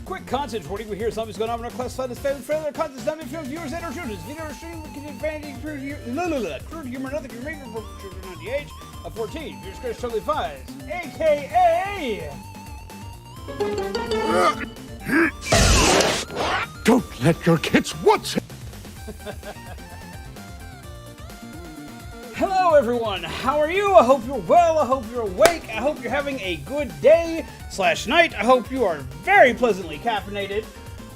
Quick content warning. We hear something's going on in our classified as family friendly content is not meant for viewers and or children. Video streaming can advantage crude humor, nothing can make for children under the age of 14. Viewers can totally advised. AKA. Don't let your kids watch it. Hello everyone, how are you? I hope you're well, I hope you're awake, I hope you're having a good day / night, I hope you are very pleasantly caffeinated.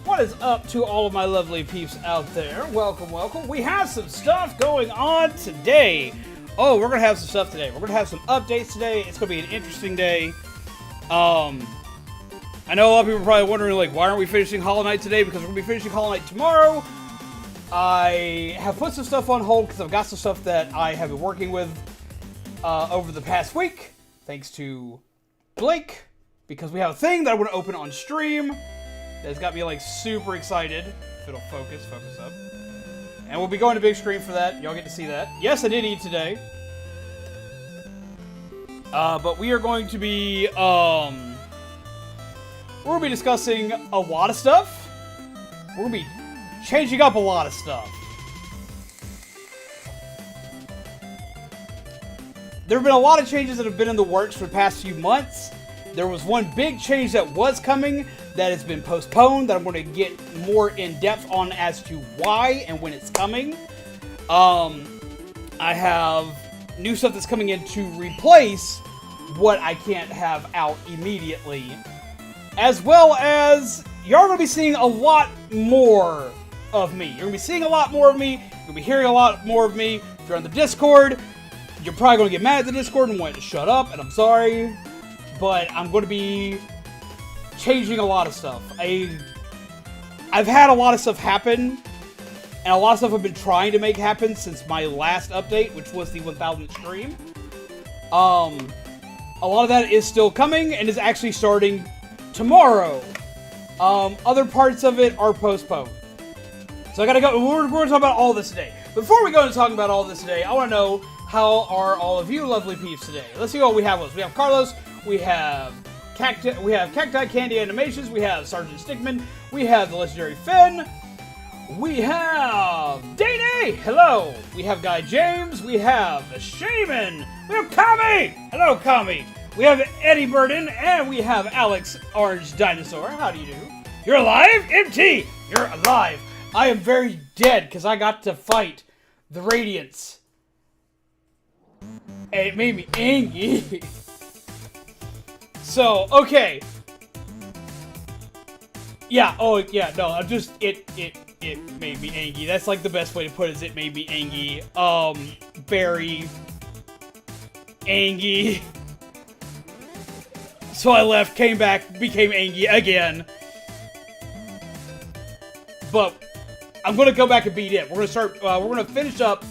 What is up to all of my lovely peeps out there? Welcome, welcome. We have some stuff going on today. Oh, we're gonna have some stuff today. We're gonna have some updates today. It's gonna be an interesting day. I know a lot of people are probably wondering, like, why aren't we finishing Hollow Knight today? Because we're gonna be finishing Hollow Knight tomorrow. I have put some stuff on hold because I've got some stuff that I have been working with over the past week, thanks to Blake, because we have a thing that I want to open on stream that's got me like super excited. If it'll focus up. And we'll be going to big screen for that. Y'all get to see that. Yes, I did eat today. But we are going to be discussing a lot of stuff. We're going to be changing up a lot of stuff. There have been a lot of changes that have been in the works for the past few months. There was one big change that was coming that has been postponed that I'm going to get more in depth on as to why and when it's coming. I have new stuff that's coming in to replace what I can't have out immediately. As well as, you're going to be seeing a lot more of me. You're going to be seeing a lot more of me. You're going to be hearing a lot more of me. If you're on the Discord, you're probably going to get mad at the Discord and want it to shut up, and I'm sorry. But I'm going to be changing a lot of stuff. I've had a lot of stuff happen, and a lot of stuff I've been trying to make happen since my last update, which was the 1000th stream. A lot of that is still coming, and is actually starting tomorrow. Other parts of it are postponed. So I gotta go. We're going to talk about all this today. Before we go into talking about all this today, I want to know, how are all of you lovely peeps today? Let's see what we have. We have Carlos, we have Cacti Candy Animations, we have Sergeant Stickman, we have the legendary Finn, we have Day-Day, hello, we have Guy James, we have Shaman, we have Kami, hello Kami, we have Eddie Burden, and we have Alex Orange Dinosaur. How do you do? You're alive? MT! You're alive. I am very dead because I got to fight the Radiance. And it made me angry. So, okay. Yeah, oh yeah, no, I'm just, it made me angry. That's like the best way to put it, is it made me angry. Very angry. So I left, came back, became angry again. But I'm gonna go back and beat it. We're gonna start. We're gonna finish up.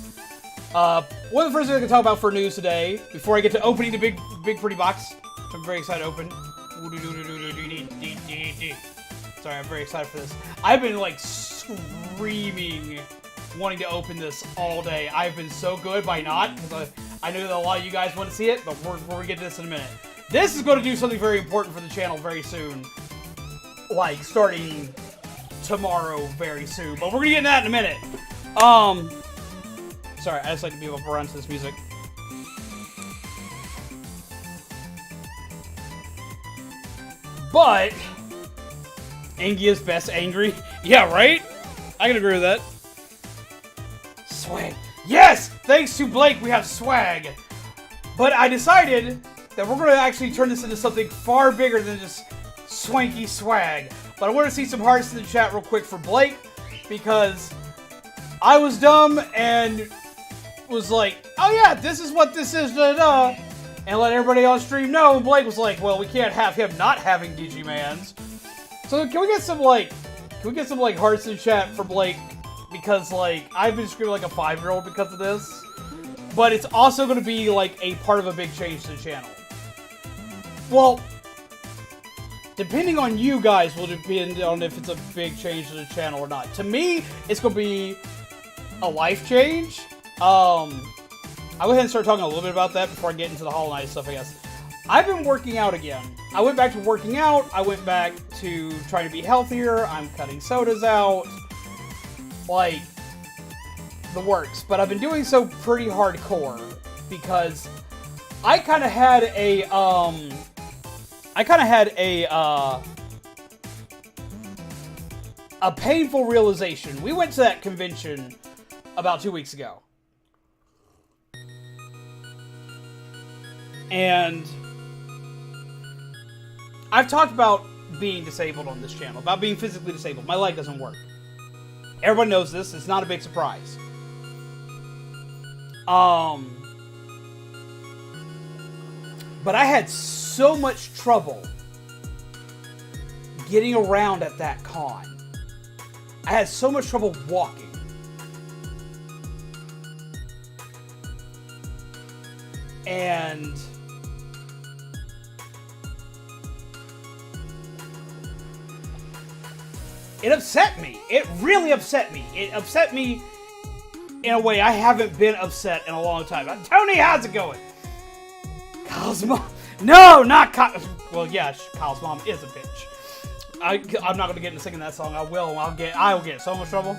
One of the first things I'm gonna talk about for news today, before I get to opening the big pretty box, which I'm very excited to open. Sorry, I'm very excited for this. I've been like screaming, wanting to open this all day. I've been so good by not, because I know that a lot of you guys want to see it, but we're gonna get to this in a minute. This is going to do something very important for the channel very soon. Like, starting tomorrow very soon. But we're going to get into that in a minute. Sorry, I just like to be up around to this music. But, angry is best angry. Yeah, right? I can agree with that. Swag. Yes! Thanks to Blake, we have swag. But I decided that we're going to actually turn this into something far bigger than just swanky swag. But I want to see some hearts in the chat real quick for Blake, because I was dumb and was like, oh yeah, this is what this is, da-da, and let everybody on stream know, and Blake was like, well, we can't have him not having Digimans. So can we get some, like, hearts in the chat for Blake? Because, like, I've been screaming like a 5-year-old because of this. But it's also going to be, like, a part of a big change to the channel. Well, depending on you guys will depend on if it's a big change to the channel or not. To me, it's going to be a life change. I'll go ahead and start talking a little bit about that before I get into the Hollow Knight stuff, I guess. I've been working out again. I went back to working out. I went back to trying to be healthier. I'm cutting sodas out. Like, the works. But I've been doing so pretty hardcore because I kind of had a painful realization. We went to that convention about 2 weeks ago. And I've talked about being disabled on this channel, about being physically disabled. My leg doesn't work. Everyone knows this. It's not a big surprise. But I had so much trouble getting around at that con. I had so much trouble walking. And it upset me. It really upset me. It upset me in a way I haven't been upset in a long time. Toni, how's it going? Kyle's mom. No, not Kyle. Well, yeah, Kyle's mom is a bitch. I'm not gonna get into singing that song. I will. I'll get in so much trouble.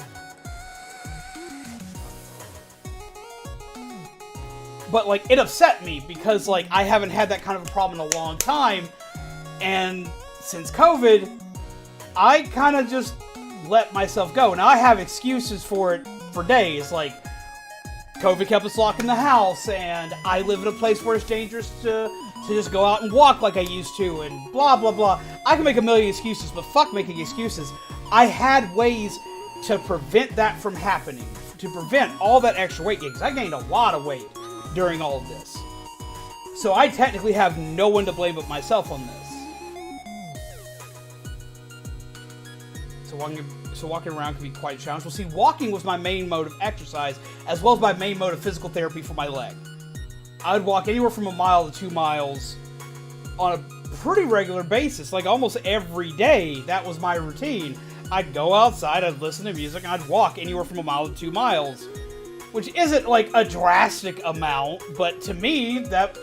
But like, it upset me because like I haven't had that kind of a problem in a long time, and since COVID, I kind of just let myself go. Now I have excuses for it for days, like COVID kept us locked in the house, and I live in a place where it's dangerous to just go out and walk like I used to, and blah, blah, blah. I can make a million excuses, but fuck making excuses. I had ways to prevent that from happening, to prevent all that extra weight gain, because I gained a lot of weight during all of this. So I technically have no one to blame but myself on this. So walking around can be quite a challenge. Well, see, walking was my main mode of exercise, as well as my main mode of physical therapy for my leg. I would walk anywhere from 1 mile to 2 miles on a pretty regular basis, like almost every day. That was my routine. I'd go outside, I'd listen to music, and I'd walk anywhere from 1 mile to 2 miles, which isn't like a drastic amount, but to me, that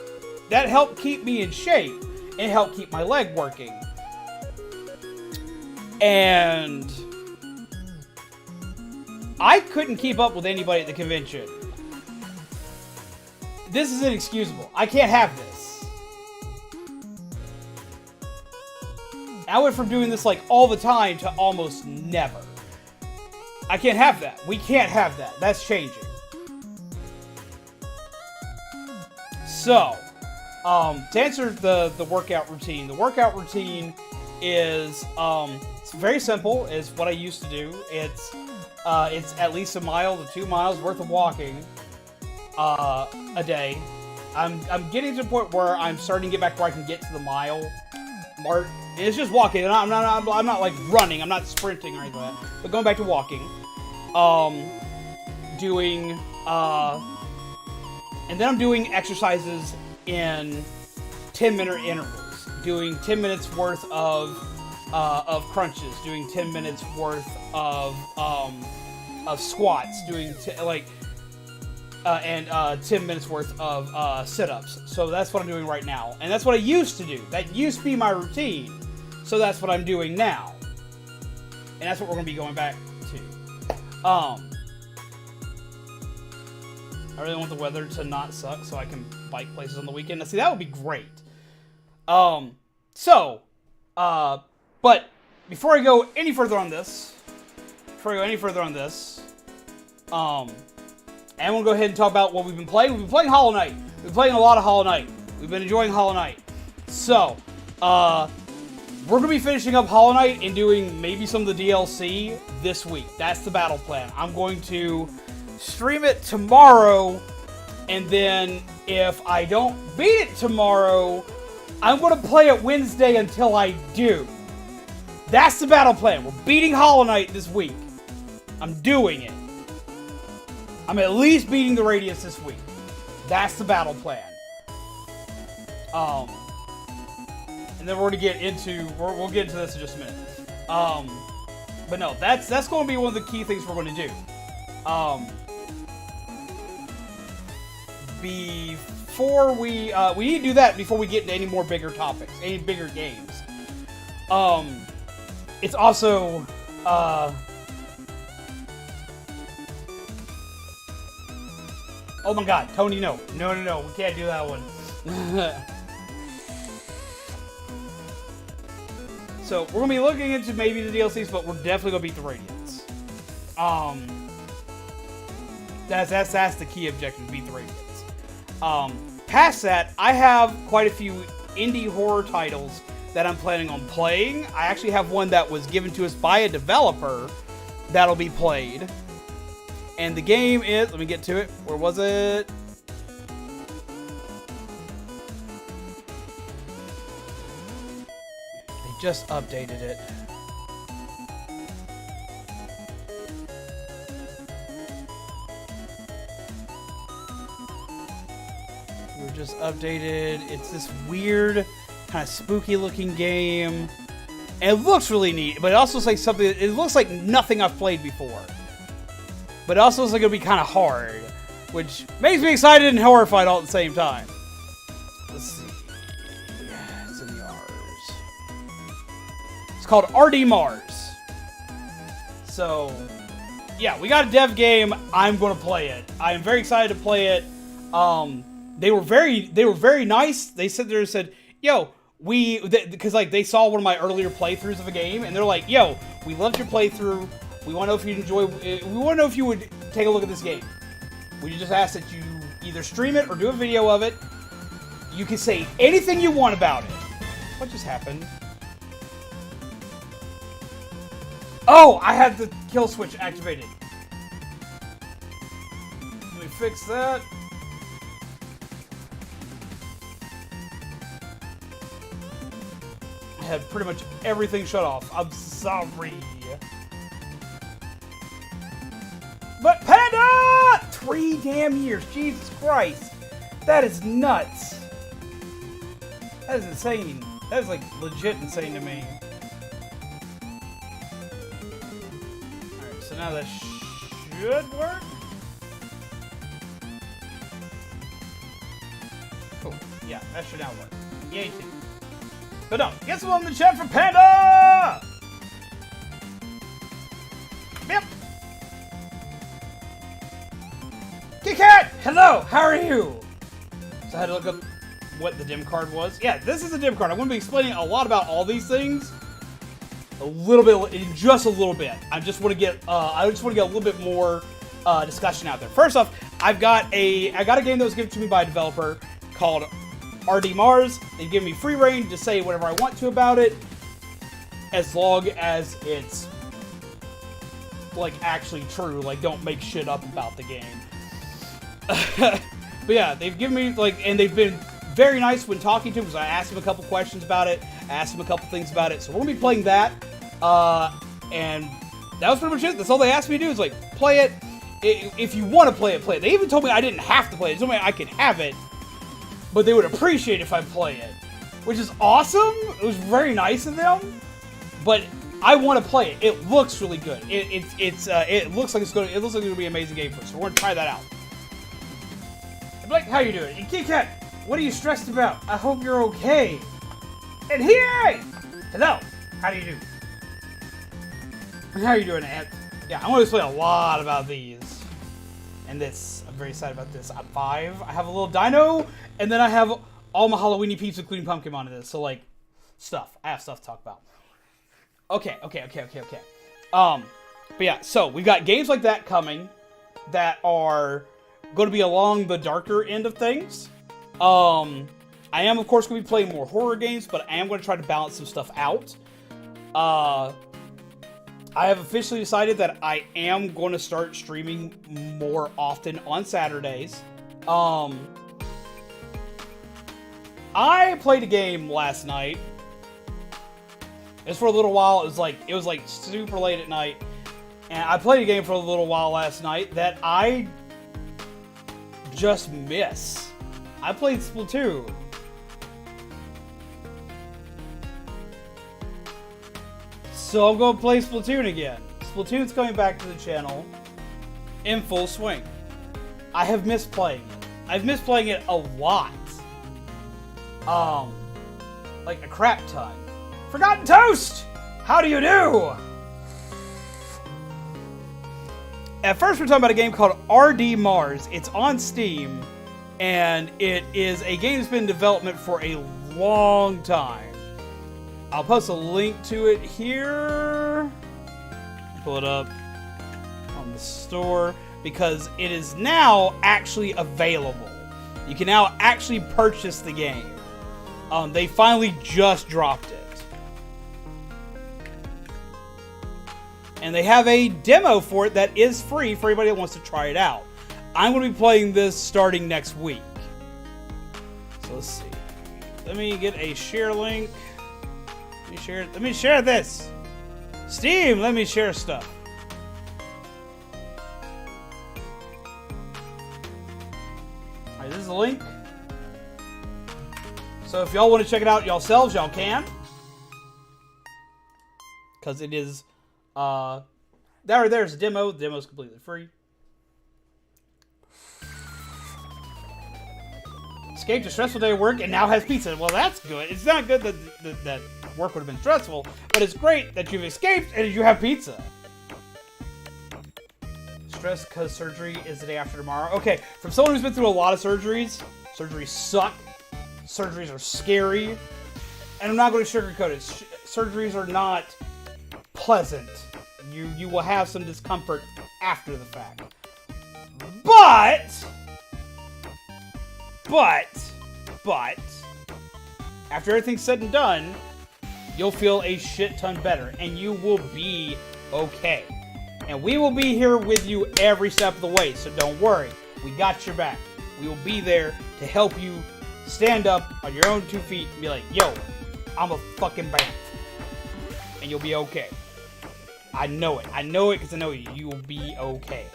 helped keep me in shape. It helped keep my leg working. And I couldn't keep up with anybody at the convention. This is inexcusable. I can't have this. I went from doing this like all the time to almost never. I can't have that. We can't have that. That's changing. So, to answer the workout routine. The workout routine is it's very simple. It's what I used to do. It's at least 1 mile to 2 miles worth of walking a day. I'm getting to the point where I'm starting to get back where I can get to the mile mark. And it's just walking. And I'm not like running. I'm not sprinting or anything like that. But going back to walking, and then I'm doing exercises in 10-minute intervals. Doing 10 minutes worth of crunches. Doing 10 minutes worth of squats. Doing 10 minutes worth of sit-ups. So that's what I'm doing right now. And that's what I used to do. That used to be my routine. So that's what I'm doing now. And that's what we're going to be going back to. I really want the weather to not suck so I can bike places on the weekend. Now, see, that would be great. But before I go any further on this, and we'll go ahead and talk about what we've been playing. We've been playing Hollow Knight. We've been playing a lot of Hollow Knight. We've been enjoying Hollow Knight. So, we're going to be finishing up Hollow Knight and doing maybe some of the DLC this week. That's the battle plan. I'm going to stream it tomorrow, and then if I don't beat it tomorrow, I'm going to play it Wednesday until I do. That's the battle plan. We're beating Hollow Knight this week. I'm doing it. I'm at least beating the Radius this week. That's the battle plan. And then we're gonna get into we'll get into this in just a minute. But no, that's going to be one of the key things we're going to do. before we need to do that before we get into any more bigger topics, any bigger games. It's also oh my god, Toni, no, we can't do that one. So we're gonna be looking into maybe the DLCs, but we're definitely gonna beat the Radiants. That's the key objective, beat the Radiants. Past that, I have quite a few indie horror titles that I'm planning on playing. I actually have one that was given to us by a developer that'll be played. And the game is, let me get to it. Where was it? They just updated it. We're just updated. It's this weird, kind of spooky looking game. And it looks really neat, but it also looks like something, it looks like nothing I've played before. But it also looks like it'll be kind of hard, which makes me excited and horrified all at the same time. Let's see. Yeah, it's in the R's. It's called RD Mars. So, yeah, we got a dev game. I'm going to play it. I am very excited to play it. They were very nice. They sit there and said, "Yo, because like they saw one of my earlier playthroughs of a game, and they're like, "Yo, we loved your playthrough. We want to know if you'd enjoy. We want to know if you would take a look at this game. We just ask that you either stream it or do a video of it. You can say anything you want about it." What just happened? Oh, I had the kill switch activated. Let me fix that. I had pretty much everything shut off. I'm sorry. But Panda! 3 damn years. Jesus Christ. That is nuts. That is insane. That is like legit insane to me. Alright, so now that should work. Cool. Yeah, that should now work. Yay, too. But no, get someone in the chat for Panda! Yep. Cat, hello, how are you? So I had to look up what the dim card was. Yeah, this is a dim card. I'm going to be explaining a lot about all these things. Just a little bit. I just want to get a little bit more discussion out there. First off, I got a game that was given to me by a developer called RD Mars. They give me free reign to say whatever I want to about it, as long as it's like actually true. Like, don't make shit up about the game. But yeah, they've given me and they've been very nice when talking to him, because I asked him a couple questions about it, I asked him a couple things about it. So we're gonna be playing that, and that was pretty much it. That's all they asked me to do, is like play it. If you want to play it, play it. They even told me I didn't have to play it. They told me I could have it, but they would appreciate if I play it, which is awesome. It was very nice of them, but I want to play it. It looks really good. It looks like it's gonna be an amazing game for us. So we're gonna try that out. Blake, how you doing? And Kit Kat, what are you stressed about? I hope you're okay. And here, hello, how do you do? And how are you doing, Ant? Yeah, I'm going to explain a lot about these. And this, I'm very excited about this. I'm 5. I have a little dino, and then I have all my Halloweeny peeps, including Pumpkin, on this. So, like, stuff. I have stuff to talk about. Okay. But yeah, so we've got games like that coming that are going to be along the darker end of things. I am, of course, going to be playing more horror games, but I am going to try to balance some stuff out. I have officially decided that I am going to start streaming more often on Saturdays. I played a game last night. It was for a little while. It was like super late at night. And I played a game for a little while last night that I just miss. I played Splatoon. So I'm going to play Splatoon again. Splatoon's coming back to the channel in full swing. I have missed playing it. I've missed playing it a lot. Like a crap ton. Forgotten Toast! How do you do? At first we're talking about a game called RD Mars. It's on Steam, and it is a game that's been in development for a long time. I'll post a link to it here. Pull it up on the store, because it is now actually available. You can now actually purchase the game. They finally just dropped it. And they have a demo for it that is free for anybody that wants to try it out. I'm going to be playing this starting next week. So let's see. Let me get a share link. Let me share this. Steam, let me share stuff. Alright, this is the link. So if y'all want to check it out yourselves, y'all can. Because it is, there's a demo. The demo is completely free. Escaped a stressful day of work and now has pizza. Well, that's good. It's not good that work would have been stressful, but it's great that you've escaped and you have pizza. Stress because surgery is the day after tomorrow. Okay, from someone who's been through a lot of surgeries, surgeries suck. Surgeries are scary. And I'm not going to sugarcoat it. Surgeries are not pleasant. You will have some discomfort after the fact. But, after everything's said and done, you'll feel a shit ton better, and you will be okay. And we will be here with you every step of the way, so don't worry. We got your back. We will be there to help you stand up on your own 2 feet and be like, yo, I'm a fucking bam. And you'll be okay. I know it. I know it because I know you. You will be okay.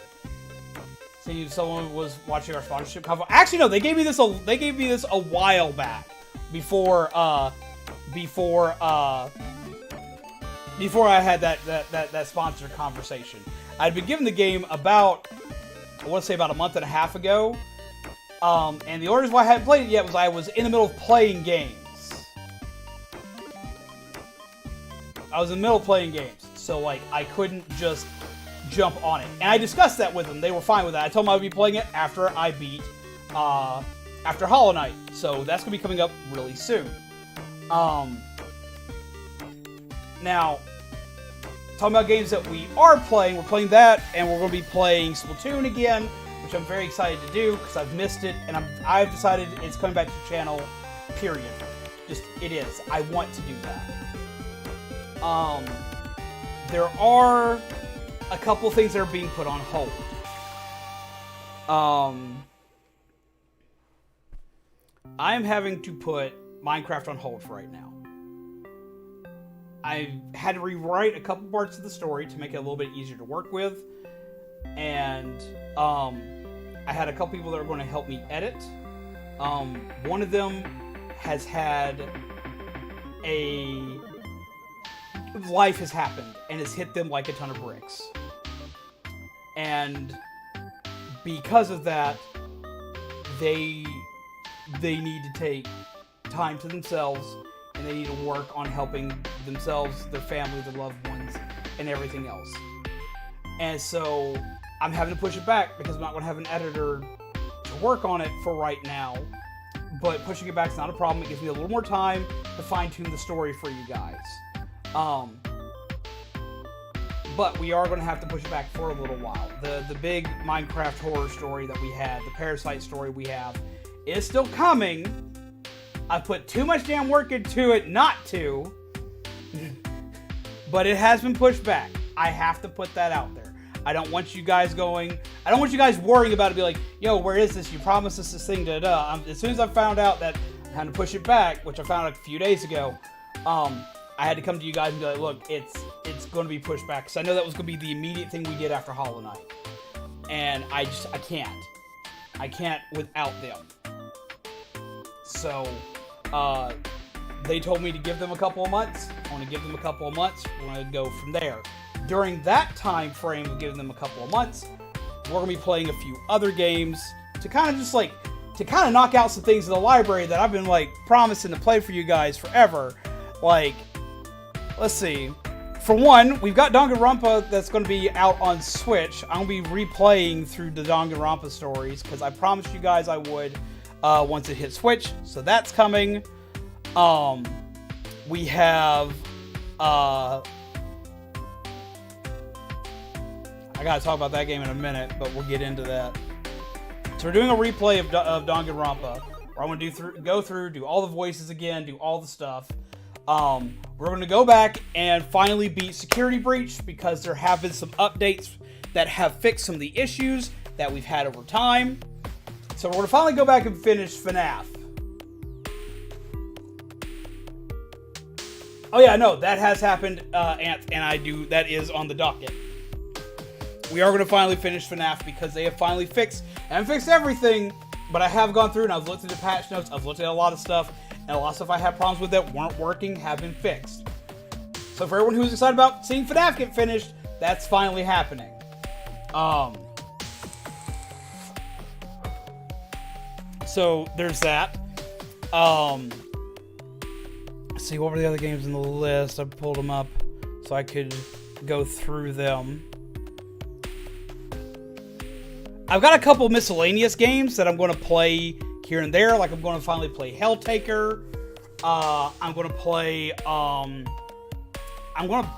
See, someone was watching our sponsorship convo. Actually, no, they gave me this a while back. Before I had that sponsor conversation. I'd been given the game about, I want to say about a month and a half ago. And the orders why I hadn't played it yet was I was in the middle of playing games. So, like, I couldn't just jump on it. And I discussed that with them. They were fine with that. I told them I would be playing it after I beat, after Hollow Knight. So, that's going to be coming up really soon. Now, talking about games that we are playing, we're playing that, and we're going to be playing Splatoon again, which I'm very excited to do, because I've missed it, and I've decided it's coming back to the channel, period. Just, it is. I want to do that. There are a couple things that are being put on hold. I'm having to put Minecraft on hold for right now. I had to rewrite a couple parts of the story to make it a little bit easier to work with. And I had a couple people that are going to help me edit. One of them has had life has happened and has hit them like a ton of bricks. And because of that, they need to take time to themselves, and they need to work on helping themselves, their family, their loved ones, and everything else. And so I'm having to push it back because I'm not going to have an editor to work on it for right now. But pushing it back is not a problem. It gives me a little more time to fine-tune the story for you guys. But we are going to have to push it back for a little while. The big Minecraft horror story that we had, the Parasite story we have, is still coming. I put too much damn work into it not to. But it has been pushed back. I have to put that out there. I don't want you guys worrying about it, be like, yo, where is this? You promised us this thing, da-da. As soon as I found out that I had to push it back, which I found out a few days ago, I had to come to you guys and be like, look, it's going to be pushed back. Because I know that was going to be the immediate thing we did after Hollow Knight. And I can't. I can't without them. So, they told me to give them a couple of months. I want to give them a couple of months. We're going to go from there. During that time frame of giving them a couple of months, we're going to be playing a few other games to kind of just like to kind of knock out some things in the library that I've been like promising to play for you guys forever. Like, let's see. For one, we've got Danganronpa that's going to be out on Switch. I'm going to be replaying through the Danganronpa stories because I promised you guys I would once it hit Switch. So that's coming. We have I gotta talk about that game in a minute, but we'll get into that. So we're doing a replay of Danganronpa. Where I'm gonna go through, do all the voices again, do all the stuff. We're gonna go back and finally beat Security Breach because there have been some updates that have fixed some of the issues that we've had over time. So we're gonna finally go back and finish FNAF. Oh yeah, no, that has happened, and that is on the docket. We are going to finally finish FNAF because they have finally fixed everything, but I have gone through and I've looked at the patch notes, I've looked at a lot of stuff, and a lot of stuff I had problems with that weren't working have been fixed. So for everyone who's excited about seeing FNAF get finished, that's finally happening. So there's that. Let's see, what were the other games in the list? I pulled them up so I could go through them. I've got a couple miscellaneous games that I'm going to play here and there. Like I'm going to finally play Helltaker. I'm going to play, I'm going to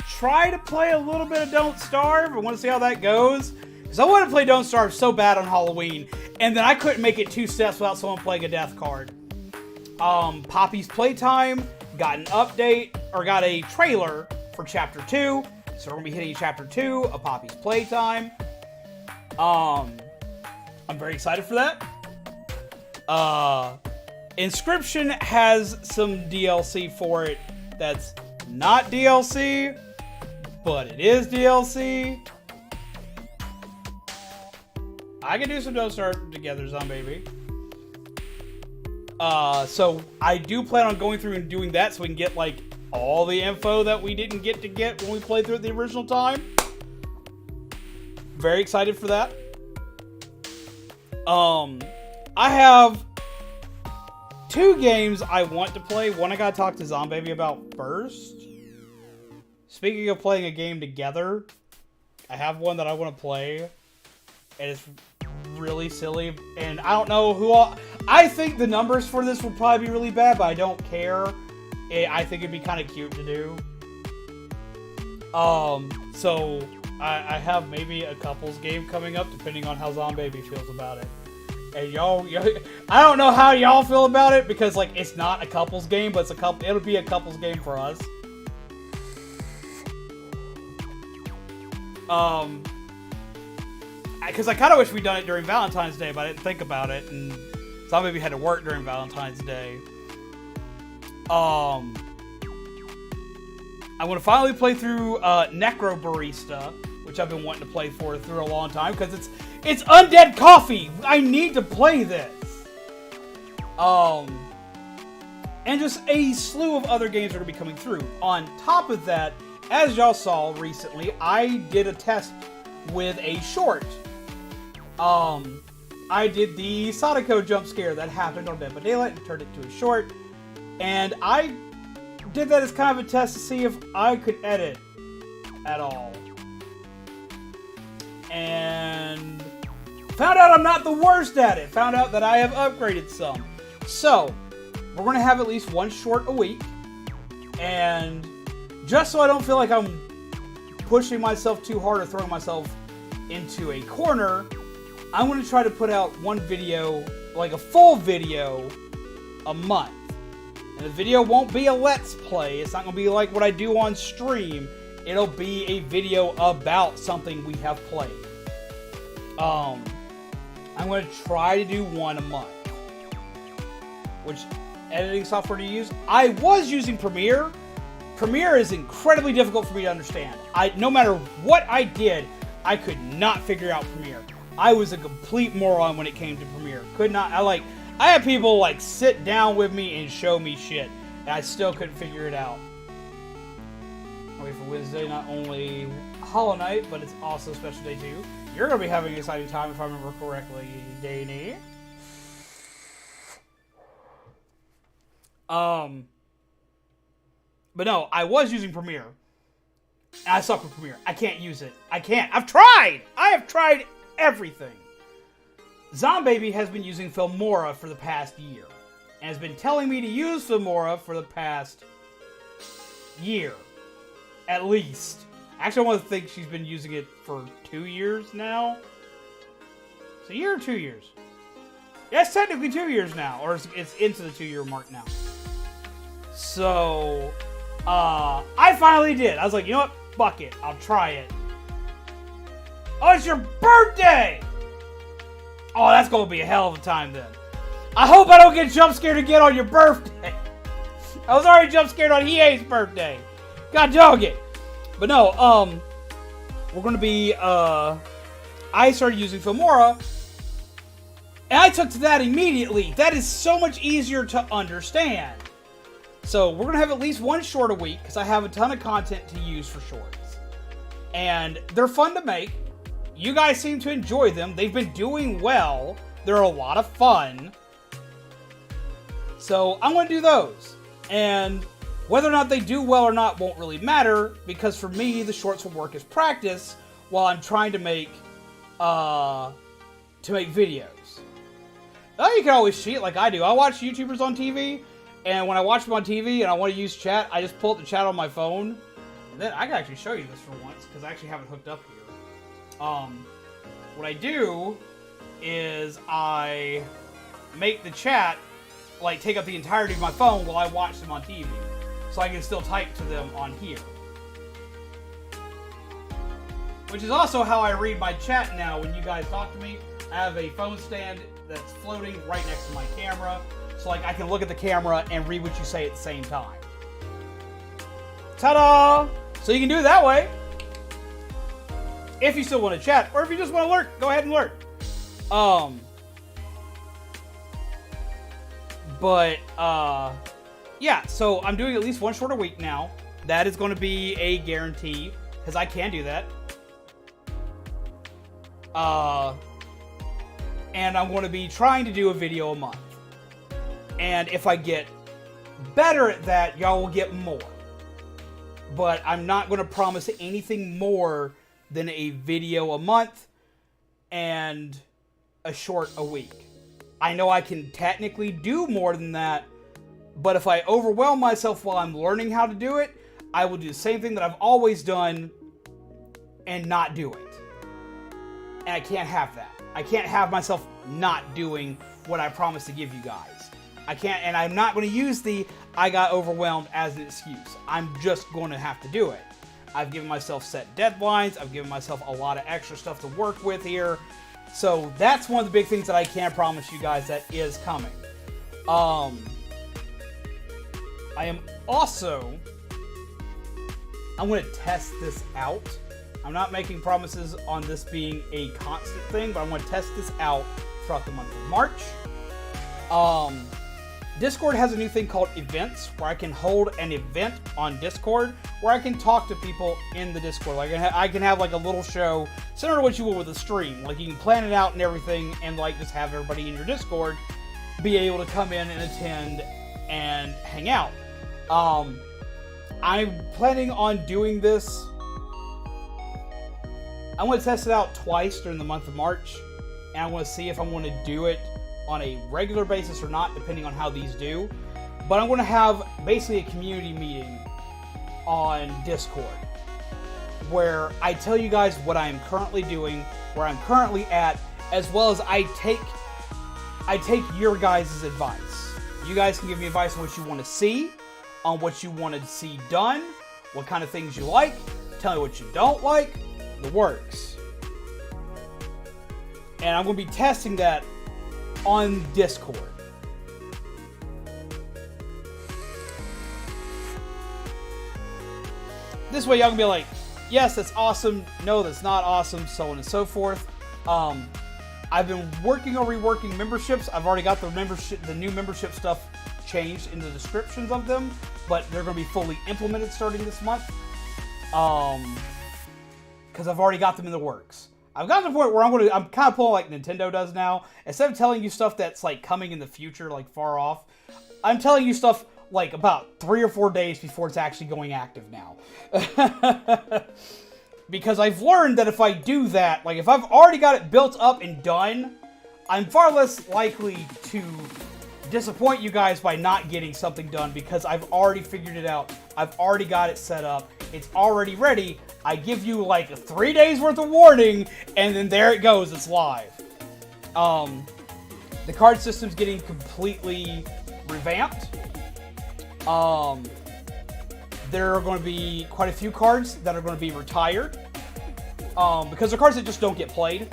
try to play a little bit of Don't Starve. I want to see how that goes. Because I want to play Don't Starve so bad on Halloween. And then I couldn't make it 2 steps without someone playing a death card. Poppy's Playtime got an update, or got a trailer for Chapter 2. So we're going to be hitting Chapter 2 of Poppy's Playtime. I'm very excited for that. Inscription has some DLC for it that's not DLC, but it is DLC. I can do some Don't Starve together, Zombaby. So I do plan on going through and doing that so we can get like all the info that we didn't get when we played through it the original time. Very excited for that. I have 2 games I want to play. One I gotta talk to Zombaby about first. Speaking of playing a game together, I have one that I want to play. And it's really silly. And I don't know who all... I think the numbers for this will probably be really bad, but I don't care. I think it'd be kind of cute to do. So I have maybe a couples game coming up, depending on how Zombaby feels about it. And y'all, I don't know how y'all feel about it because like it's not a couples game, but it'll be a couples game for us. Because I kind of wish we'd done it during Valentine's Day, but I didn't think about it, and Zombaby had to work during Valentine's Day. I'm going to finally play through Necro Barista, which I've been wanting to play through a long time, because it's Undead Coffee! I need to play this! And just a slew of other games are going to be coming through. On top of that, as y'all saw recently, I did a test with a short. I did the Sadako jump scare that happened on Dead by Daylight and turned it to a short. And I did that as kind of a test to see if I could edit at all. And found out I'm not the worst at it. Found out that I have upgraded some. So, we're going to have at least one short a week. And just so I don't feel like I'm pushing myself too hard or throwing myself into a corner, I'm going to try to put out one video, like a full video, a month. And the video won't be a Let's Play. It's not going to be like what I do on stream. It'll be a video about something we have played. I'm going to try to do one a month. Which editing software to use? I was using Premiere. Premiere is incredibly difficult for me to understand. No matter what I did, I could not figure out Premiere. I was a complete moron when it came to Premiere. I had people like sit down with me and show me shit, and I still couldn't figure it out. Wait for Wednesday, not only Hollow Knight, but it's also Special Day 2. You're going to be having an exciting time if I remember correctly, Danny. But no, I was using Premiere. And I suck with Premiere. I can't use it. I can't. I've tried! I have tried everything. Zombaby has been using Filmora for the past year. And has been telling me to use Filmora for the past year. At least. Actually, I want to think she's been using it for 2 years now. It's a year or 2 years? Yeah, it's technically 2 years now. Or it's into the 2-year mark now. So, I finally did. I was like, you know what? Fuck it. I'll try it. Oh, it's your birthday! Oh, that's going to be a hell of a time then. I hope I don't get jump scared again on your birthday. I was already jump scared on EA's birthday. God dog it. But no, we're going to be, I started using Filmora, and I took to that immediately. That is so much easier to understand. So we're going to have at least one short a week, because I have a ton of content to use for shorts. And they're fun to make. You guys seem to enjoy them. They've been doing well. They're a lot of fun. So I'm going to do those. And whether or not they do well or not won't really matter, because for me, the shorts will work as practice while I'm trying to make videos. Now you can always cheat like I do. I watch YouTubers on TV, and when I watch them on TV and I want to use chat, I just pull up the chat on my phone. And then I can actually show you this for once, because I actually have it hooked up here. What I do is I make the chat like take up the entirety of my phone while I watch them on TV, so I can still type to them on here. Which is also how I read my chat now when you guys talk to me. I have a phone stand that's floating right next to my camera, so like I can look at the camera and read what you say at the same time. Ta-da! So you can do it that way. If you still want to chat, or if you just want to lurk, go ahead and lurk. Yeah, so I'm doing at least one short a week now. That is going to be a guarantee, because I can do that. And I'm going to be trying to do a video a month. And if I get better at that, y'all will get more. But I'm not going to promise anything more than a video a month and a short a week. I know I can technically do more than that, but if I overwhelm myself while I'm learning how to do it, I will do the same thing that I've always done and not do it. And I can't have that. I can't have myself not doing what I promised to give you guys. I can't, and I'm not going to use the I got overwhelmed as an excuse. I'm just going to have to do it. I've given myself set deadlines. I've given myself a lot of extra stuff to work with here. So that's one of the big things that I can promise you guys that is coming. I am also, I'm going to test this out. I'm not making promises on this being a constant thing, but I'm going to test this out throughout the month of March. Discord has a new thing called events, where I can hold an event on Discord, where I can talk to people in the Discord. Like I can have like a little show, similar to what you would with a stream. Like you can plan it out and everything, and like just have everybody in your Discord be able to come in and attend and hang out. I'm planning on doing this. I'm going to test it out twice during the month of March, and I want to see if I'm going to do it on a regular basis or not, depending on how these do. But I'm going to have basically a community meeting on Discord, where I tell you guys what I am currently doing, where I'm currently at, as well as I take your guys' advice. You guys can give me advice on what you want to see, on what you want to see done, what kind of things you like, tell me what you don't like, the works. And I'm going to be testing that on Discord. This way y'all can be like, yes, that's awesome, no, that's not awesome, so on and so forth. I've been working on reworking memberships. I've already got the new membership stuff changed in the descriptions of them, but they're going to be fully implemented starting this month. Because I've already got them in the works. I've gotten to the point where I'm kind of pulling like Nintendo does now. Instead of telling you stuff that's like coming in the future, like far off, I'm telling you stuff like about 3 or 4 days before it's actually going active now. Because I've learned that if I do that, like if I've already got it built up and done, I'm far less likely to disappoint you guys by not getting something done because I've already figured it out. I've already got it set up. It's already ready. I give you like 3 days worth of warning, and then there it goes. It's live. The card system's getting completely revamped. There are going to be quite a few cards that are going to be retired. Because they're cards that just don't get played.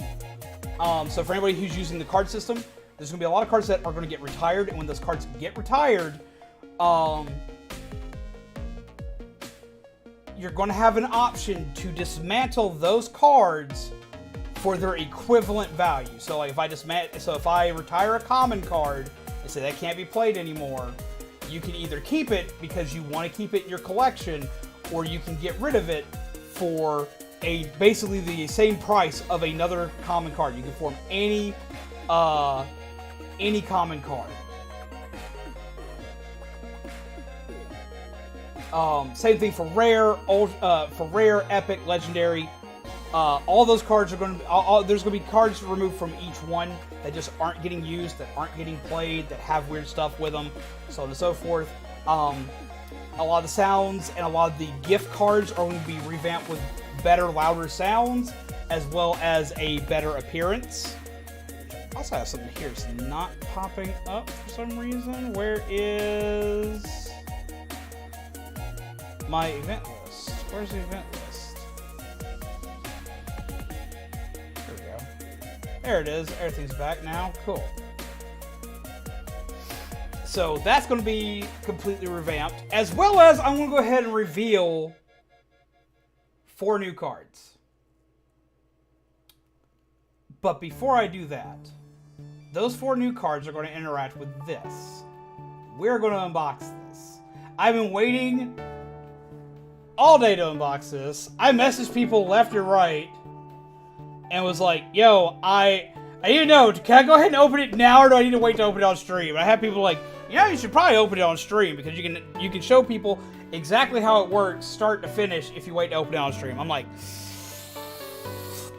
So for anybody who's using the card system, there's going to be a lot of cards that are going to get retired. And when those cards get retired, you're going to have an option to dismantle those cards for their equivalent value. So like if I retire a common card and say that can't be played anymore, you can either keep it because you want to keep it in your collection, or you can get rid of it for basically the same price of another common card. You can form any common card. Same thing for rare, epic, legendary. All those cards are going to there's going to be cards removed from each one that just aren't getting used, that aren't getting played, that have weird stuff with them, so on and so forth. A lot of the sounds and a lot of the gift cards are going to be revamped with better, louder sounds, as well as a better appearance. I also have something here that's not popping up for some reason. Where is my event list? Where's the event list? There we go. There it is. Everything's back now. Cool. So that's going to be completely revamped, as well as I'm going to go ahead and reveal 4 new cards. But before I do that, those 4 new cards are going to interact with this. We're going to unbox this. I've been waiting all day to unbox this. I messaged people left and right and was like, yo, I need to know, can I go ahead and open it now, or do I need to wait to open it on stream? And I have people like, yeah, you should probably open it on stream because you can show people exactly how it works, start to finish, if you wait to open it on stream. I'm like,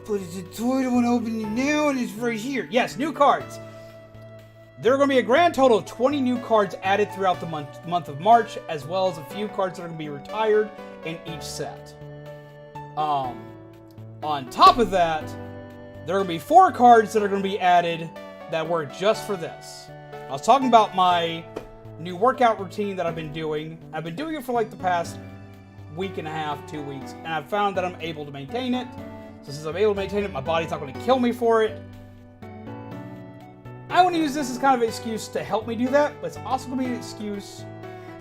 but it's a toy, I want to open it now, and it's right here. Yes, new cards. There are going to be a grand total of 20 new cards added throughout the month of March, as well as a few cards that are going to be retired in each set. On top of that, there are going to be 4 cards that are going to be added that were just for this. I was talking about my new workout routine that I've been doing. I've been doing it for like the past week and a half, 2 weeks, and I've found that I'm able to maintain it. So since I'm able to maintain it, my body's not going to kill me for it. I want to use this as kind of an excuse to help me do that, but it's also going to be an excuse.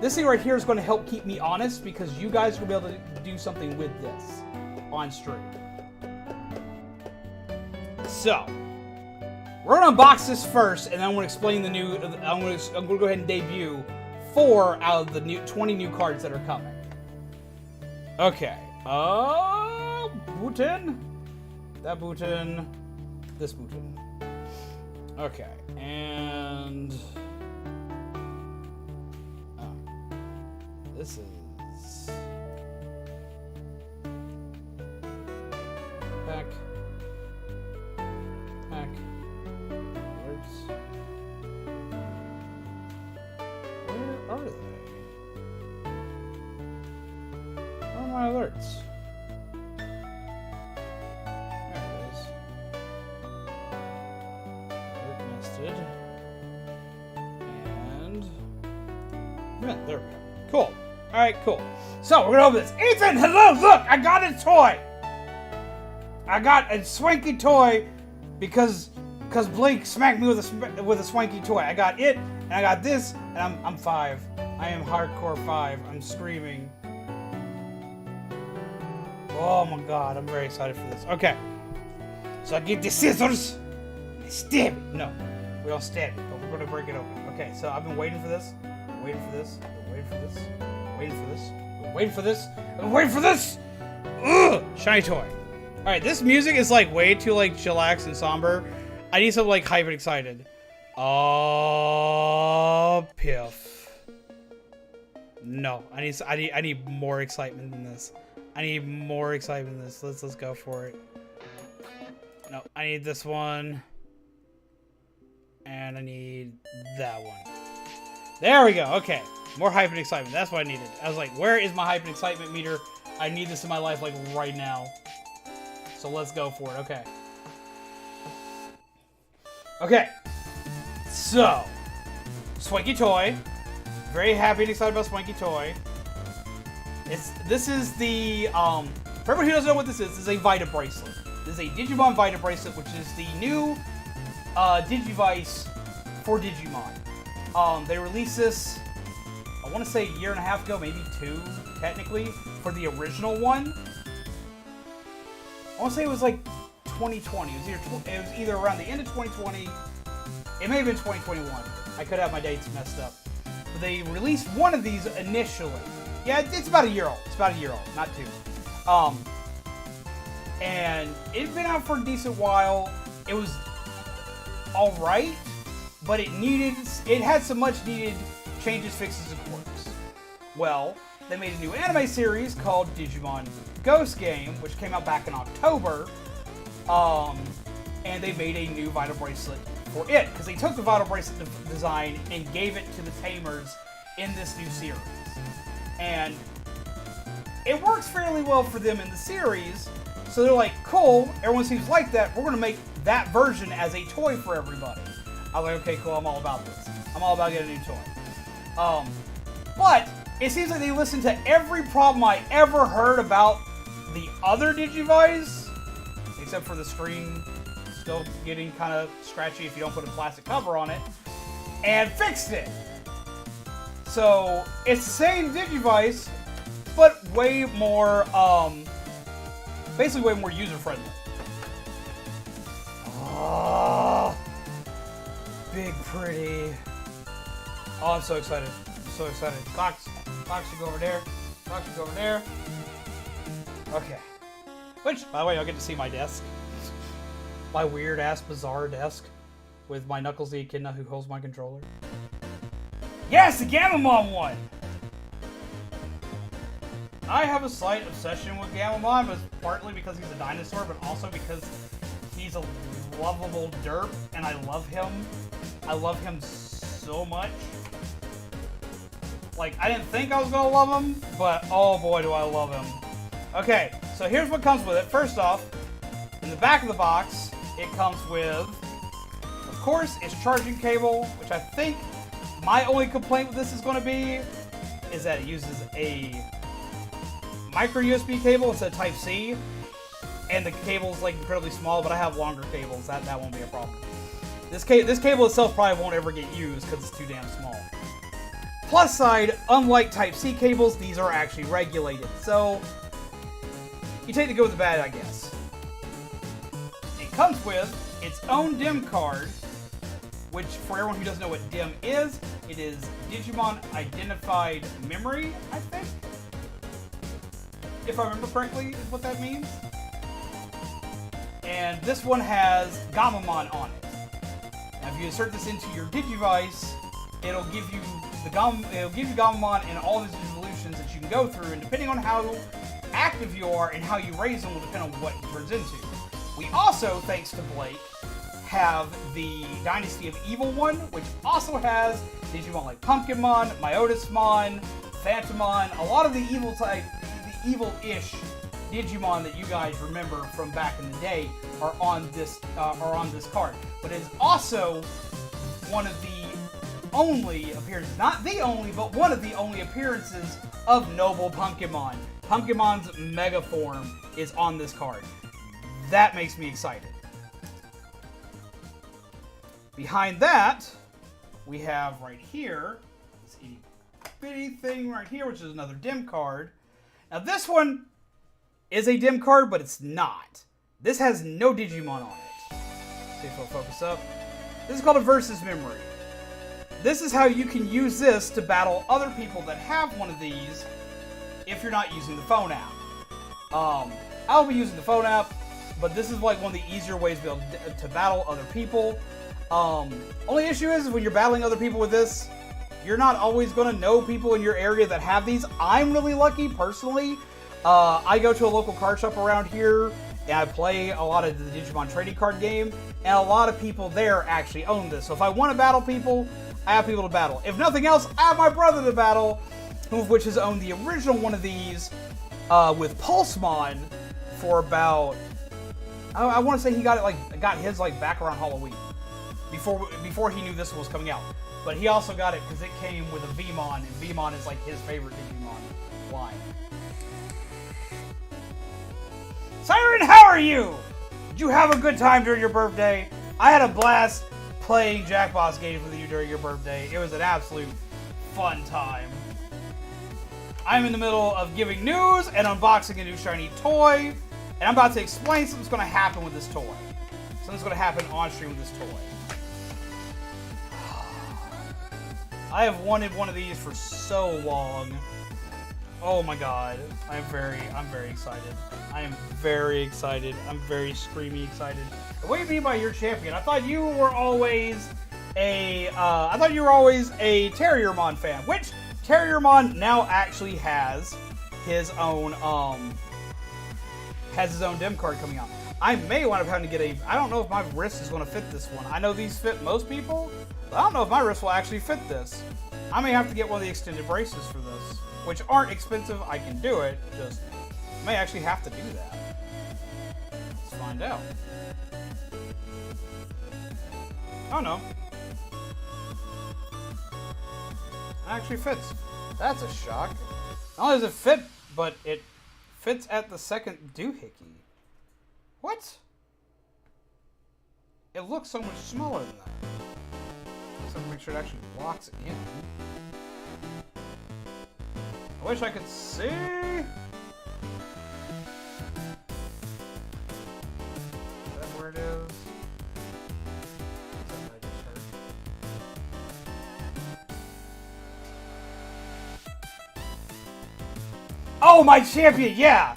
This thing right here is going to help keep me honest because you guys are going to be able to do something with this on stream. So, we're going to unbox this first, and then I'm going to explain the new. I'm going to go ahead and debut 4 out of the new 20 new cards that are coming. Okay. Button. That button. This button. Okay, and this is pack. Alerts. Where are they? Where are my alerts? And yeah, there we go. Cool. Alright, cool. So we're gonna open this. Ethan, hello, look, I got a toy. I got a swanky toy because Blake smacked me with a swanky toy. I got it, and I got this, and I'm 5. I am hardcore 5. I'm screaming. Oh my god, I'm very excited for this. Okay. So I get the scissors and stab it. No. We don't stab it, but we're going to break it open. Okay, so I've been waiting for this. Waiting for this. Waiting for this. Waiting for this. Waiting for this. I'm waiting for this. Ugh! Shiny toy. Alright, this music is like way too like chillax and somber. I need something like hype and excited. Oh, piff. No, I need more excitement than this. I need more excitement than this. Let's go for it. No, I need this one. And I need that one. There we go. Okay. More hype and excitement. That's what I needed. I was like, where is my hype and excitement meter? I need this in my life, like, right now. So let's go for it. Okay. Okay. So, Swanky Toy. Very happy and excited about Swanky Toy. This is the, for everyone who doesn't know what this is a Vita bracelet. This is a Digimon Vita bracelet, which is the new Digivice for Digimon. They released this, I want to say a year and a half ago, maybe 2, technically, for the original one. I want to say it was like 2020. It was either around the end of 2020. It may have been 2021. I could have my dates messed up. But they released one of these initially. Yeah, it's about a year old. It's about a year old, not 2. And it's been out for a decent while. It was alright, but it had some much needed changes, fixes, and quirks. Well, they made a new anime series called Digimon Ghost Game, which came out back in October. And they made a new Vita bracelet for it, because they took the Vita bracelet design and gave it to the Tamers in this new series. And it works fairly well for them in the series, so they're like, cool, everyone seems like that, we're going to make that version as a toy for everybody. I was like, okay, cool, I'm all about this. I'm all about getting a new toy. But it seems like they listened to every problem I ever heard about the other Digivice, except for the screen still getting kind of scratchy if you don't put a plastic cover on it, and fixed it. So it's the same Digivice, but way more, basically way more user-friendly. Oh, big pretty. Oh, I'm so excited. I'm so excited. Box should go over there. Box should go over there. Okay. Which, by the way, I'll get to see my desk. My weird-ass, bizarre desk with my Knuckles the Echidna who holds my controller. Yes, the Gamamon one! I have a slight obsession with Gamamon, but partly because he's a dinosaur, but also because he's a lovable derp, and I love him. I love him so much. Like, I didn't think I was gonna love him, but oh boy do I love him. Okay, so here's what comes with it. First off, in the back of the box, it comes with, of course, its charging cable, which I think my only complaint with this is going to be is that it uses a micro USB cable instead of Type-C, and the cable is like incredibly small, but I have longer cables. That won't be a problem. This cable itself probably won't ever get used because it's too damn small. Plus side, unlike Type-C cables, these are actually regulated, so you take the good with the bad, I guess. It comes with its own DIM card, which, for everyone who doesn't know what DIM is, it is Digimon Identified Memory, I think. If I remember correctly, is what that means. And this one has Gamamon on it. Now, if you insert this into your Digivice, it'll give you Gamamon and all of his evolutions that you can go through, and depending on how active you are and how you raise them will depend on what he turns into. We also, thanks to Blake, have the Dynasty of Evil one, which also has Digimon like Pumpkinmon, Myotismon, Phantomon, a lot of the evil type, the evil-ish Digimon that you guys remember from back in the day are on this card. But it is also one of the only appearances, not the only, but one of the only appearances of Noble Pumpkinmon. Pumpkinmon's Mega Form is on this card. That makes me excited. Behind that, we have right here, this itty bitty thing right here, which is another DIM card. Now this one is a DIM card, but it's not. This has no Digimon on it. See if it'll focus up. This is called a Versus Memory. This is how you can use this to battle other people that have one of these if you're not using the phone app. I'll be using the phone app, but this is like one of the easier ways to be able to battle other people. Only issue is when you're battling other people with this, you're not always going to know people in your area that have these. I'm really lucky, personally. I go to a local card shop around here, and I play a lot of the Digimon trading card game, and a lot of people there actually own this. So if I want to battle people, I have people to battle. If nothing else, I have my brother to battle, which has owned the original one of these with Pulsemon for about, I want to say he got his back around Halloween, before he knew this one was coming out. But he also got it because it came with a Vmon, and Vmon is like his favorite Digimon line. Siren, how are you? Did you have a good time during your birthday? I had a blast playing Jackbox games with you during your birthday. It was an absolute fun time. I'm in the middle of giving news and unboxing a new shiny toy, and I'm about to explain something's going to happen with this toy. Something's going to happen on stream with this toy. I have wanted one of these for so long. Oh my god. I'm very excited. I am very excited. I'm very screamy excited. What do you mean by your champion? I thought you were always a Terriermon fan, which Terriermon now actually has his own dim card coming out. I may wind up having to get I don't know if my wrist is going to fit this one. I know these fit most people, but I don't know if my wrist will actually fit this. I may have to get one of the extended braces for this, which aren't expensive. I can do it, just I may actually have to do that. Let's find out. Oh no. It actually fits. That's a shock. Not only does it fit, but it fits at the second doohickey. What? It looks so much smaller than that. So make sure it actually locks it in. I wish I could see. Is that where it is? Oh, my champion, yeah!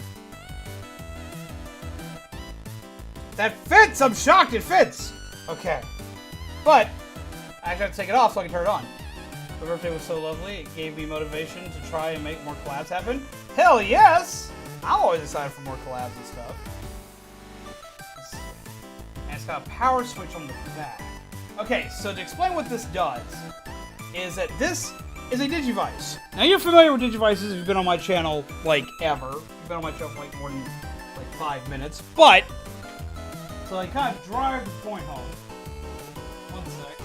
That fits! I'm shocked it fits! Okay. But, I gotta take it off so I can turn it on. The birthday was so lovely, it gave me motivation to try and make more collabs happen. Hell yes! I'm always excited for more collabs and stuff. And it's got a power switch on the back. Okay, so to explain what this does, is that this is a Digivice. Now you're familiar with Digivices if you've been on my channel, like, ever. You've been on my channel for, like, more than, like, 5 minutes. But, so I kind of drive the point home. One sec.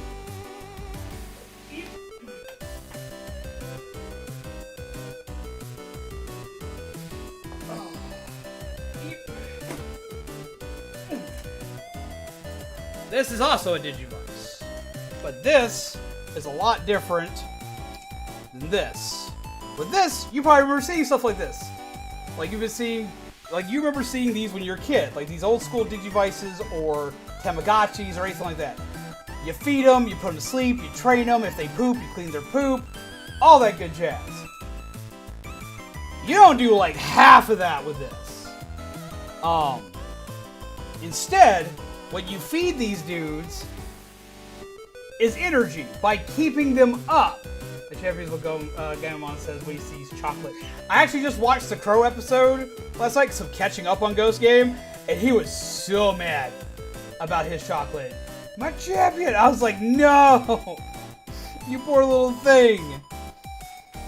This is also a Digivice. But this is a lot different than this. With this, you probably remember seeing stuff like this. Like you've been seeing, like you remember seeing these when you were a kid. Like these old school Digivices or Tamagotchis or anything like that. You feed them, you put them to sleep, you train them. If they poop, you clean their poop. All that good jazz. You don't do like half of that with this. Instead, what you feed these dudes is energy by keeping them up. The champions will go, Gamamon says Leys sees chocolate. I actually just watched the Crow episode last night, so catching up on Ghost Game, and he was so mad about his chocolate. My champion! I was like, no! You poor little thing!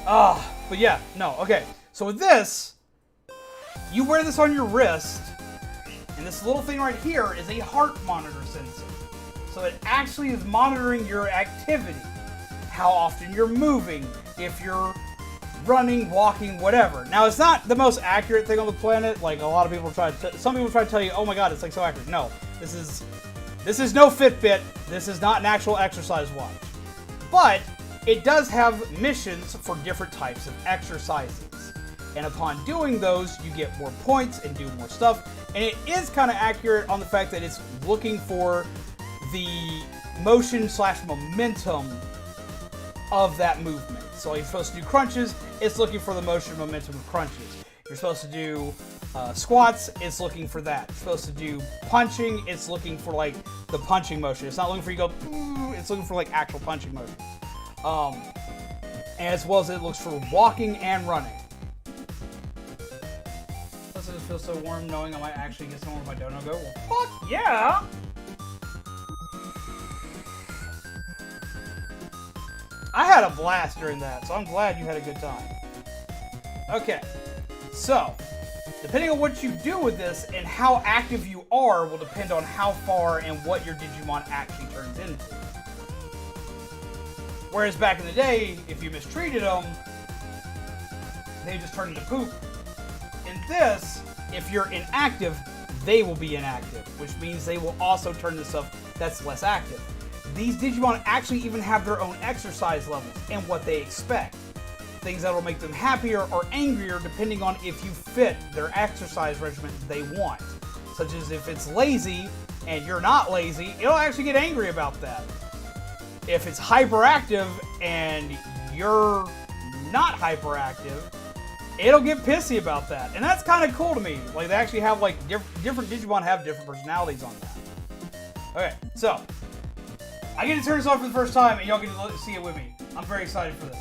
But yeah, no, okay. So with this, you wear this on your wrist, and this little thing right here is a heart monitor sensor. So it actually is monitoring your activity. How often you're moving, if you're running, walking, whatever. Now, it's not the most accurate thing on the planet. Like, a lot of people some people try to tell you, oh my god, it's like so accurate. No, this is no Fitbit. This is not an actual exercise watch. But it does have missions for different types of exercises. And upon doing those, you get more points and do more stuff. And it is kind of accurate on the fact that it's looking for the motion/momentum of that movement. So if you're supposed to do crunches, it's looking for the motion and momentum of crunches. If you're supposed to do squats, it's looking for that. If you're supposed to do punching, it's looking for like the punching motion. It's not looking for you to go, it's looking for like actual punching motion. as well as it looks for walking and running. Plus, it just feels so warm knowing I might actually get somewhere with my dono go. Well, fuck yeah! I had a blast during that, so I'm glad you had a good time. Okay, so depending on what you do with this and how active you are will depend on how far and what your Digimon actually turns into. Whereas back in the day, if you mistreated them, they just turn into poop. In this, if you're inactive, they will be inactive, which means they will also turn into stuff that's less active. These Digimon actually even have their own exercise levels and what they expect. Things that will make them happier or angrier depending on if you fit their exercise regimen they want. Such as if it's lazy and you're not lazy, it'll actually get angry about that. If it's hyperactive and you're not hyperactive, it'll get pissy about that. And that's kind of cool to me. Like, they actually have, like, different Digimon have different personalities on that. Okay, so I get to turn this on for the first time, and y'all get to see it with me. I'm very excited for this.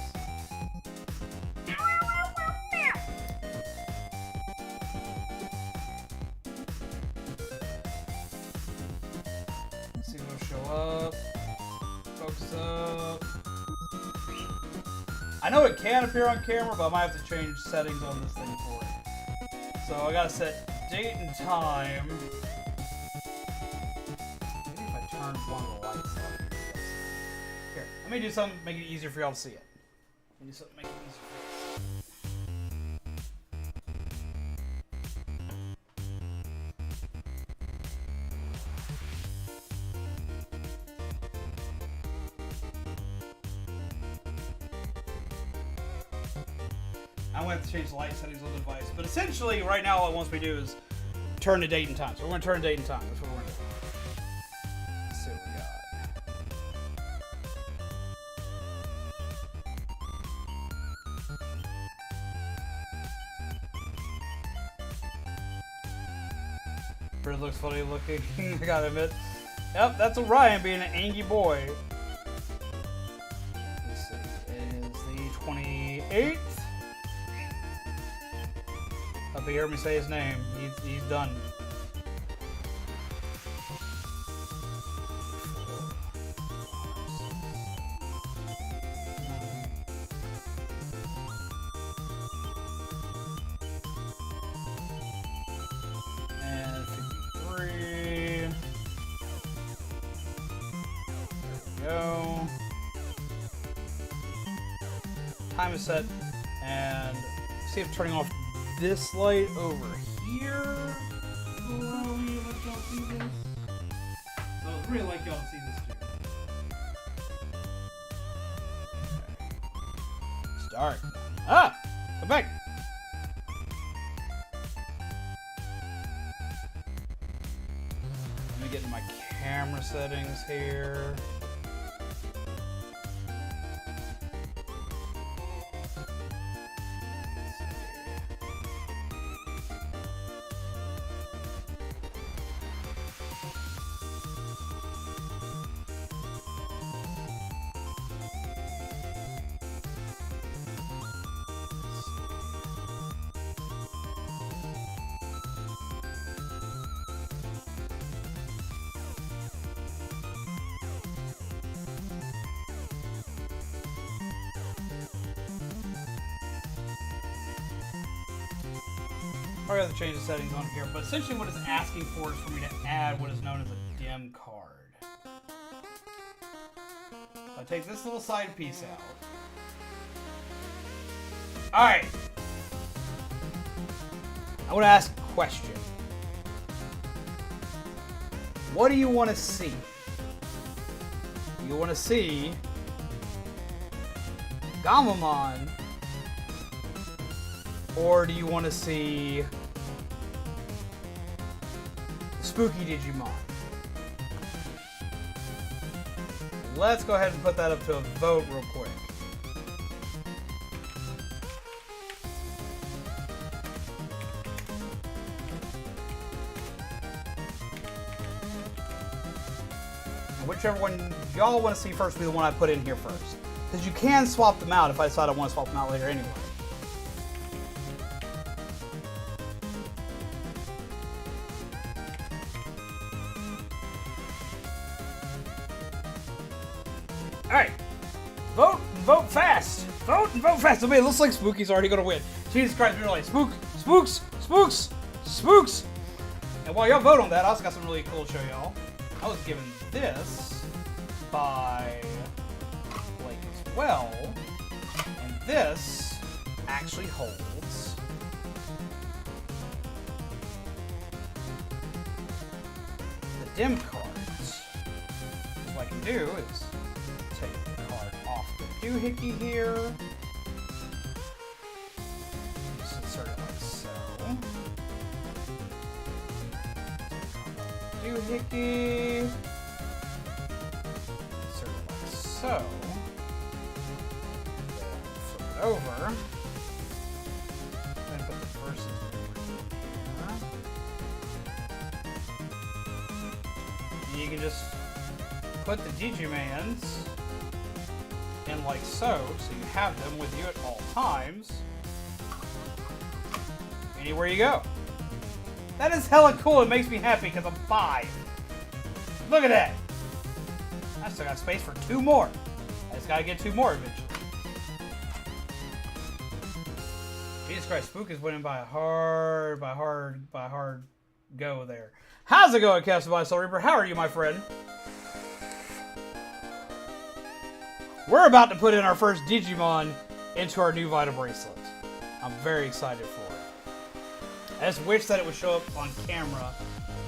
Let's see what'll show up. Focus up. I know it can appear on camera, but I might have to change settings on this thing for it. So I gotta set date and time. Maybe if I turn one of the lights off. Here, let me do something to make it easier for y'all to see it. Let me do something to make it easier for you. I'm going to have to change the light settings on the device. But essentially, right now, all it wants me to do is turn the date and time. So we're going to turn the date and time. That's what we're going to do. Let's see what we got. It looks funny looking, I gotta admit. Yep, that's Orion being an angry boy. Let's see, it is the 28th. Hope you hear me say his name. He's done. And 53. There we go. Time is set. And see if turning off this light over here. So I'd really like y'all to see this too. Okay. Start. Ah! Come back! Let me get into my camera settings here. Probably have to change the settings on here, but essentially what it's asking for is for me to add what is known as a dim card. So I take this little side piece out. Alright. I want to ask a question. What do you want to see? You want to see Gamamon, or do you want to see Spooky Digimon? Let's go ahead and put that up to a vote real quick. And whichever one y'all want to see first will be the one I put in here first. Because you can swap them out if I decide I want to swap them out later anyway. Alright. Vote and vote fast. Vote and vote fast. I mean, it looks like Spooky's already going to win. Jesus Christ, we're like, spooks. And while y'all vote on that, I also got some really cool to show y'all. I was given this by Blake as well. And this actually holds the dim cards. What I can do is take the card off the doohickey here. Just insert it like so. Doohickey. Insert it like so. Flip it over. And put the first here. And you can just put the Digimons in like so you have them with you at all times. Anywhere you go. That is hella cool. It makes me happy because I'm 5. Look at that. I still got space for 2 more. I just gotta get 2 more eventually. Jesus Christ, Spook is winning by a hard go there. How's it going, Castle by Soul Reaper? How are you, my friend? We're about to put in our first Digimon into our new Vital Bracelet. I'm very excited for it. I just wish that it would show up on camera,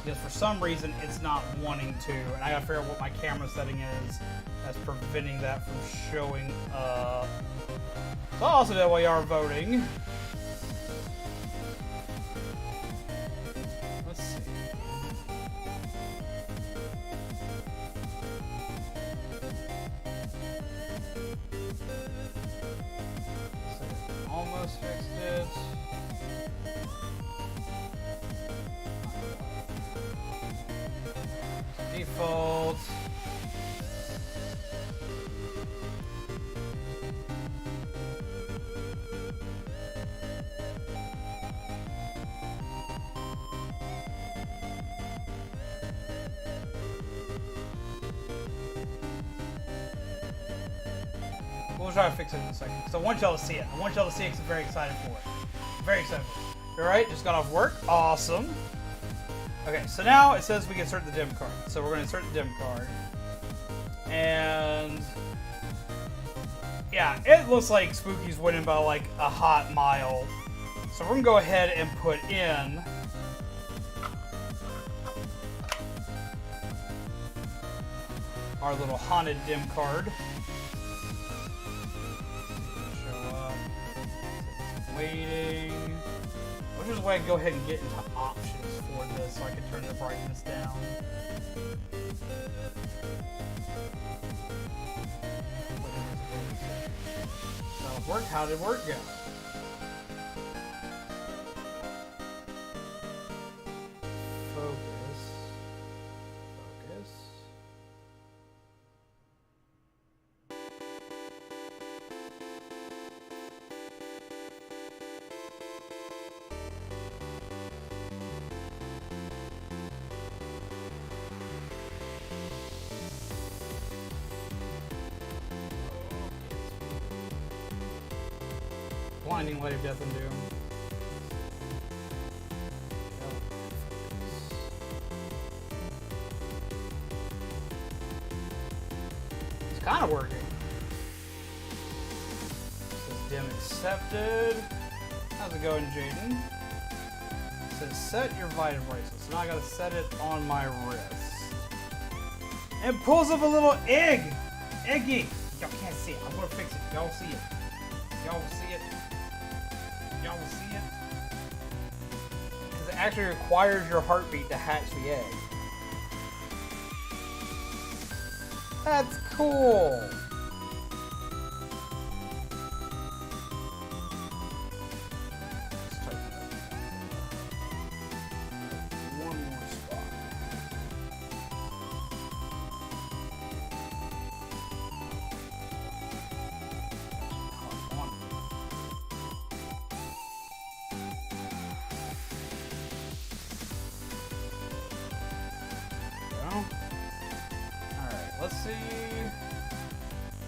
because for some reason it's not wanting to, and I gotta figure out what my camera setting is that's preventing that from showing up. So I'll also do that while you are voting. Let's see. So almost fixed it. Default. We'll try to fix it in a second, because I want y'all to see it. I want y'all to see it because I'm very excited for it. Very excited for it. Alright, just got off work. Awesome. Okay, so now it says we can insert the dim card. So we're going to insert the dim card. And yeah, it looks like Spooky's winning by like a hot mile. So we're going to go ahead and put in our little haunted dim card. Show up. Waiting. Which is why I go ahead and get into options for this so I can turn the brightness down. That'll work. How did work go? Focus. Focus. Blinding light of death and doom. It's kind of working. Says dim accepted. How's it going, Jaden? It says set your Vital Bracelet. So now I gotta set it on my wrist. And it pulls up a little egg. Eggy. Y'all can't see it. I'm gonna fix it. Y'all see it. Y'all see it. Y'all will see it. Because it actually requires your heartbeat to hatch the egg. That's cool. Let's tighten it up. One more spot.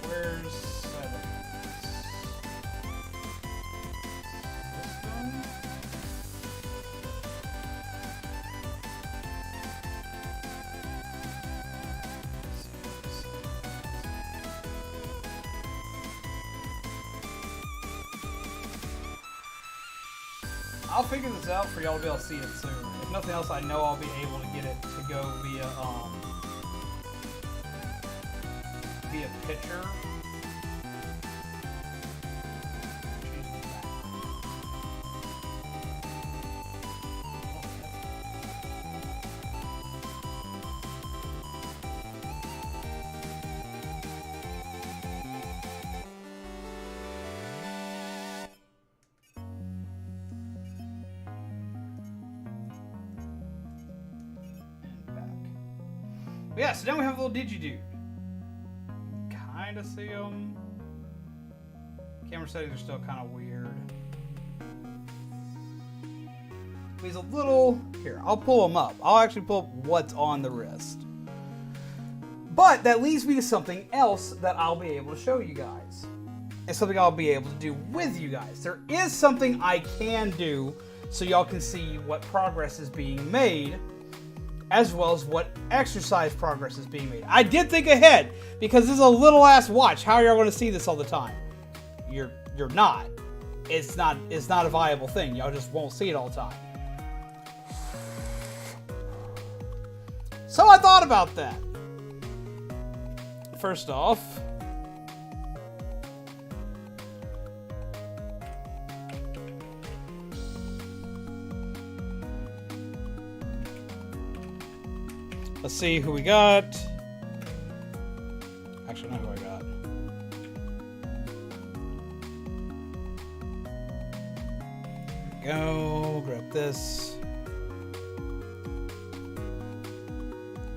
Where's settings? This one? I'll figure this out for y'all to be able to see it soon. If nothing else, I know I'll be able to get it to go via picture. Yeah, so now we have a little Digidude. Kind of see him. Camera settings are still kind of weird. He's a little... Here, I'll pull him up. I'll actually pull up what's on the wrist. But that leads me to something else that I'll be able to show you guys. And something I'll be able to do with you guys. There is something I can do so y'all can see what progress is being made, as well as what exercise progress is being made. I did think ahead, because this is a little ass watch. How are y'all going to see this all the time? You're not. It's not a viable thing. Y'all just won't see it all the time. So I thought about that. First off, let's see who we got. Actually, not who I got. There we go. Grab this.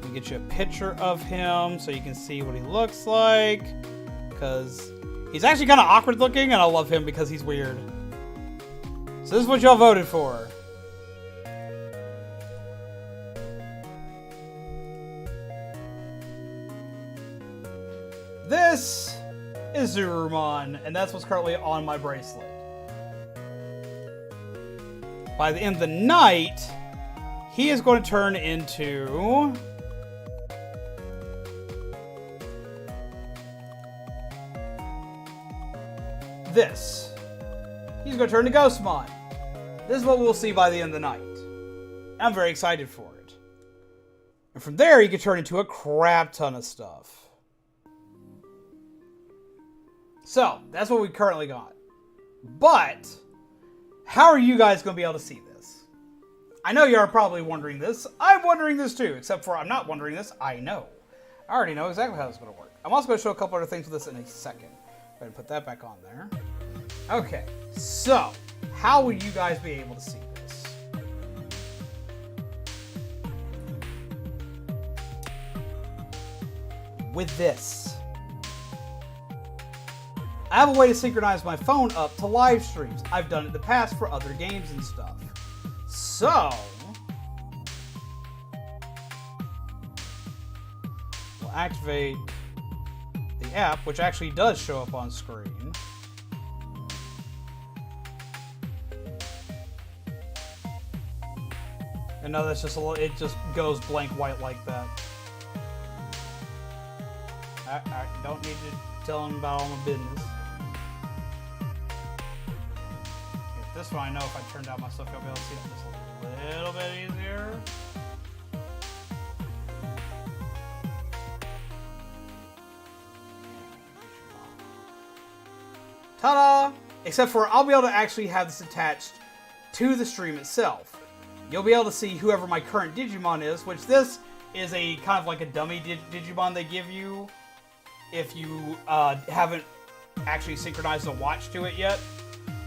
We get you a picture of him so you can see what he looks like. Because he's actually kind of awkward looking, and I love him because he's weird. So this is what y'all voted for. This is Zurumon, and that's what's currently on my bracelet. By the end of the night, he is going to turn into... this. He's going to turn to Ghostmon. This is what we'll see by the end of the night. I'm very excited for it. And from there, he can turn into a crap ton of stuff. So, that's what we currently got. But, how are you guys going to be able to see this? I know you're probably wondering this. I'm wondering this too, except for I'm not wondering this. I know. I already know exactly how this is going to work. I'm also going to show a couple other things with this in a second. Go ahead and put that back on there. Okay, so, how would you guys be able to see this? With this. I have a way to synchronize my phone up to live streams. I've done it in the past for other games and stuff. So, we'll activate the app, which actually does show up on screen. And no, that's just a little, it just goes blank white like that. I don't need to tell him about all my business. If this one, I know if I turned out my stuff, I'll be able to see it just a little bit easier. Ta-da! Except for I'll be able to actually have this attached to the stream itself. You'll be able to see whoever my current Digimon is, which this is a kind of like a dummy Digimon they give you if you haven't actually synchronized a watch to it yet.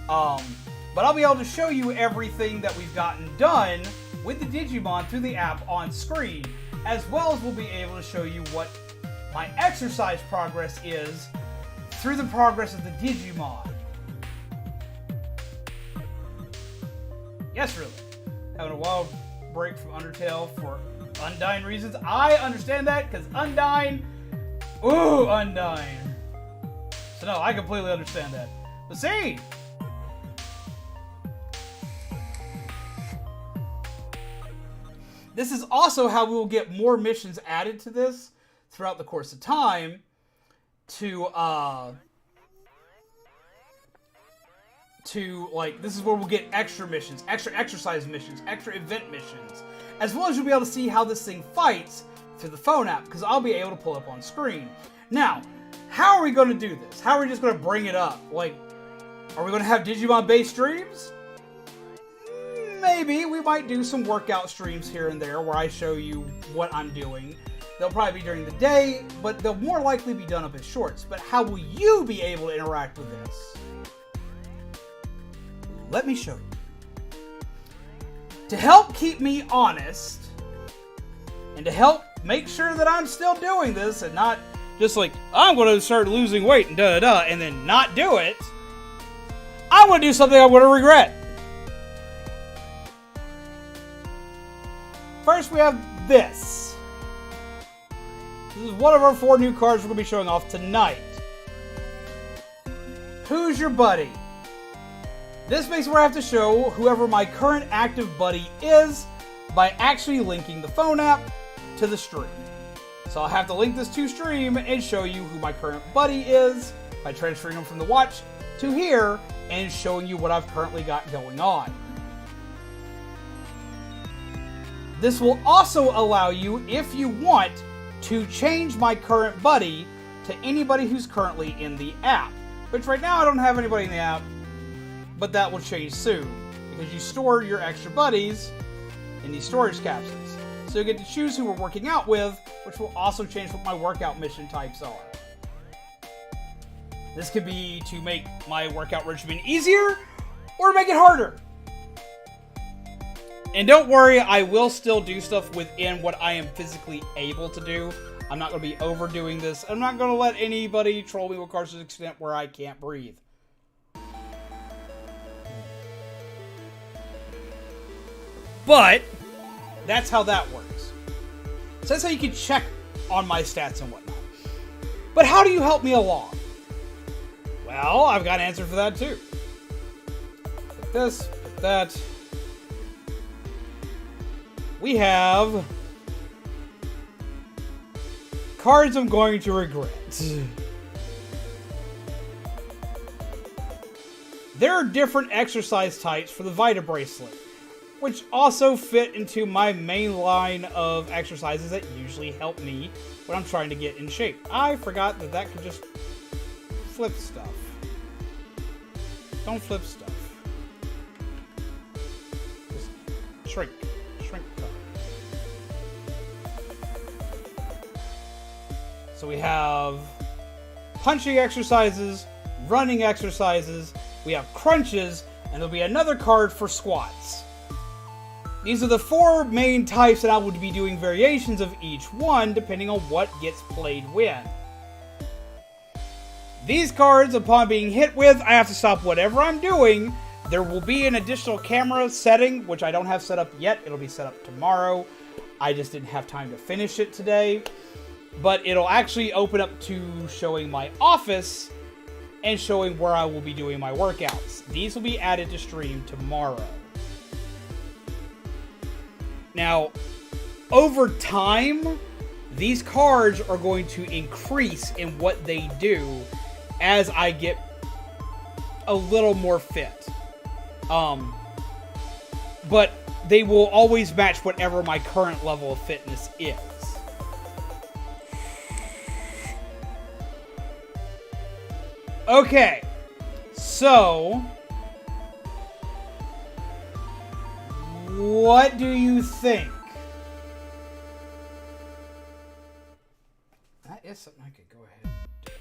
But I'll be able to show you everything that we've gotten done with the Digimon through the app on screen, as well as we'll be able to show you what my exercise progress is through the progress of the Digimon. Yes, really. Having a wild break from Undertale for Undyne reasons. I understand that, because Undyne Ooh, Undyne. So no, I completely understand that. But see! This is also how we will get more missions added to this throughout the course of time to like, this is where we'll get extra missions, extra exercise missions, extra event missions, as well as you'll be able to see how this thing fights through the phone app, because I'll be able to pull up on screen. Now, how are we going to do this? How are we just going to bring it up? Like, are we going to have Digimon-based streams? Maybe. We might do some workout streams here and there where I show you what I'm doing. They'll probably be during the day, but they'll more likely be done up as shorts. But how will you be able to interact with this? Let me show you. To help keep me honest, and to help make sure that I'm still doing this and not just like, I'm going to start losing weight and da-da-da, and then not do it, I'm going to do something I'm going to regret. First, we have this. This is one of our 4 new cards we're going to be showing off tonight. Who's your buddy? This makes where I have to show whoever my current active buddy is by actually linking the phone app to the stream. So I'll have to link this to stream and show you who my current buddy is by transferring them from the watch to here and showing you what I've currently got going on. This will also allow you, if you want, to change my current buddy to anybody who's currently in the app. Which right now I don't have anybody in the app, but that will change soon, because you store your extra buddies in these storage capsules. So you get to choose who we're working out with, which will also change what my workout mission types are. This could be to make my workout regimen easier, or make it harder. And don't worry, I will still do stuff within what I am physically able to do. I'm not going to be overdoing this. I'm not going to let anybody troll me with cards to the extent where I can't breathe. But that's how that works. So that's how you can check on my stats and whatnot. But how do you help me along? Well, I've got an answer for that too. Put this, put that. We have cards I'm going to regret. There are different exercise types for the Vita Bracelet, which also fit into my main line of exercises that usually help me when I'm trying to get in shape. I forgot that that could just flip stuff. Don't flip stuff. Just shrink. Shrink card. So we have punching exercises, running exercises, we have crunches, and there'll be another card for squats. These are the 4 main types that I would be doing variations of each one, depending on what gets played when. These cards, upon being hit with, I have to stop whatever I'm doing. There will be an additional camera setting, which I don't have set up yet. It'll be set up tomorrow. I just didn't have time to finish it today. But it'll actually open up to showing my office and showing where I will be doing my workouts. These will be added to stream tomorrow. Now, over time, these cards are going to increase in what they do as I get a little more fit. But they will always match whatever my current level of fitness is. Okay, so what do you think? That is something I could go ahead and do.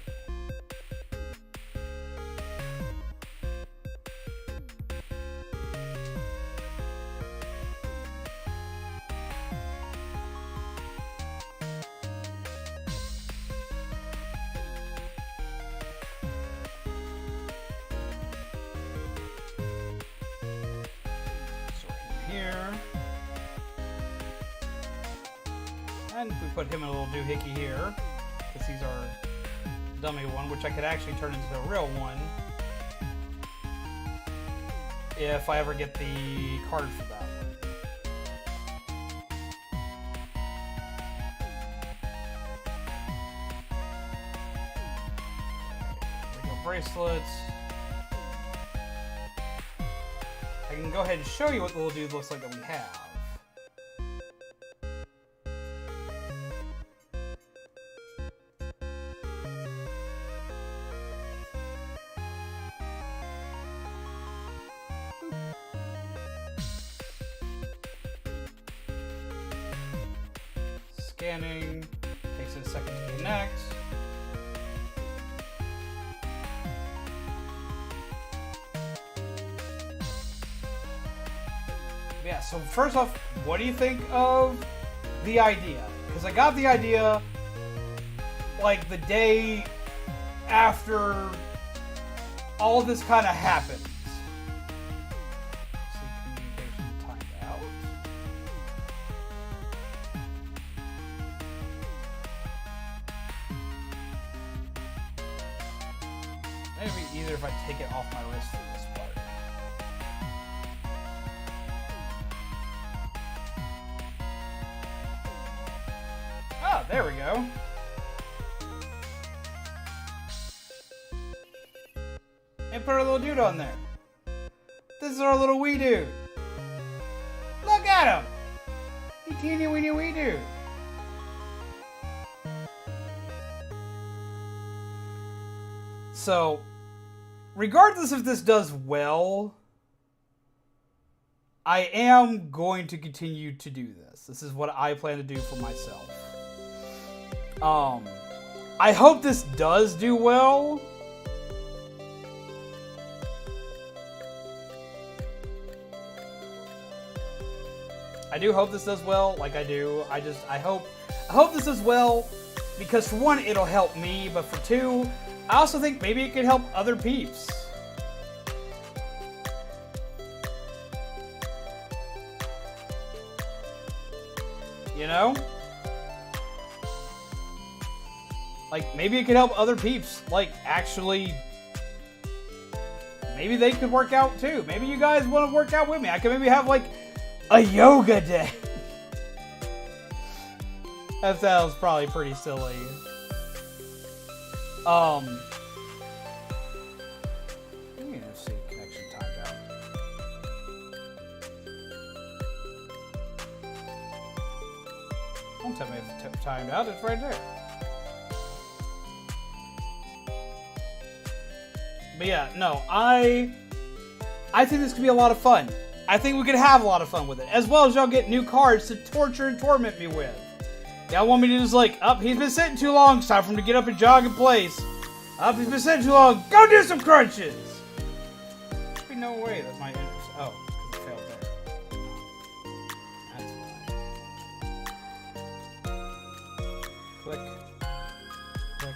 Here. And we put him in a little doohickey here. because he's our dummy one, which I could actually turn into the real one if I ever get the card for that one. Bracelets. I can go ahead and show you what the little dude looks like that we have. Scanning. Takes it a second to connect. Yeah, so first off, what do you think of the idea? Because I got the idea like the day after all this kind of happened. See, communication timed out. Maybe either if I take it off my wrist for this part. Ah, there we go. And put our little dude on there. This is our little wee dude. Look at him! He teeny weeny wee dude. So, regardless if this does well, I am going to continue to do this. This is what I plan to do for myself. I hope this does do well. I do hope this does well, like I do. I hope this does well because for one, it'll help me, but for two, I also think maybe it could help other peeps. You know? Like, maybe it could help other peeps. Like, actually, maybe they could work out too. Maybe you guys want to work out with me. I could maybe have, like, a yoga day. That sounds probably pretty silly. NFC connection timed out. Don't tell me it's timed out. It's right there. But yeah, no, I think this could be a lot of fun. I think we could have a lot of fun with it. As well as y'all get new cards to torture and torment me with. Y'all want me to just like, he's been sitting too long. It's time for him to get up and jog in place. He's been sitting too long. Go do some crunches. There'd be no way that my enters. Oh, because it failed there. That's fine. Click. Click.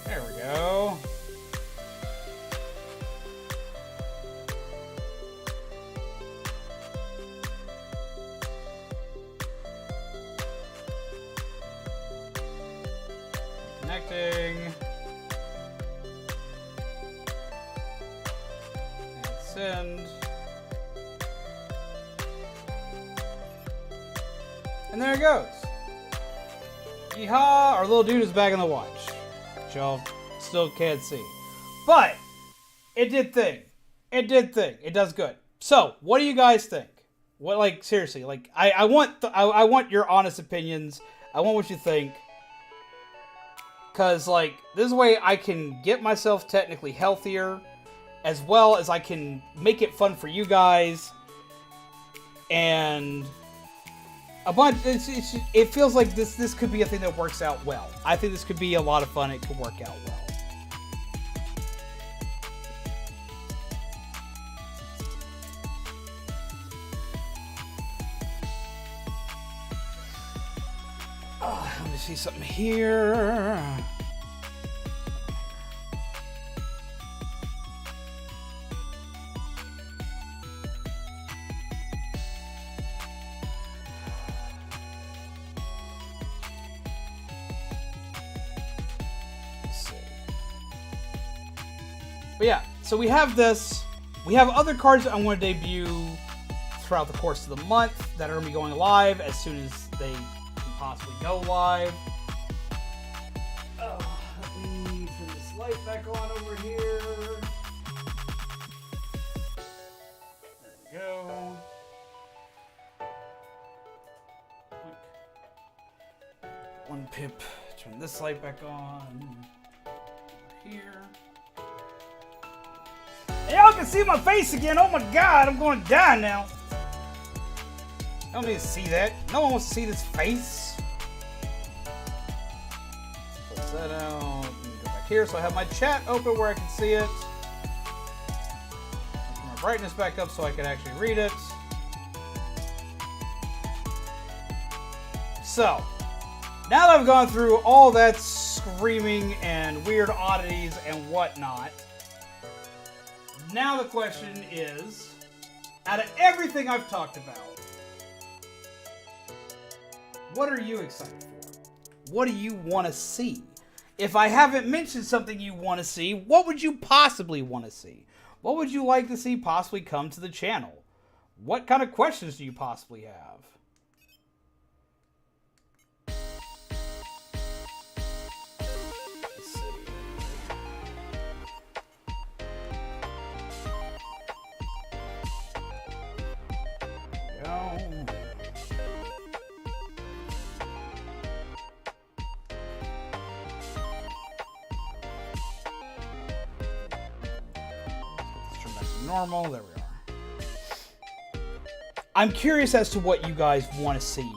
There we go. Connecting. And send. And there it goes. Yeehaw! Our little dude is back in the watch. Which y'all still can't see. But it did thing. It did thing. It does good. So, what do you guys think? What, like, seriously, like, I want your honest opinions. I want what you think. Because, like, this way I can get myself technically healthier, as well as I can make it fun for you guys. And a bunch, it feels like this could be a thing that works out well. I think this could be a lot of fun. It could work out well. Let me see something here. But yeah, so we have this. We have other cards that I want to debut throughout the course of the month that are going to be going live as soon as they can possibly go live. Oh, let me turn this light back on over here. There we go. One pip. Turn this light back on. Over here. Y'all can see my face again. Oh my god, I'm going to die now. I don't need to see that. No one wants to see this face. Let's close that out. Let me go back here so I have my chat open where I can see it. Turn my brightness back up so I can actually read it. So, now that I've gone through all that screaming and weird oddities and whatnot, now the question is, out of everything I've talked about, what are you excited for? What do you want to see? If I haven't mentioned something you want to see, what would you possibly want to see? What would you like to see possibly come to the channel? What kind of questions do you possibly have? Let's see. Go. Normal, there we are. I'm curious as to what you guys want to see.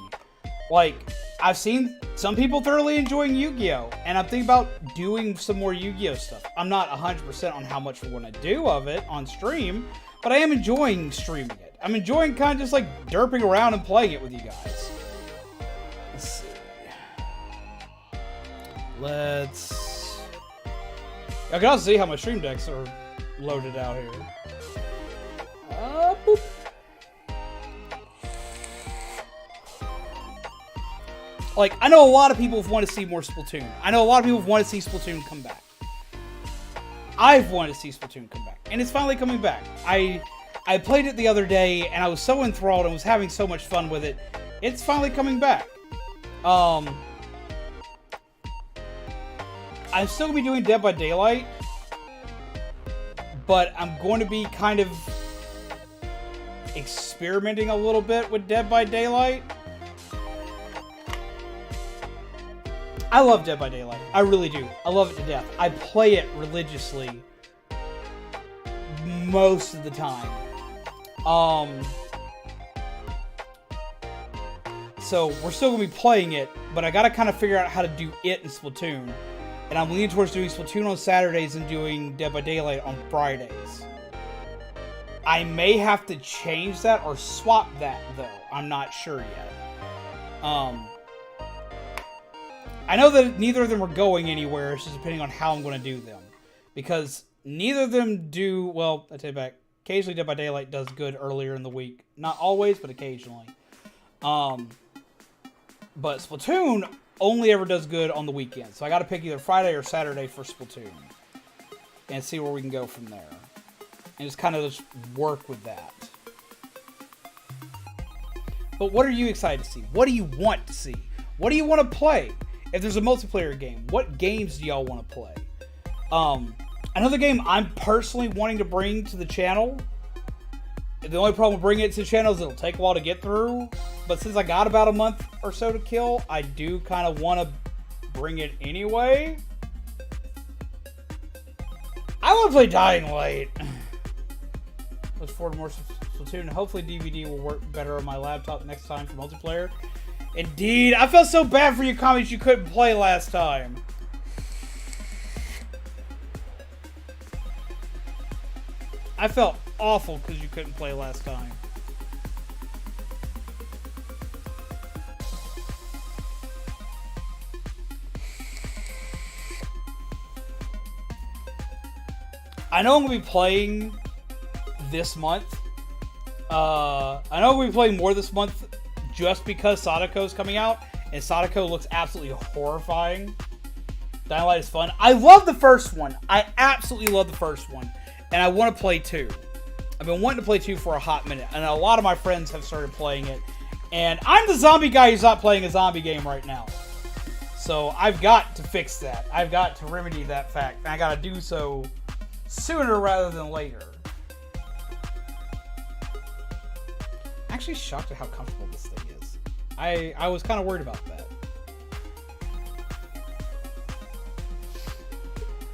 Like, I've seen some people thoroughly enjoying Yu-Gi-Oh! And I'm thinking about doing some more Yu-Gi-Oh! Stuff. I'm not 100% on how much we're going to do of it on stream, but I am enjoying streaming it. I'm enjoying kind of just like derping around and playing it with you guys. Let's see. Let's... I can also see how my stream decks are loaded out here. Boop. Like, I know a lot of people want to see more Splatoon. I know a lot of people want to see Splatoon come back. I've wanted to see Splatoon come back, and it's finally coming back. I played it the other day, and I was so enthralled and was having so much fun with it. It's finally coming back. I'm still going to be doing Dead by Daylight, but I'm going to be kind of experimenting a little bit with Dead by Daylight. I love Dead by Daylight. I really do. I love it to death. I play it religiously most of the time. So we're still going to be playing it, but I got to kind of figure out how to do it in Splatoon. And I'm leaning towards doing Splatoon on Saturdays and doing Dead by Daylight on Fridays. I may have to change that or swap that, though. I'm not sure yet. I know that neither of them are going anywhere. It's just depending on how I'm going to do them. Because neither of them do... Well, I take it back. Occasionally Dead by Daylight does good earlier in the week. Not always, but occasionally. But Splatoon only ever does good on the weekend. So I got to pick either Friday or Saturday for Splatoon. And see where we can go from there. And just kind of just work with that. But what are you excited to see? What do you want to see? What do you want to play? If there's a multiplayer game, what games do y'all want to play? Another game I'm personally wanting to bring to the channel. The only problem with bringing it to the channel is it'll take a while to get through. But since I got about a month or so to kill, I do kind of want to bring it anyway. I want to play Dying Light. Look forward to more Splatoon. Hopefully DVD will work better on my laptop next time for multiplayer. Indeed. I felt so bad for you comments you couldn't play last time. I felt awful because you couldn't play last time. I know I'm going to be playing this month. I know I'm going to be playing more this month just because Sadako is coming out. And Sadako looks absolutely horrifying. Dying Light is fun. I love the first one. I absolutely love the first one. And I want to play 2. I've been wanting to play 2 for a hot minute. And a lot of my friends have started playing it. And I'm the zombie guy who's not playing a zombie game right now. So I've got to fix that. I've got to remedy that fact. And I got to do so sooner rather than later. I'm actually shocked at how comfortable this thing is. I was kind of worried about that.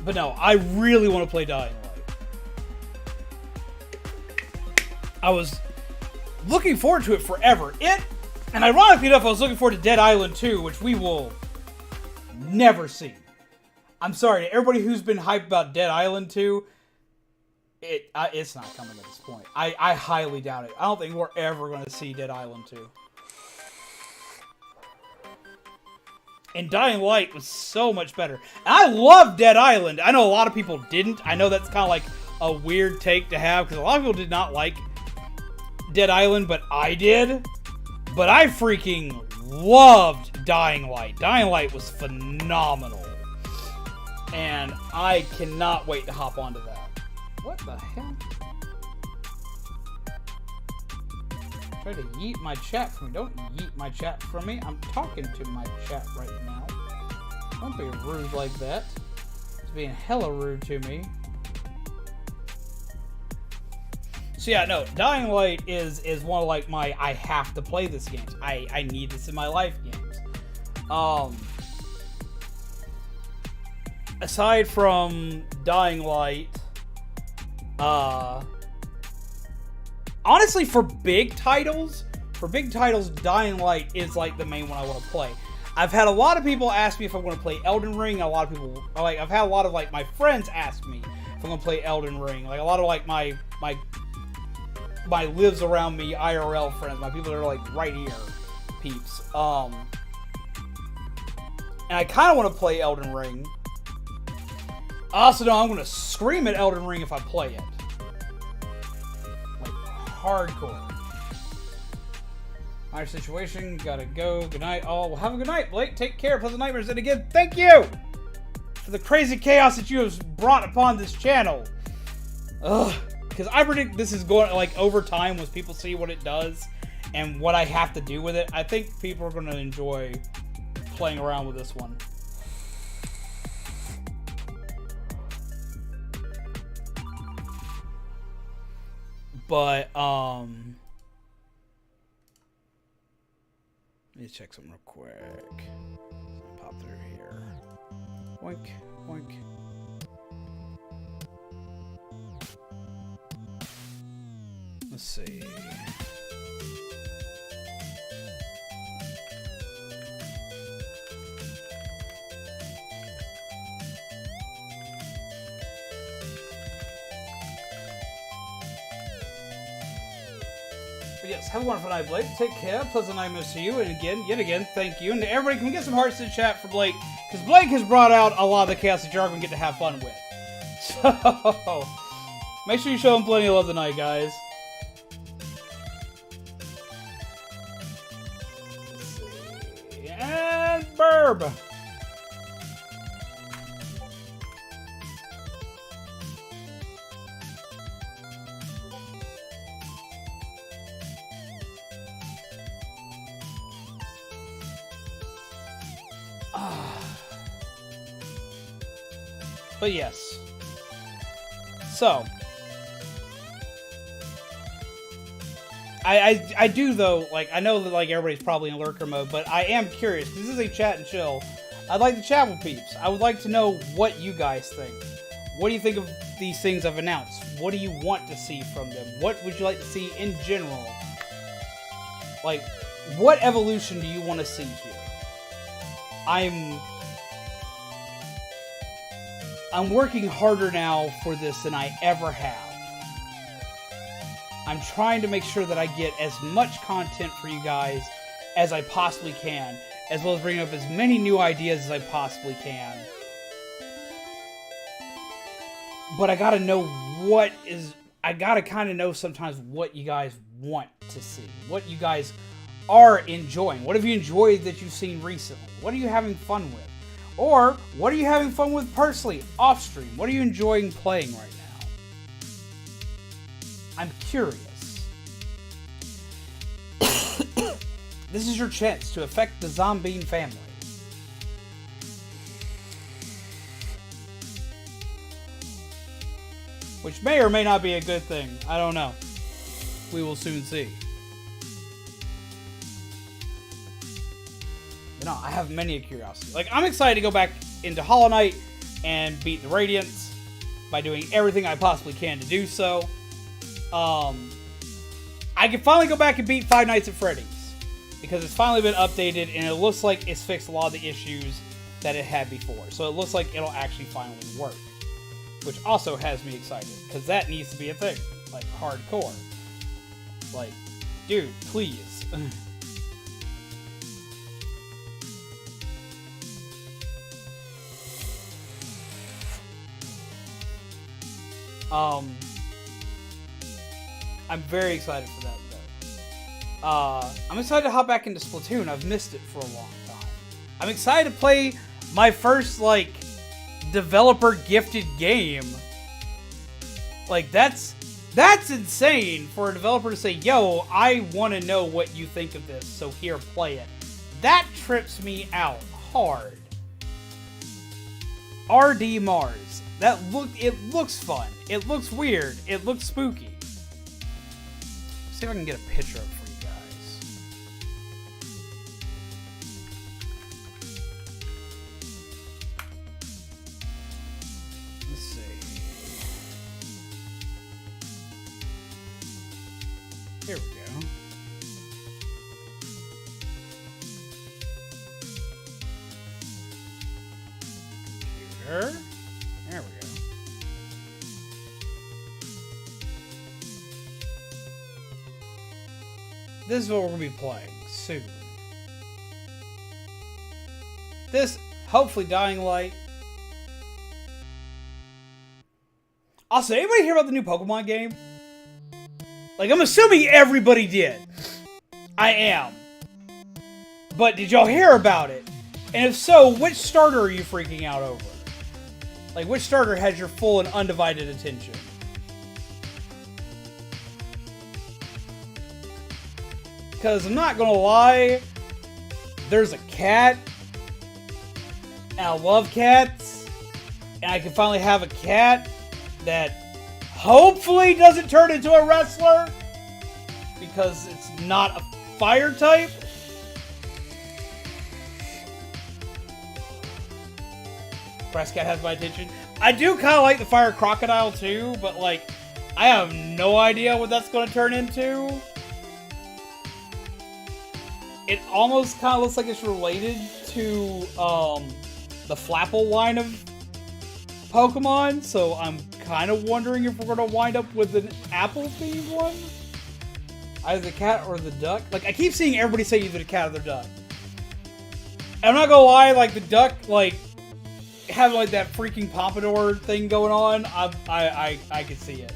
But no, I really want to play Dying Light. I was looking forward to it forever. And ironically enough, I was looking forward to Dead Island 2, which we will never see. I'm sorry to everybody who's been hyped about Dead Island 2. It's not coming at this point. I highly doubt it. I don't think we're ever going to see Dead Island 2. And Dying Light was so much better. And I love Dead Island. I know a lot of people didn't. I know that's kind of like a weird take to have, because a lot of people did not like Dead Island, but I did. But I freaking loved Dying Light. Dying Light was phenomenal. And I cannot wait to hop onto that. What the hell? Try to yeet my chat from me. Don't yeet my chat from me. I'm talking to my chat right now. Don't be rude like that. It's being hella rude to me. So yeah, no, Dying Light is one of like my I have to play this games. I need this in my life games. Aside from Dying Light, honestly, for big titles, Dying Light is like the main one I want to play. I've had a lot of people ask me if I want to play Elden Ring. A lot of people, like, I've had a lot of like my friends ask me if I'm gonna play Elden Ring. Like a lot of like my lives around me IRL friends, my people that are like right here, peeps. And I kind of want to play Elden Ring. I also know I'm gonna scream at Elden Ring if I play it. Hardcore. My situation, gotta go. Good night, all. Well, have a good night, Blake. Take care. Pleasant nightmares. And again, thank you for the crazy chaos that you have brought upon this channel. Ugh. Because I predict this is going, like, over time, once people see what it does and what I have to do with it, I think people are going to enjoy playing around with this one. But, let me check something real quick. Pop through here. Boink, boink. Let's see. But yes, have a wonderful night, Blake. Take care. Pleasant nightmares to you. And again, yet again, thank you. And to everybody, can we get some hearts in the chat for Blake? Because Blake has brought out a lot of the chaos that you're going to get to have fun with. So, make sure you show him plenty of love tonight, guys. Let's see. And Burb. But yes. So. I do though, like, I know that like everybody's probably in lurker mode, but I am curious, because this is a chat and chill. I'd like to chat with peeps. I would like to know what you guys think. What do you think of these things I've announced? What do you want to see from them? What would you like to see in general? Like, what evolution do you want to see here? I'm working harder now for this than I ever have. I'm trying to make sure that I get as much content for you guys as I possibly can, as well as bringing up as many new ideas as I possibly can. But I gotta know I gotta kind of know sometimes what you guys want to see. What you guys are enjoying. What have you enjoyed that you've seen recently? What are you having fun with? Or, what are you having fun with personally, off stream? What are you enjoying playing right now? I'm curious. This is your chance to affect the Zombine family. Which may or may not be a good thing. I don't know. We will soon see. But no, I have many a curiosity. Like, I'm excited to go back into Hollow Knight and beat the Radiance by doing everything I possibly can to do so. I can finally go back and beat Five Nights at Freddy's. Because it's finally been updated, and it looks like it's fixed a lot of the issues that it had before. So it looks like it'll actually finally work. Which also has me excited, because that needs to be a thing. Like, hardcore. Like, dude, please. I'm very excited for that, though. I'm excited to hop back into Splatoon. I've missed it for a long time. I'm excited to play my first, like, developer-gifted game. Like, that's insane for a developer to say, yo, I want to know what you think of this, so here, play it. That trips me out hard. RD Mars. It looks fun. It looks weird. It looks spooky. See if I can get a picture of it for you guys. Let's see. Here we go. Computer. There we go. This is what we're going to be playing soon. This, hopefully, Dying Light. Also, anybody hear about the new Pokemon game? Like, I'm assuming everybody did. I am. But did y'all hear about it? And if so, which starter are you freaking out over? Like, which starter has your full and undivided attention? Because I'm not gonna lie, there's a cat, and I love cats, and I can finally have a cat that hopefully doesn't turn into a wrestler, because it's not a fire type. Grass cat has my attention. I do kind of like the fire crocodile too, but like, I have no idea what that's going to turn into. It almost kind of looks like it's related to the Flapple line of Pokemon, so I'm kind of wondering if we're going to wind up with an apple-themed one. Either the cat or the duck. Like, I keep seeing everybody say either the cat or the duck. And I'm not going to lie, like, the duck, like, having like that freaking pompadour thing going on, I can see it.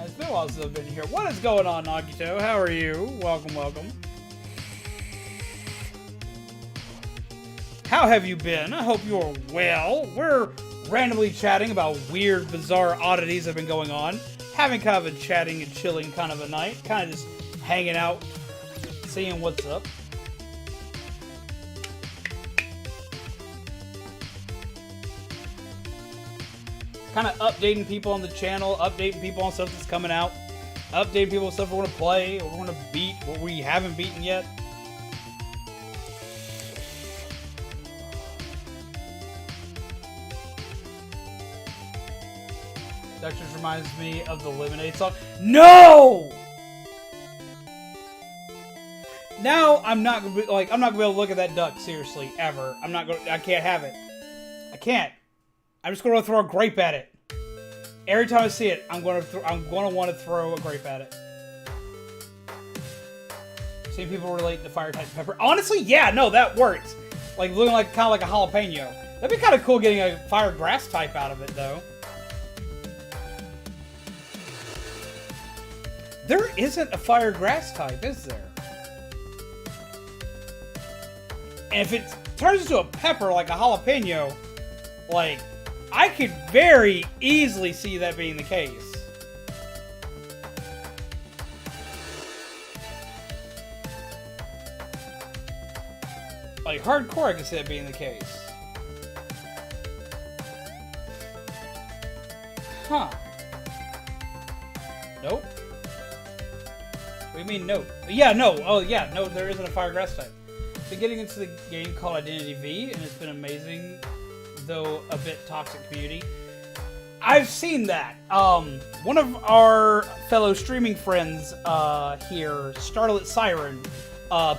It's been a while since I've been here. What is going on, Nagito? How are you? Welcome, welcome. How have you been? I hope you're well. We're randomly chatting about weird, bizarre oddities that have been going on. Having kind of a chatting and chilling kind of a night. Kind of just hanging out, seeing what's up. Kind of updating people on the channel, updating people on stuff that's coming out, updating people on stuff we're going to play, or we're going to beat, what we haven't beaten yet. That just reminds me of the Lemonade song. No! Now I'm not gonna be like, I'm not gonna be able to look at that duck seriously ever. I can't have it. I can't. I'm just gonna throw a grape at it. Every time I see it, I'm gonna want to throw a grape at it. Seeing people relate to fire type pepper. Honestly, yeah, no, that works. Like looking like kind of like a jalapeno. That'd be kind of cool getting a fire grass type out of it, though. There isn't a fire grass type, is there? And if it's turns into a pepper like a jalapeno, like, I could very easily see that being the case. Like, hardcore, I can see that being the case. Huh. Nope. What do you mean, no? Yeah, no. Oh, yeah, no, there isn't a fire grass type. Been getting into the game called Identity V, and it's been amazing, though a bit toxic community. I've seen that. One of our fellow streaming friends here, Starlit Siren,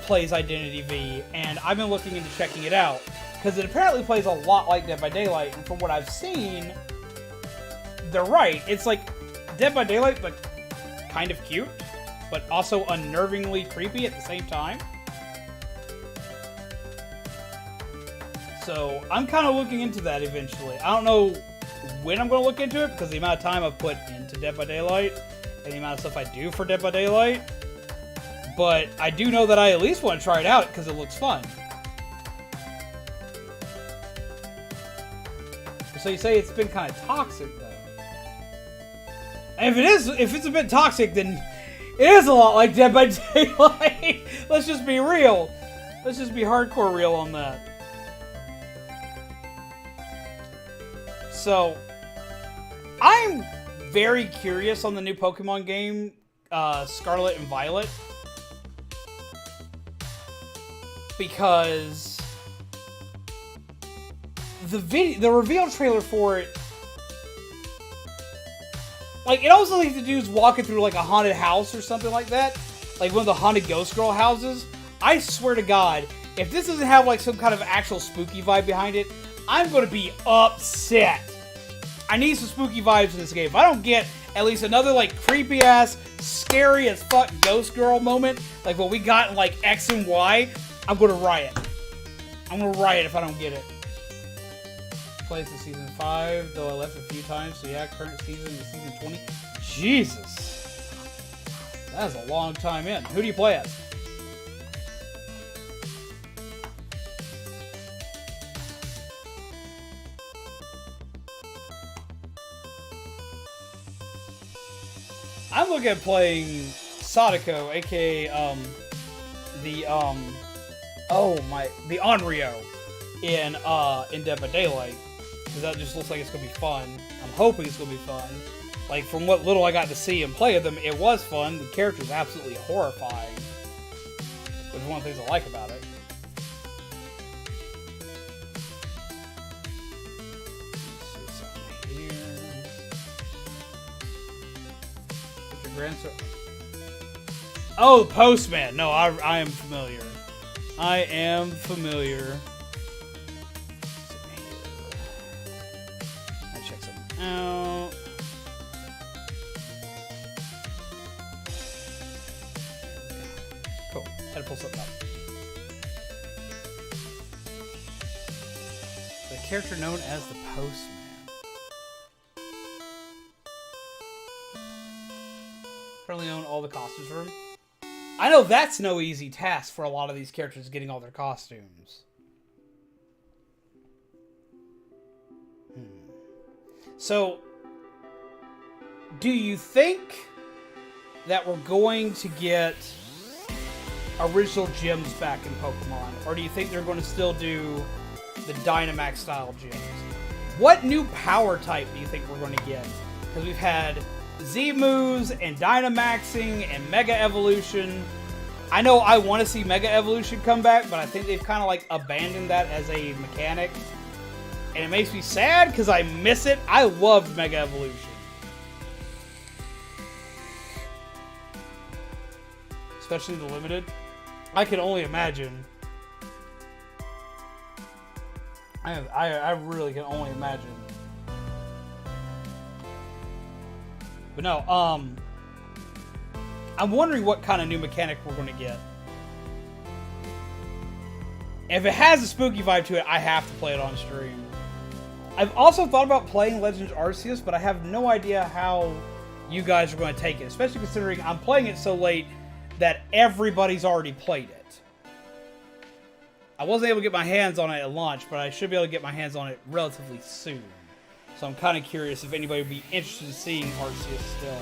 plays Identity V, and I've been looking into checking it out, because it apparently plays a lot like Dead by Daylight, and from what I've seen, they're right. It's like Dead by Daylight, but kind of cute, but also unnervingly creepy at the same time. So I'm kind of looking into that eventually. I don't know when I'm going to look into it, because the amount of time I've put into Dead by Daylight and the amount of stuff I do for Dead by Daylight. But I do know that I at least want to try it out because it looks fun. So you say it's been kind of toxic, though. And if it's a bit toxic, then it is a lot like Dead by Daylight. Let's just be real. Let's just be hardcore real on that. So, I'm very curious on the new Pokemon game, Scarlet and Violet. Because the reveal trailer for it, like, it also needs to do is walking through like a haunted house or something like that, like one of the haunted ghost girl houses. I swear to God, if this doesn't have like some kind of actual spooky vibe behind it, I'm gonna be upset. I need some spooky vibes in this game. If I don't get at least another like creepy ass, scary as fuck ghost girl moment, like what we got in like X and Y, I'm gonna riot. I'm gonna riot if I don't get it. Plays in season 5, though I left a few times, so yeah, current season is season 20. Jesus. That is a long time in. Who do you play as? I'm looking at playing Sadako, aka the Onryo in Dead by Daylight, because that just looks like it's gonna be fun. I'm hoping it's gonna be fun. Like, from what little I got to see and play of them, it was fun. The character's absolutely horrifying, which is one of the things I like about it. Let's see something here. Get your grandson. Oh, the Postman. No, I am familiar. I am familiar. Let's check something out. Cool. Had to pull something up. The character known as the Postman. Currently own all the costumes for him. I know that's no easy task for a lot of these characters, getting all their costumes. So, do you think that we're going to get original gyms back in Pokemon? Or do you think they're going to still do the Dynamax style gyms? What new power type do you think we're going to get? Because we've had Z-moves and Dynamaxing and Mega Evolution. I know I want to see Mega Evolution come back, but I think they've kind of like abandoned that as a mechanic. And it makes me sad because I miss it. I loved Mega Evolution. Especially the limited. I can only imagine. I really can only imagine. But no, I'm wondering what kind of new mechanic we're going to get. If it has a spooky vibe to it, I have to play it on stream. I've also thought about playing Legends Arceus, but I have no idea how you guys are going to take it, especially considering I'm playing it so late that everybody's already played it. I wasn't able to get my hands on it at launch, but I should be able to get my hands on it relatively soon. So I'm kind of curious if anybody would be interested in seeing Arceus still.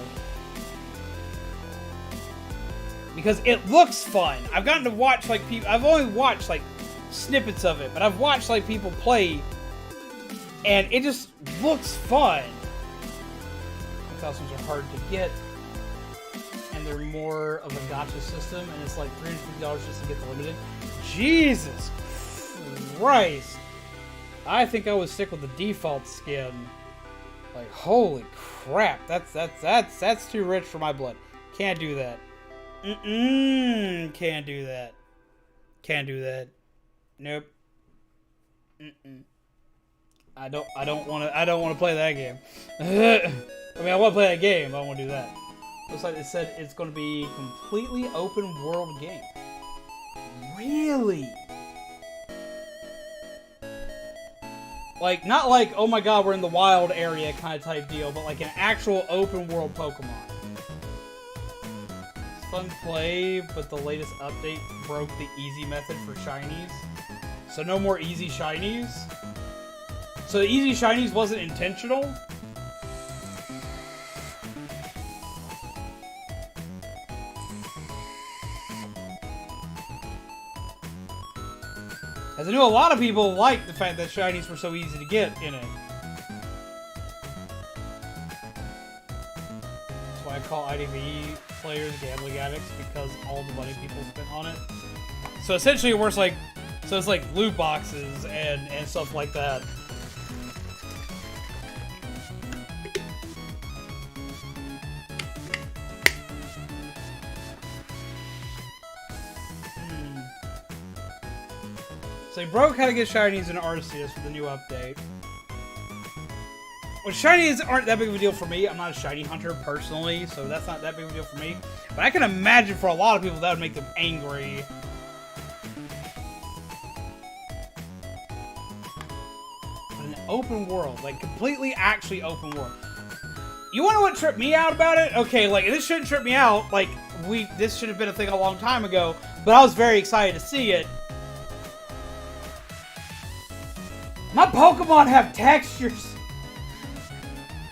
Because it looks fun. I've gotten to watch, like, people... I've only watched, like, snippets of it, but I've watched, like, people play, and it just looks fun. Costumes are hard to get, and they're more of a gacha system, and it's like $350 just to get the limited. Jesus Christ! I think I would stick with the default skin. Like, holy crap! That's too rich for my blood. Can't do that. Can't do that. Can't do that. Nope. I don't want to play that game. I mean, I want to play that game, but I don't want to do that. Looks like it said it's going to be a completely open world game. Really? Like, not like, oh my god, we're in the wild area kind of type deal, but like an actual open world Pokemon. It's fun to play, but the latest update broke the easy method for shinies. So no more easy shinies? So the easy shinies wasn't intentional? As I know a lot of people like the fact that shinies were so easy to get in it. That's why I call IDV players gambling addicts, because all the money people spent on it. So essentially it works like, so it's like loot boxes and stuff like that. So he broke how to get shinies in Arceus with the new update. Well, shinies aren't that big of a deal for me. I'm not a shiny hunter personally, so that's not that big of a deal for me. But I can imagine for a lot of people that would make them angry. But an open world, like completely actually open world. You want to know what tripped me out about it? Okay, like this shouldn't trip me out. Like this should have been a thing a long time ago, but I was very excited to see it. My Pokemon have textures!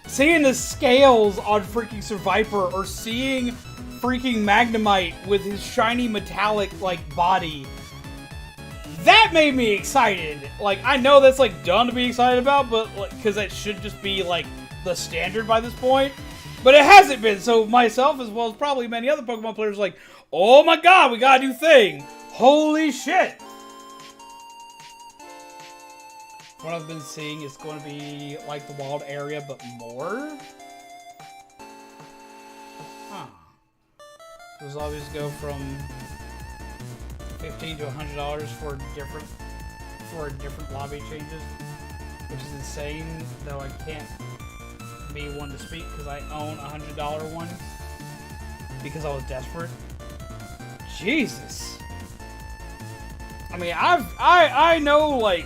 Seeing the scales on freaking Survivor, or seeing freaking Magnemite with his shiny metallic, like, body. That made me excited. Like, I know that's, like, dumb to be excited about, but, like, because that should just be, like, the standard by this point. But it hasn't been, so myself, as well as probably many other Pokemon players, like, oh my god, we got a new thing! Holy shit! What I've been seeing is going to be like the wild area, but more? Huh. Those always go from $15 to $100 for different lobby changes, which is insane, though I can't be one to speak because I own a $100 one because I was desperate. Jesus. I mean, I know, like,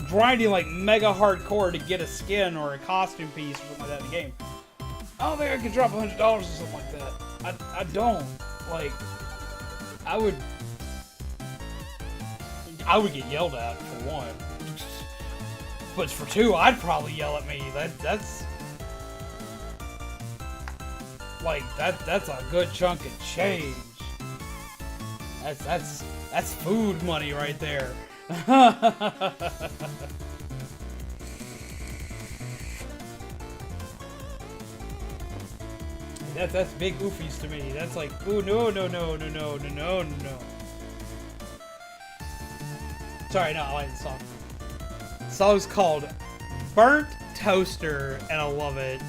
grinding like mega hardcore to get a skin or a costume piece or something like that in the game. I don't think I could drop $100 or something like that. I don't. Like, I would get yelled at for one. But for two, I'd probably yell at me. That's a good chunk of change. That's food money right there. That's big oofies to me. That's like, ooh, no. Sorry, no, I like the song. The song's called Burnt Toaster, and I love it.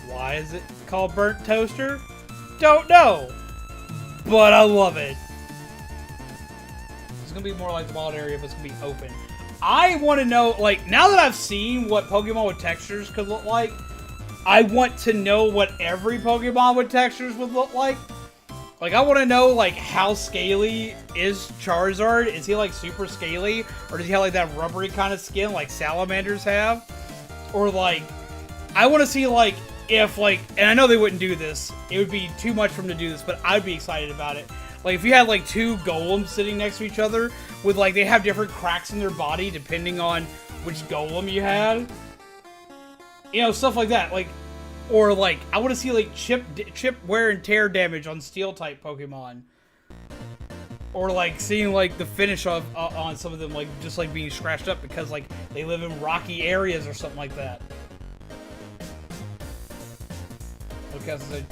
Why is it called Burnt Toaster? Don't know, but I love it. It's gonna be more like the wild area, but it's gonna be open. I want to know, like, now that I've seen what Pokemon with textures could look like, I want to know what every Pokemon with textures would look like. Like, I want to know, like, how scaly is Charizard? Is he, like, super scaly? Or does he have, like, that rubbery kind of skin like salamanders have? Or, like, I want to see, like, if, like, and I know they wouldn't do this. It would be too much for them to do this, but I'd be excited about it. Like, if you had, like, two golems sitting next to each other, with, like, they have different cracks in their body depending on which golem you had. You know, stuff like that. Like, or, like, I want to see, like, chip wear and tear damage on Steel-type Pokemon. Or, like, seeing, like, the finish of on some of them, like, just, like, being scratched up because, like, they live in rocky areas or something like that. Because the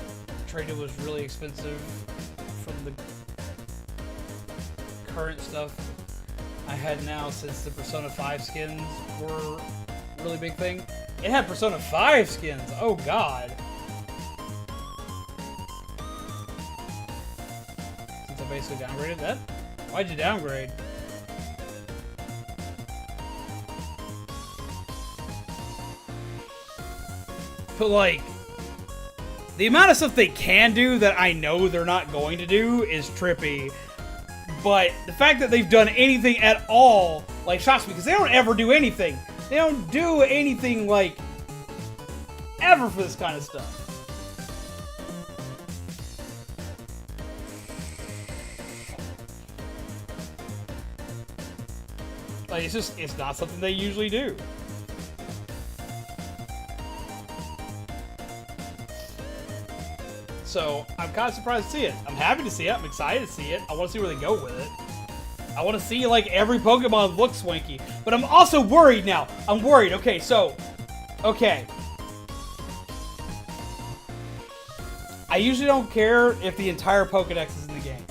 trader was really expensive from the current stuff I had now, since the Persona 5 skins were a really big thing. It had Persona 5 skins! Oh god! Since I basically downgraded that? Why'd you downgrade? But like, the amount of stuff they can do that I know they're not going to do is trippy. But the fact that they've done anything at all, like, shocks me, because they don't ever do anything. They don't do anything, like, ever for this kind of stuff. Like, it's not something they usually do. So, I'm kind of surprised to see it. I'm happy to see it. I'm excited to see it. I want to see where they go with it. I want to see, like, every Pokemon look swanky. But I'm also worried now. I'm worried. Okay, so... Okay. I usually don't care if the entire Pokedex is in the game.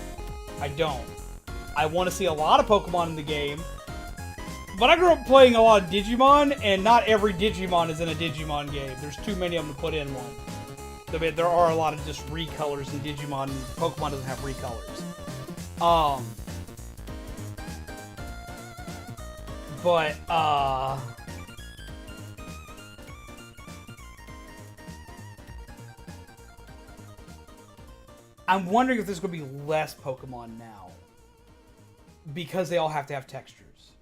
I don't. I want to see a lot of Pokemon in the game. But I grew up playing a lot of Digimon, and not every Digimon is in a Digimon game. There's too many of them to put in one. I mean, there are a lot of just recolors in Digimon, and Pokemon doesn't have recolors. But, I'm wondering if there's going to be less Pokemon now. Because they all have to have textures.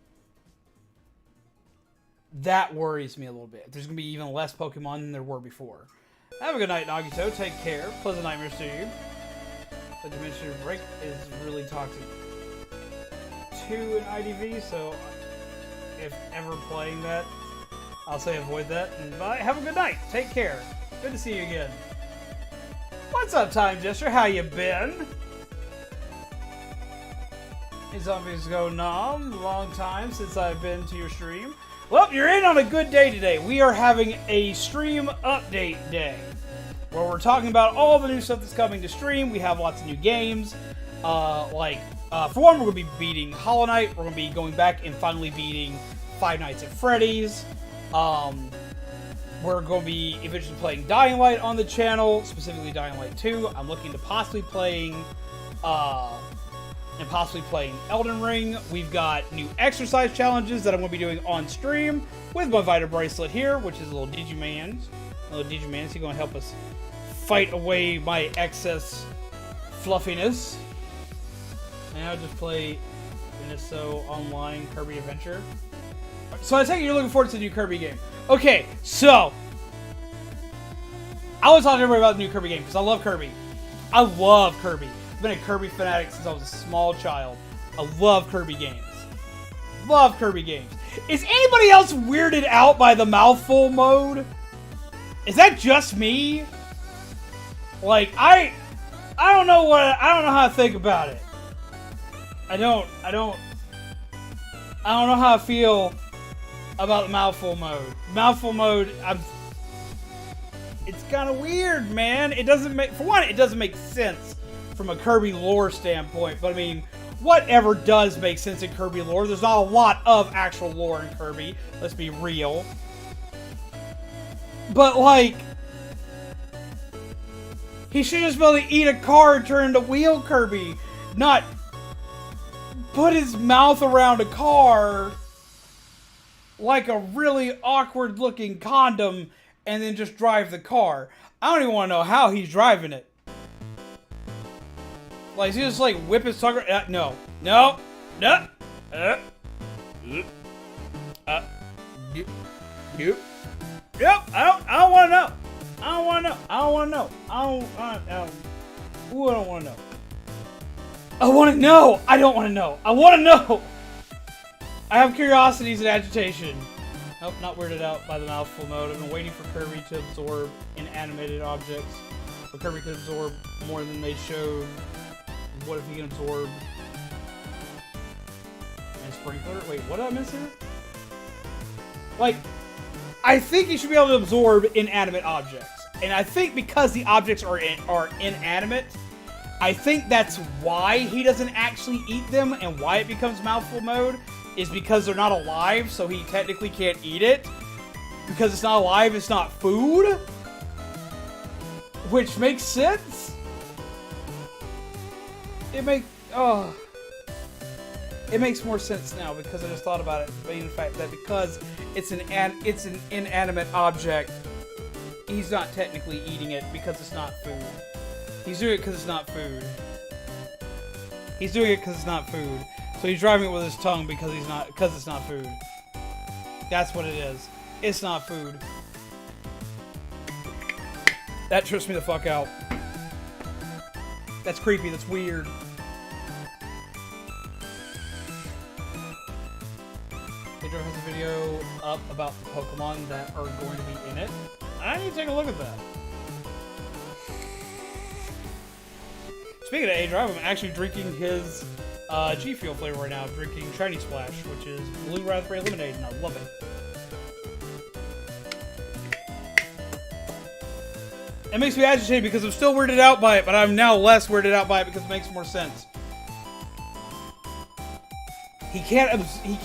That worries me a little bit. There's going to be even less Pokemon than there were before. Have a good night, Nagito. Take care. Pleasant nightmares to you. The dimension break is really toxic to an IDV, so if ever playing that, I'll say avoid that. And bye. Have a good night. Take care. Good to see you again. What's up, Time Jester? How you been? Hey, zombies go nom. Long time since I've been to your stream. Well, you're in on a good day today. We are having a stream update day where we're talking about all the new stuff that's coming to stream. We have lots of new games. For one, we're going to be beating Hollow Knight. We're going to be going back and finally beating Five Nights at Freddy's. We're going to be eventually playing Dying Light on the channel, specifically Dying Light 2. I'm looking to possibly playing Elden Ring. We've got new exercise challenges that I'm going to be doing on stream with my Vita Bracelet here, which is a little Digimon. He's going to help us fight away my excess fluffiness. And I'll just play Iniso Online Kirby Adventure. So I take it you're looking forward to the new Kirby game. Okay, so I want to talk to everybody about the new Kirby game because I love Kirby. I love Kirby. I've been a Kirby fanatic since I was a small child. I love Kirby games. Love Kirby games. Is anybody else weirded out by the mouthful mode? Is that just me? Like, I don't know how to think about it. I don't know how I feel about the mouthful mode. Mouthful mode, it's kind of weird, man. It doesn't make sense from a Kirby lore standpoint, but I mean, whatever does make sense in Kirby lore. There's not a lot of actual lore in Kirby, let's be real. But like, he should just be able to eat a car and turn into Wheel Kirby, not put his mouth around a car like a really awkward looking condom and then just drive the car. I don't even want to know how he's driving it. Like, is he just like whip his tongue? No. Yep. I don't want to know. I don't want to know. Ooh, I don't want to know. I want to know! I don't want to know! I want to know! I have curiosities and agitation. Nope, not weirded out by the mouthful mode. I've been waiting for Kirby to absorb inanimated objects. But Kirby could absorb more than they showed. What if he can absorb... and sprinkler? Wait, what did I miss here? Like, I think he should be able to absorb inanimate objects. And I think because the objects are inanimate, I think that's why he doesn't actually eat them and why it becomes mouthful mode is because they're not alive, so he technically can't eat it. Because it's not alive, it's not food. Which makes sense. It makes more sense now because I just thought about it. Being the fact that because it's an inanimate object, he's not technically eating it because it's not food. He's doing it because it's not food. He's doing it because it's not food. So he's driving it with his tongue because it's not food. That's what it is. It's not food. That trips me the fuck out. That's creepy. That's weird. Pedro has a video up about the Pokemon that are going to be in it. I need to take a look at that. Speaking of A-Drive, I'm actually drinking his G Fuel flavor right now. I'm drinking Shiny Splash, which is Blue Raspberry Lemonade, and I love it. It makes me agitated because I'm still weirded out by it, but I'm now less weirded out by it because it makes more sense. He can't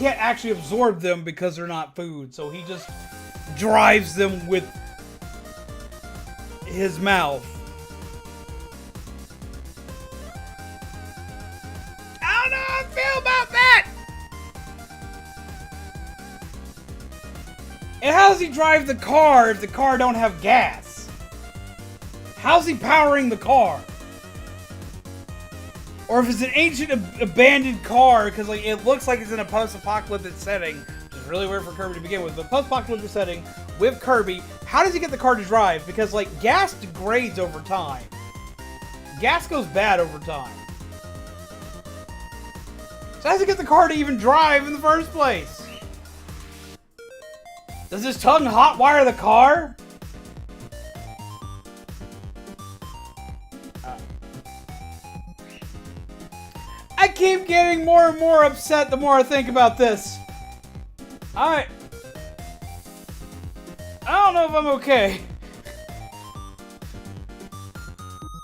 actually absorb them because they're not food, so he just drives them with his mouth. I don't know how I feel about that! And how does he drive the car if the car don't have gas? How's he powering the car? Or if it's an ancient abandoned car, because like it looks like it's in a post-apocalyptic setting, which is really weird for Kirby to begin with, but post-apocalyptic setting with Kirby, how does he get the car to drive? Because like gas degrades over time. Gas goes bad over time. So how does he get the car to even drive in the first place? Does his tongue hotwire the car? I keep getting more and more upset the more I think about this. I don't know if I'm okay.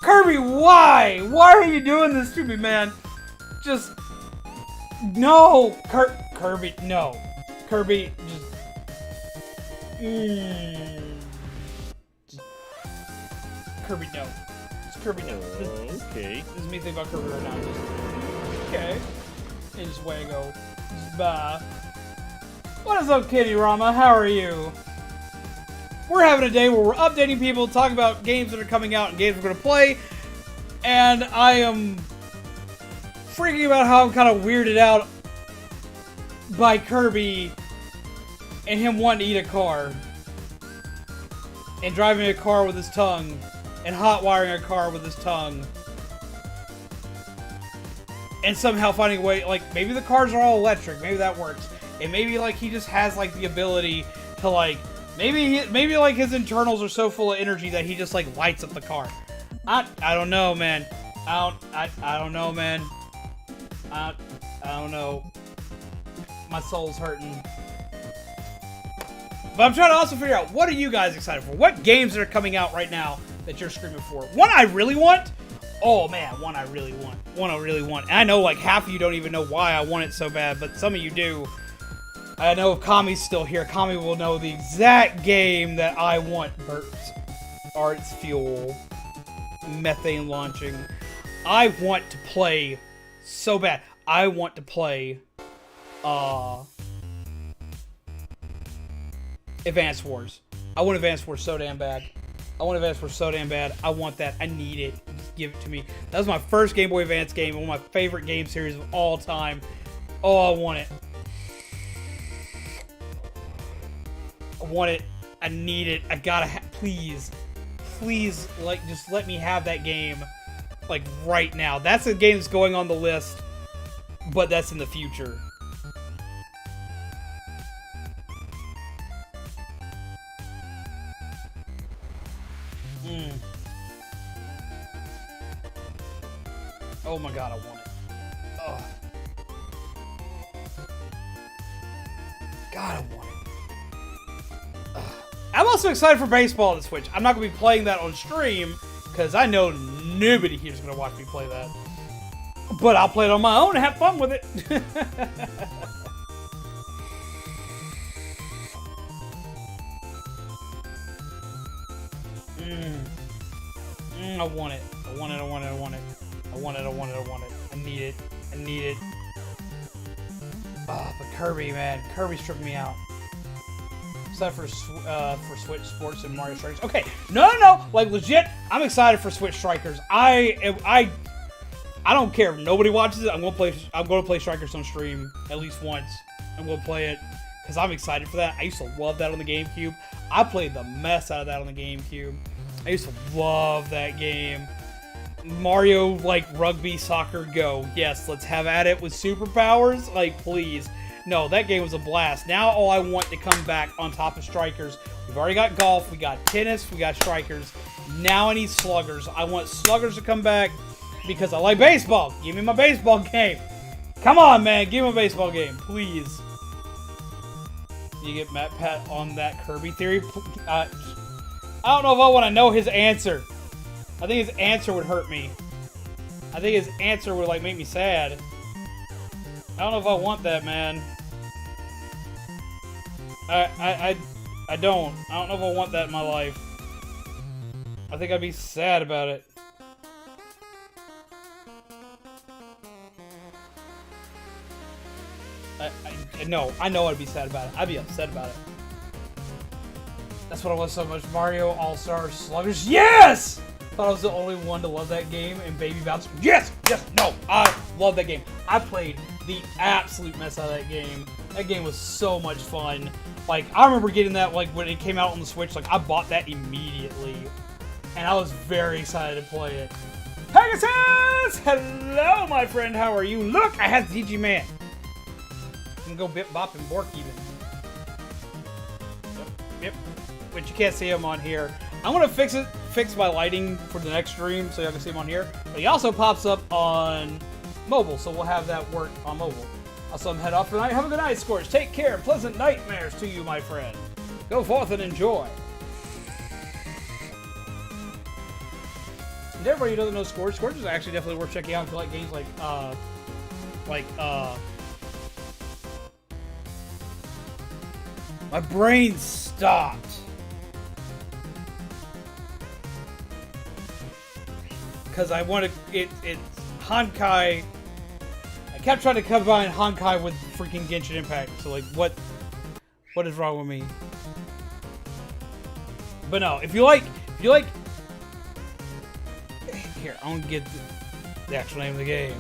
Kirby, why? Why are you doing this to me, man? Just... No! Kirby, no. Kirby, just... Kirby, no. Just Kirby, no. Okay. This is me thinking about Kirby right now. Just, okay. And just Wago. Just bah. What is up, Kitty Rama? How are you? We're having a day where we're updating people, talking about games that are coming out and games we're going to play. And I am freaking about how I'm kind of weirded out by Kirby and him wanting to eat a car. And driving a car with his tongue. And hot-wiring a car with his tongue. And somehow finding a way, like, maybe the cars are all electric, maybe that works. And maybe, like, he just has, like, the ability to, like, maybe like, his internals are so full of energy that he just, like, lights up the car. I don't know, man. I don't know, man. I don't know. My soul's hurting. But I'm trying to also figure out, what are you guys excited for? What games are coming out right now that you're screaming for? One I really want? Oh man, one I really want. One I really want. And I know like half of you don't even know why I want it so bad, but some of you do. I know if Kami's still here, Kami will know the exact game that I want. Burps. Arts fuel. Methane launching. I want to play so bad. I want to play Advance Wars. I want Advance Wars so damn bad. I want Advance Wars so damn bad. I want that. I need it. Just give it to me. That was my first Game Boy Advance game. One of my favorite game series of all time. Oh, I want it. I want it. I need it. I gotta please. Please, like, just let me have that game. Like, right now. That's a game that's going on the list, but that's in the future. Oh my god, I want it. Ugh. God, I want it. Ugh. I'm also excited for baseball on the Switch. I'm not going to be playing that on stream, because I know nobody here is going to watch me play that. But I'll play it on my own and have fun with it. I want it. I want it, I want it, I want it. I want it, I want it, I want it. I need it. I need it. Oh, but Kirby, man. Kirby's tripping me out. Except for Switch Sports and Mario Strikers. Okay, no. Like, legit, I'm excited for Switch Strikers. I don't care if nobody watches it. I'm gonna play Strikers on stream at least once. I'm gonna play it because I'm excited for that. I used to love that on the GameCube. I played the mess out of that on the GameCube. I used to love that game. Mario, like, Rugby Soccer Go. Yes, let's have at it with superpowers. Like, please. No, that game was a blast. Now all I want to come back on top of Strikers. We've already got golf, we got tennis, we got Strikers. Now I need Sluggers. I want Sluggers to come back because I like baseball. Give me my baseball game. Come on, man. Give me my baseball game, please. You get Matt Pat on that Kirby theory? I don't know if I want to know his answer. I think his answer would hurt me. I think his answer would, like, make me sad. I don't know if I want that, man. I don't. I don't know if I want that in my life. I think I'd be sad about it. No, I know I'd be sad about it. I'd be upset about it. That's what I love so much. Mario All-Star Sluggers. Yes! Thought I was the only one to love that game. And Baby Bounce. Yes! Yes! No! I love that game. I played the absolute mess out of that game. That game was so much fun. Like, I remember getting that, like, when it came out on the Switch. Like, I bought that immediately. And I was very excited to play it. Pegasus! Hello, my friend. How are you? Look! I have Digimon. I can go Bip Bop and Bork even. Yep. But you can't see him on here. I'm gonna fix my lighting for the next stream so y'all can see him on here. But he also pops up on mobile, so we'll have that work on mobile. Also, I'm head off for the night. Have a good night, Scorch. Take care. Pleasant nightmares to you, my friend. Go forth and enjoy. And everybody who doesn't know Scorch is actually definitely worth checking out if you like games like my brain stopped. Because I wanted it's Honkai. I kept trying to combine Honkai with freaking Genshin Impact. So, like, what is wrong with me? But no, if you like, here, I'm gonna get the actual name of the game.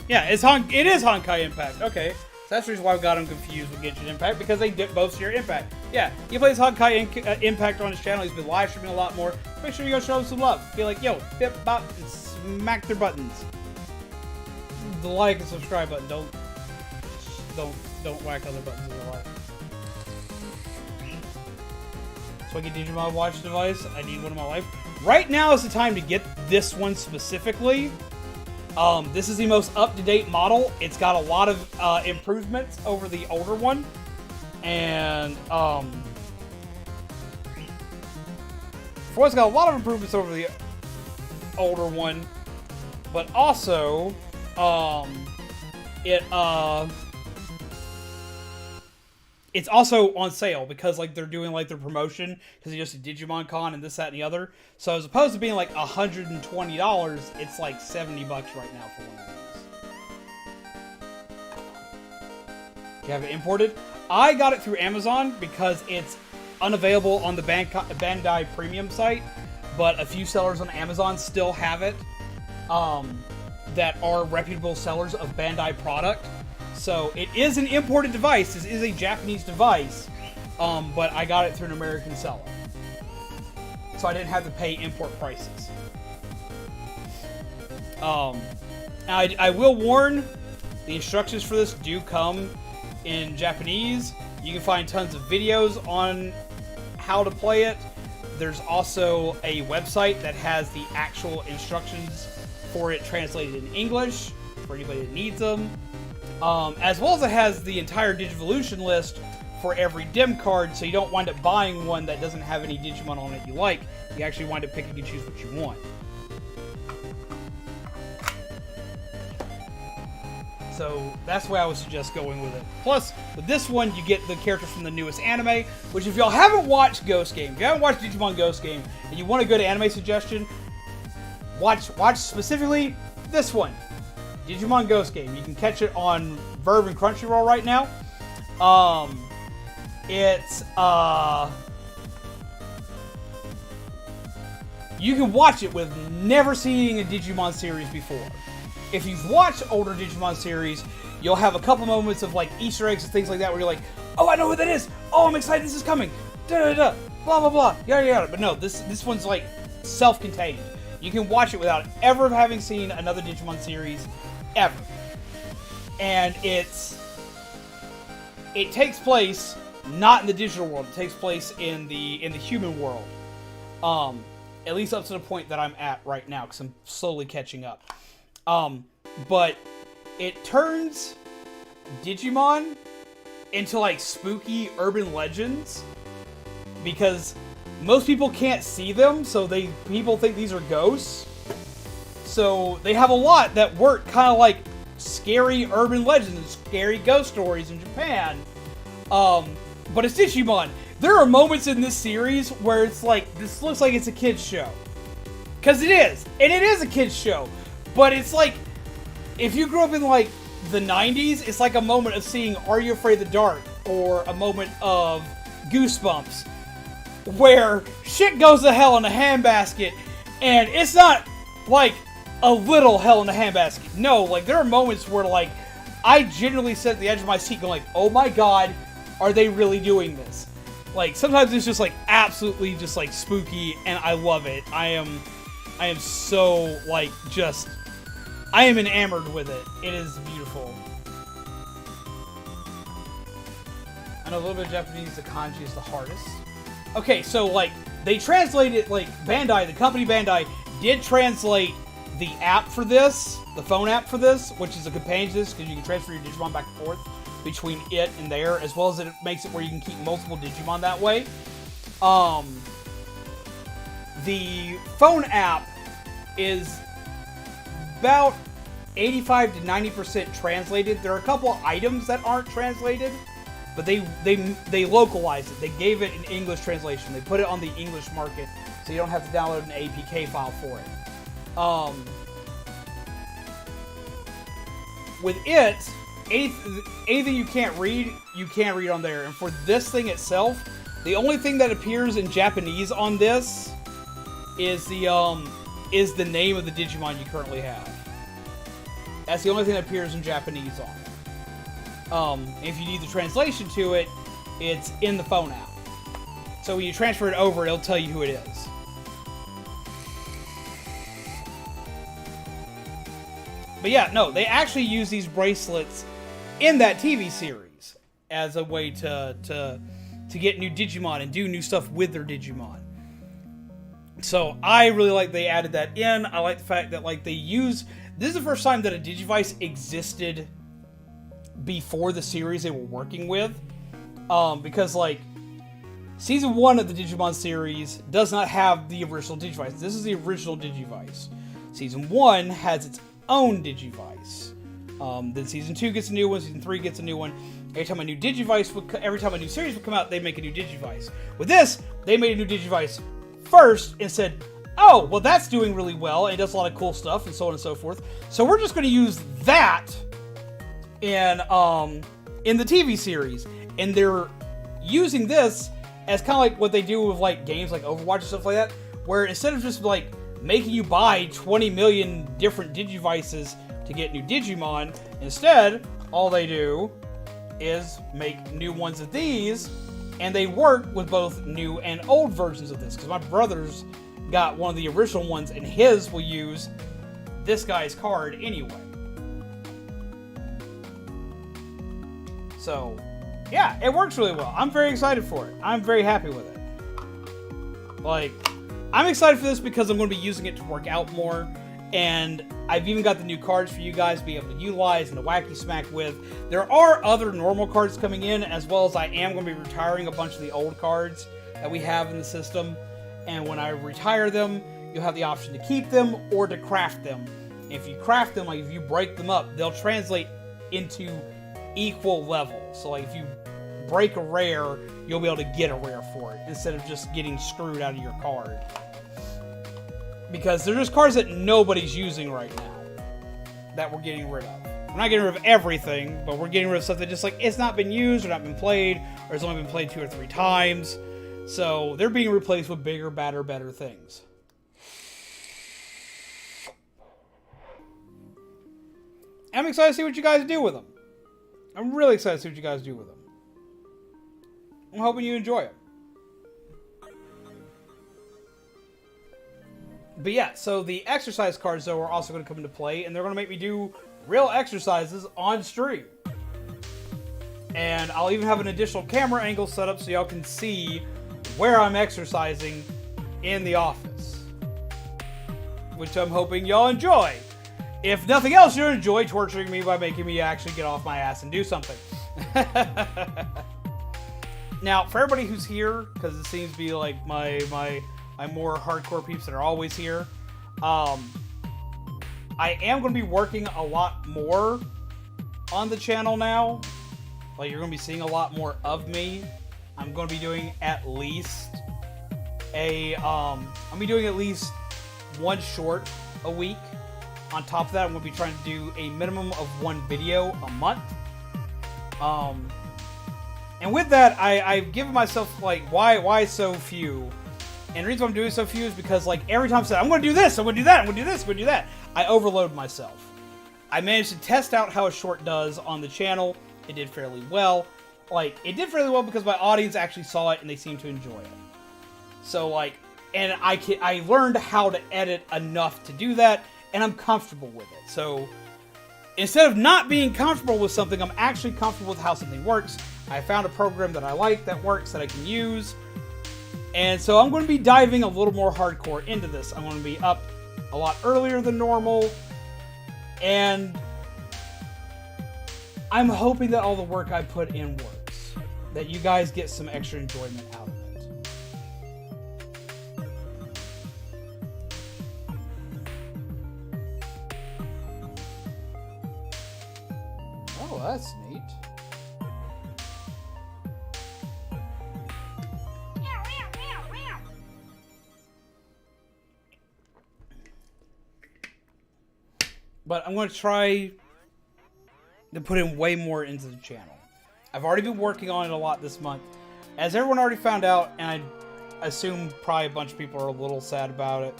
Yeah, it is Honkai Impact. Okay. So that's the reason why I got him confused with Genshin Impact, because they both share Impact. Yeah, he plays Honkai Impact on his channel. He's been live streaming a lot more. Make sure you go show him some love. Be like, yo, bip, bop, and smack their buttons. The like and subscribe button. Don't whack other buttons in your life. So I get Digimon watch device. I need one in my life. Right now is the time to get this one specifically. This is the most up-to-date model. It's got a lot of improvements over the older one. And, for it's got a lot of improvements over the older one. But also, it's also on sale because, like, they're doing, like, their promotion because it's just a Digimon Con and this, that, and the other. So as opposed to being like $120, it's like $70 right now for one of these. You have it imported? I got it through Amazon because it's unavailable on the Bandai Premium site, but a few sellers on Amazon still have it that are reputable sellers of Bandai product. So it is an imported device. This is a Japanese device, but I got it through an American seller. So I didn't have to pay import prices. I will warn, the instructions for this do come in Japanese. You can find tons of videos on how to play it. There's also a website that has the actual instructions for it translated in English, for anybody that needs them. As well as it has the entire Digivolution list for every dim card, so you don't wind up buying one that doesn't have any Digimon on it you like. You actually wind up picking and choose what you want. So that's why I would suggest going with it. Plus, with this one, you get the character from the newest anime, which if y'all haven't watched Ghost Game, if you haven't watched Digimon Ghost Game, and you want a good anime suggestion, watch specifically this one, Digimon Ghost Game. You can catch it on Verve and Crunchyroll right now. You can watch it with never seeing a Digimon series before. If you've watched older Digimon series, you'll have a couple moments of like Easter eggs and things like that where you're like, oh, I know what that is. Oh, I'm excited this is coming. Da da da. Blah blah blah. Yada yada. But no, this one's like self-contained. You can watch it without ever having seen another Digimon series ever. And it takes place not in the digital world. It takes place in the human world. At least up to the point that I'm at right now, because I'm slowly catching up. But it turns Digimon into like spooky urban legends because most people can't see them, so people think these are ghosts. So they have a lot that work kind of like scary urban legends and scary ghost stories in Japan. But it's Digimon. There are moments in this series where it's like, this looks like it's a kid's show. Because it is. And it is a kid's show. But it's like, if you grew up in like the 90s, it's like a moment of seeing Are You Afraid of the Dark? Or a moment of Goosebumps. Where shit goes to hell in a handbasket. And it's not like a little hell in a handbasket. No, like there are moments where like, I genuinely sit at the edge of my seat going like, oh my god, are they really doing this? Like, sometimes it's just like absolutely just like spooky and I love it. I am so like just, I am enamored with it. It is beautiful. I know a little bit of Japanese, the kanji is the hardest. Okay, so like, they translated, like Bandai, the company Bandai, did translate the app for this, the phone app for this, which is a companion to this, because you can transfer your Digimon back and forth between it and there, as well as it makes it where you can keep multiple Digimon that way. The phone app is about 85 to 90% translated. There are a couple of items that aren't translated, but they localized it. They gave it an English translation. They put it on the English market, so you don't have to download an APK file for it. With it, anything you can't read on there. And for this thing itself, the only thing that appears in Japanese on this is the name of the Digimon you currently have. That's the only thing that appears in Japanese on it. If you need the translation to it, it's in the phone app. So when you transfer it over, it'll tell you who it is. But yeah, no, they actually use these bracelets in that TV series as a way to get new Digimon and do new stuff with their Digimon. So I really like they added that in. I like the fact that like this is the first time that a Digivice existed before the series they were working with. Because like Season 1 of the Digimon series does not have the original Digivice. This is the original Digivice. Season 1 has its own Digivice. Then Season 2 gets a new one, Season 3 gets a new one. Every time a new series would come out, they make a new Digivice. With this, they made a new Digivice first and said, oh, well that's doing really well, and it does a lot of cool stuff, and so on and so forth. So we're just going to use that in the TV series. And they're using this as kind of like what they do with like games like Overwatch and stuff like that, where instead of just like making you buy 20 million different Digivices to get new Digimon, instead, all they do is make new ones of these, and they work with both new and old versions of this. Because my brother's got one of the original ones, and his will use this guy's card anyway. So, yeah, it works really well. I'm very excited for it. I'm very happy with it. Like, I'm excited for this because I'm going to be using it to work out more. And I've even got the new cards for you guys to be able to utilize and to wacky smack with. There are other normal cards coming in, as well as I am going to be retiring a bunch of the old cards that we have in the system. And when I retire them, you'll have the option to keep them or to craft them. If you craft them, like if you break them up, they'll translate into equal levels. So like if you break a rare, you'll be able to get a rare for it instead of just getting screwed out of your card. Because they're just cards that nobody's using right now that we're getting rid of. We're not getting rid of everything, but we're getting rid of stuff that just like it's not been used or not been played or it's only been played 2 or 3 times. So they're being replaced with bigger, badder, better things. I'm excited to see what you guys do with them. I'm really excited to see what you guys do with them. I'm hoping you enjoy it. But yeah, so the exercise cards, though, are also going to come into play, and they're going to make me do real exercises on stream. And I'll even have an additional camera angle set up so y'all can see where I'm exercising in the office. Which I'm hoping y'all enjoy. If nothing else, you'll enjoy torturing me by making me actually get off my ass and do something. Now, for everybody who's here, because it seems to be like my more hardcore peeps that are always here, I am going to be working a lot more on the channel now. Like, you're going to be seeing a lot more of me. I'm going to be doing at least I'll be doing at least 1 short a week. On top of that, I'm going to be trying to do a minimum of 1 video a month. And with that, I've given myself, like, why so few? And the reason I'm doing so few is because, like, every time I say, I'm going to do this, I'm going to do that, I'm going to do this, I'm going to do that, I overload myself. I managed to test out how a short does on the channel. It did fairly well. Like, it did fairly well because my audience actually saw it and they seemed to enjoy it. So, like, and I learned how to edit enough to do that, and I'm comfortable with it. So, instead of not being comfortable with something, I'm actually comfortable with how something works. I found a program that I like, that works, that I can use. And so I'm going to be diving a little more hardcore into this. I'm going to be up a lot earlier than normal. And I'm hoping that all the work I put in works. That you guys get some extra enjoyment out of it. Oh, that's neat. But I'm going to try to put in way more into the channel. I've already been working on it a lot this month. As everyone already found out, and I assume probably a bunch of people are a little sad about it,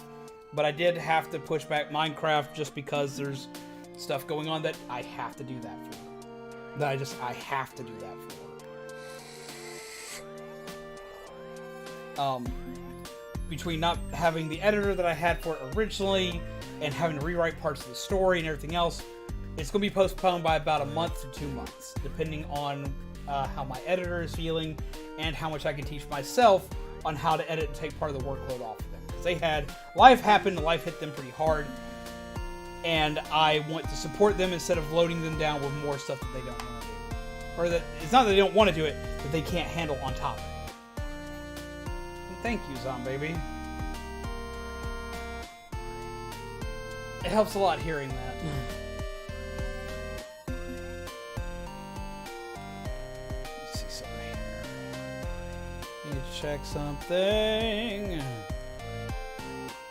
but I did have to push back Minecraft just because there's stuff going on that I have to do that for. I have to do that for. Between not having the editor that I had for it originally, and having to rewrite parts of the story and everything else, it's going to be postponed by about a month to 2 months, depending on how my editor is feeling and how much I can teach myself on how to edit and take part of the workload off of them. Because they had life happen, life hit them pretty hard, and I want to support them instead of loading them down with more stuff that they don't want to do. Or that it's not that they don't want to do it, that they can't handle on top of it. And thank you, Zombaby. It helps a lot hearing that. Let's see something here. Need to check something.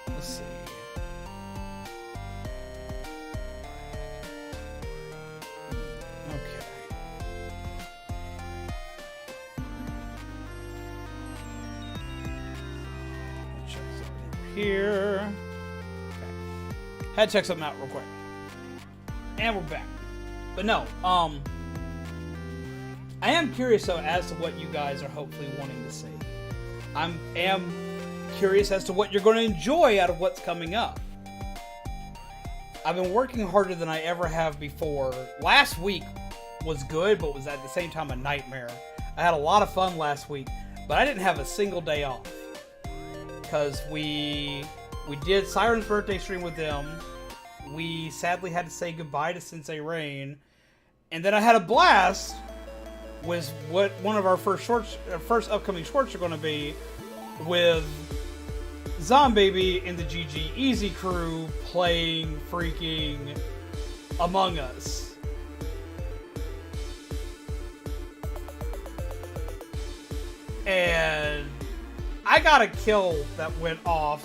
Let's see. Okay. Check something over here. Had to check something out real quick. And we're back. But no, I am curious though as to what you guys are hopefully wanting to see. I am curious as to what you're going to enjoy out of what's coming up. I've been working harder than I ever have before. Last week was good, but was at the same time a nightmare. I had a lot of fun last week, but I didn't have a single day off. Because we did Siren's birthday stream with them. We sadly had to say goodbye to Sensei Rain. And then I had a blast with what one of our first upcoming shorts are going to be with Zombaby and the GG Easy crew playing freaking Among Us. And I got a kill that went off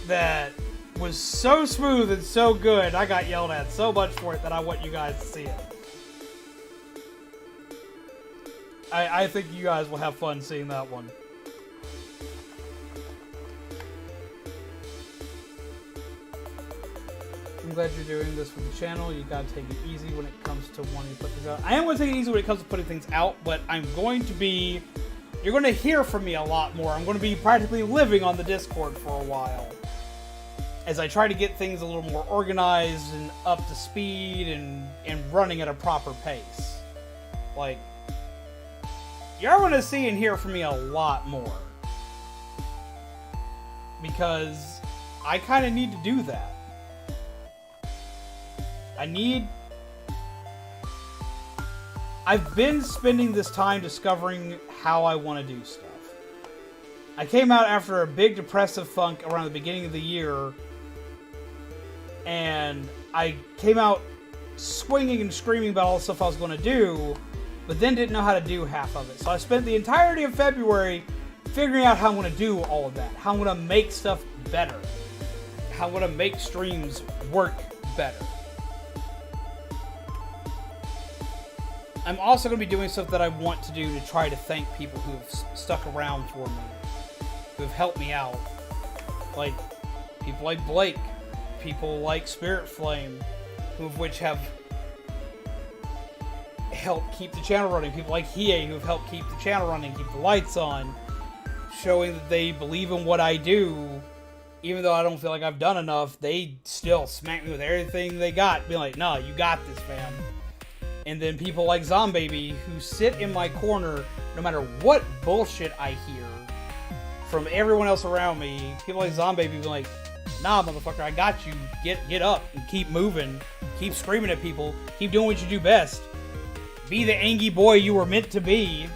that was so smooth and so good. I got yelled at so much for it that I want you guys to see it. I think you guys will have fun seeing that one. I'm glad you're doing this for the channel. You gotta take it easy when it comes to wanting to put this out. I am going to take it easy when it comes to putting things out, but I'm going to be... You're going to hear from me a lot more. I'm going to be practically living on the Discord for a while, as I try to get things a little more organized and up to speed and running at a proper pace. Like, you're going to see and hear from me a lot more. Because I kind of need to do that. I've been spending this time discovering how I want to do stuff. I came out after a big depressive funk around the beginning of the year, and I came out swinging and screaming about all the stuff I was going to do, but then didn't know how to do half of it. So I spent the entirety of February figuring out how I'm going to do all of that, how I'm going to make stuff better, how I'm going to make streams work better. I'm also going to be doing stuff that I want to do to try to thank people who have stuck around for me, who have helped me out. Like, people like Blake, people like Spirit Flame, who of which have helped keep the channel running. People like Hiei, who have helped keep the channel running, keep the lights on, showing that they believe in what I do. Even though I don't feel like I've done enough, they still smack me with everything they got, being like, "No, you got this, fam." And then people like Zombaby, who sit in my corner no matter what bullshit I hear from everyone else around me. People like Zombaby be like, "Nah, motherfucker, I got you. Get up and keep moving. Keep screaming at people. Keep doing what you do best. Be the angry boy you were meant to be."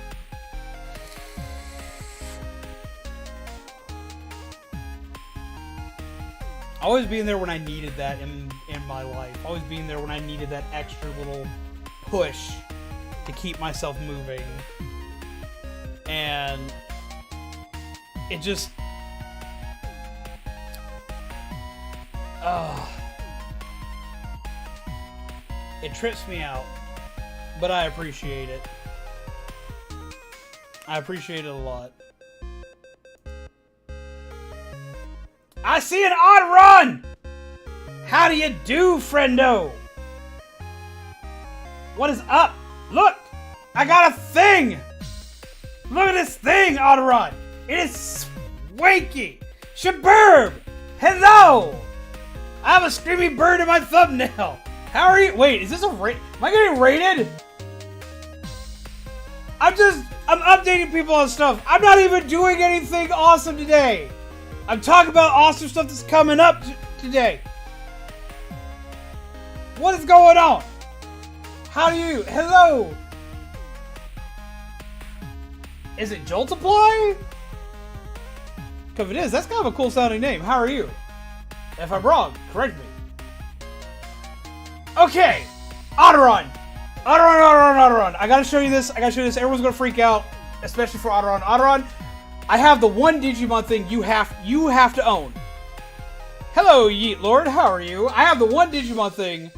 Always being there when I needed that in my life. Always being there when I needed that extra little push to keep myself moving. And it just... it trips me out. But I appreciate it. I appreciate it a lot. I see an odd run! How do you do, friendo? What is up? Look! I got a thing! Look at this thing, Odoron! It is swanky! Shaburb! Hello! I have a screaming bird in my thumbnail! How are you? Wait, is this a rate? Am I getting rated? I'm updating people on stuff. I'm not even doing anything awesome today. I'm talking about awesome stuff that's coming up today. What is going on? How do you... Hello? Is it Joltiply? Because if it is, that's kind of a cool sounding name. How are you? If I'm wrong, correct me. Okay. Odoron. Odoron. I gotta show you this. Everyone's gonna freak out. Especially for Odoron. Odoron, I have the one Digimon thing you have to own. Hello, Yeet Lord. How are you? I have the one Digimon thing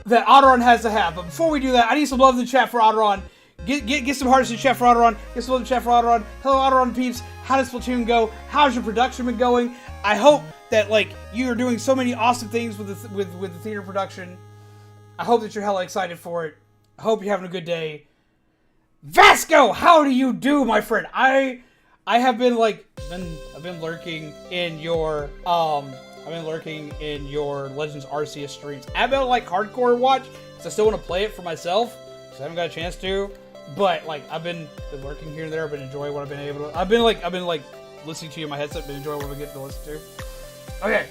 that Odoron has to have. But before we do that, I need some love in the chat for Odoron. Get some hearts in the chat for Odoron. Get some love in the chat for Odoron. Hello, Odoron peeps. How does Splatoon go? How's your production been going? I hope that, like, you are doing so many awesome things with the theater production. I hope that you're hella excited for it. I hope you're having a good day. Vasco, how do you do, my friend? I have been, like, I've been lurking in your I've been lurking in your Legends Arceus streams. I haven't been like hardcore watch, because I still want to play it for myself, because I haven't got a chance to. But like, I've been lurking here and there. I've been enjoying what I've been able to. I've been like listening to you in my headset, been enjoying what we get to listen to. Okay,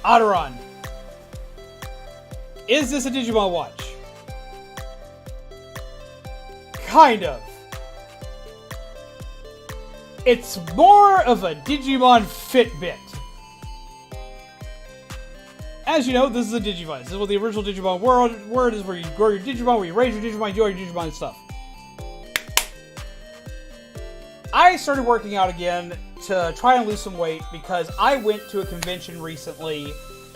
Odoron. Is this a Digimon watch? Kind of. It's more of a Digimon Fitbit. As you know, this is a Digivice. This is what the original Digimon word is, where you grow your Digimon, where you raise your Digimon, you do all your Digimon stuff. I started working out again to try and lose some weight because I went to a convention recently.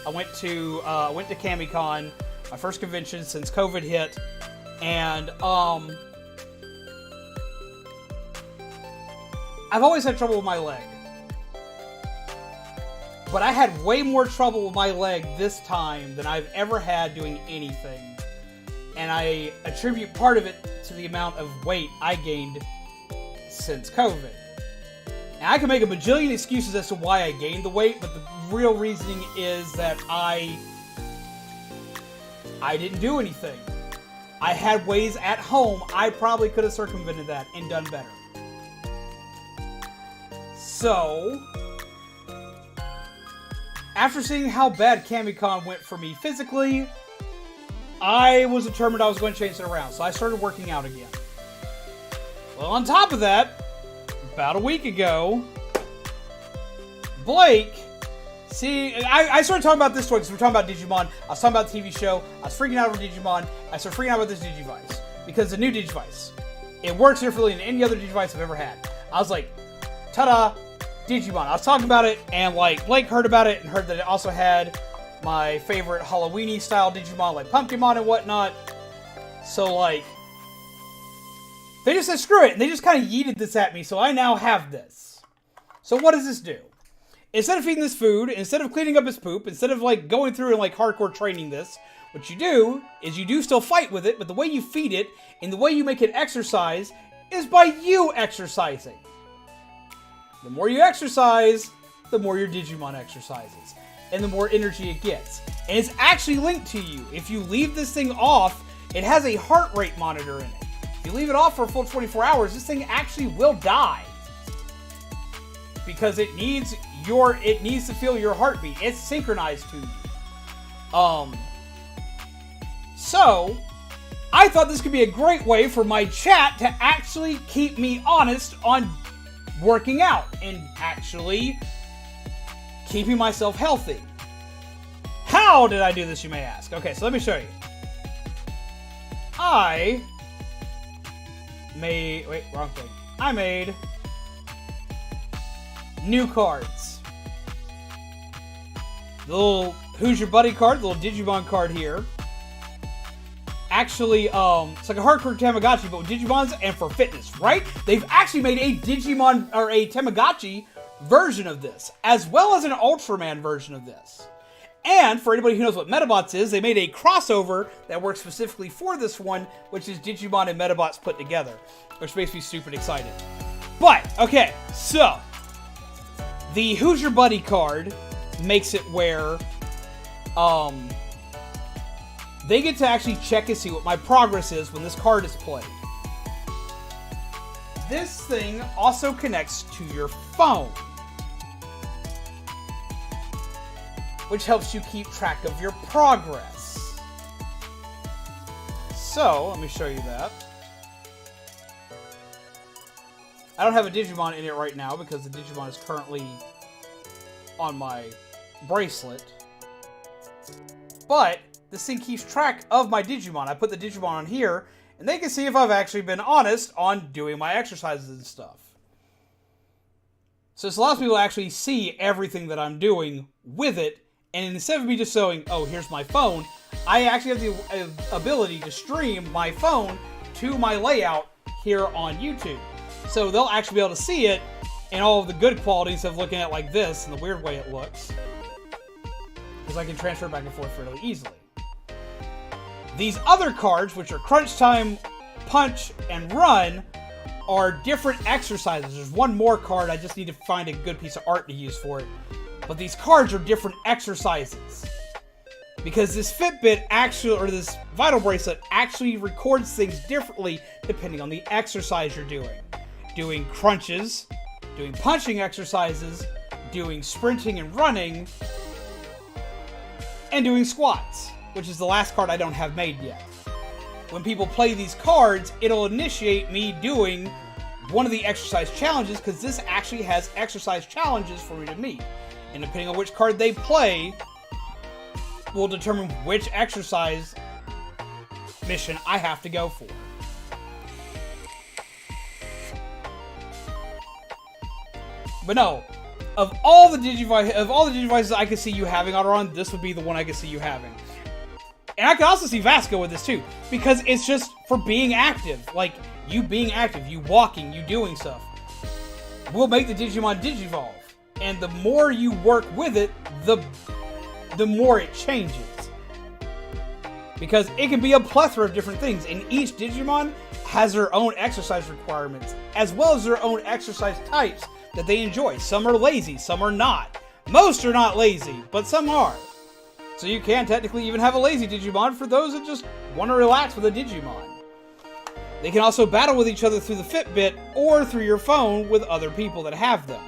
I went to CamiCon, my first convention since COVID hit, and I've always had trouble with my leg. But I had way more trouble with my leg this time than I've ever had doing anything. And I attribute part of it to the amount of weight I gained since COVID. Now, I can make a bajillion excuses as to why I gained the weight, but the real reasoning is that I didn't do anything. I had ways at home. I probably could have circumvented that and done better. So, after seeing how bad CamiCon went for me physically, I was determined I was going to change it around. So I started working out again. Well, on top of that, about a week ago, Blake, I started talking about this toy because we're talking about Digimon. I was talking about the TV show. I was freaking out over Digimon. I started freaking out about this Digivice. Because the new Digivice, it works differently than any other Digivice I've ever had. I was like, ta-da! Digimon. I was talking about it, and like Blake heard about it and heard that it also had my favorite Halloween-y style Digimon, like Pumpkinmon and whatnot. So like, they just said screw it, and they just kind of yeeted this at me. So I now have this. So what does this do? Instead of feeding this food, instead of cleaning up his poop, instead of like going through and like hardcore training this, what you do is you do still fight with it, but the way you feed it and the way you make it exercise is by you exercising. The more you exercise, the more your Digimon exercises. And the more energy it gets. And it's actually linked to you. If you leave this thing off, it has a heart rate monitor in it. If you leave it off for a full 24 hours, this thing actually will die. Because it needs to feel your heartbeat. It's synchronized to you. So, I thought this could be a great way for my chat to actually keep me honest on working out and actually keeping myself healthy. How did I do this, you may ask? Okay, so let me show you. I made new cards. The little Who's Your Buddy card, the little Digimon card here. Actually, it's like a hardcore Tamagotchi, but with Digimons and for fitness, right? They've actually made a Digimon, or a Tamagotchi version of this, as well as an Ultraman version of this. And, for anybody who knows what Metabots is, they made a crossover that works specifically for this one, which is Digimon and Metabots put together, which makes me stupid excited. But, okay, so, the Who's Your Buddy card makes it where, they get to actually check and see what my progress is when this card is played. This thing also connects to your phone, which helps you keep track of your progress. So, let me show you that. I don't have a Digimon in it right now because the Digimon is currently on my bracelet. But this thing keeps track of my Digimon. I put the Digimon on here, and they can see if I've actually been honest on doing my exercises and stuff. So this allows people to actually see everything that I'm doing with it, and instead of me just showing, oh, here's my phone, I actually have the ability to stream my phone to my layout here on YouTube. So they'll actually be able to see it and all of the good qualities of looking at it like this and the weird way it looks. Because I can transfer back and forth fairly easily. These other cards, which are Crunch Time, Punch, and Run, are different exercises. There's one more card, I just need to find a good piece of art to use for it. But these cards are different exercises. Because this Fitbit actually, or this Vital Bracelet actually records things differently depending on the exercise you're doing. Doing crunches, doing punching exercises, doing sprinting and running, and doing squats, which is the last card I don't have made yet. When people play these cards, it'll initiate me doing one of the exercise challenges, because this actually has exercise challenges for me to meet. And depending on which card they play, will determine which exercise mission I have to go for. But no, of all the Digivices I could see you having on run, this would be the one I could see you having. And I could also see Vasco with this too, because it's just for being active. Like, you being active, you walking, you doing stuff, will make the Digimon Digivolve. And the more you work with it, the more it changes. Because it can be a plethora of different things, and each Digimon has their own exercise requirements, as well as their own exercise types that they enjoy. Some are lazy, some are not. Most are not lazy, but some are. So you can technically even have a lazy Digimon for those that just want to relax with a Digimon. They can also battle with each other through the Fitbit or through your phone with other people that have them.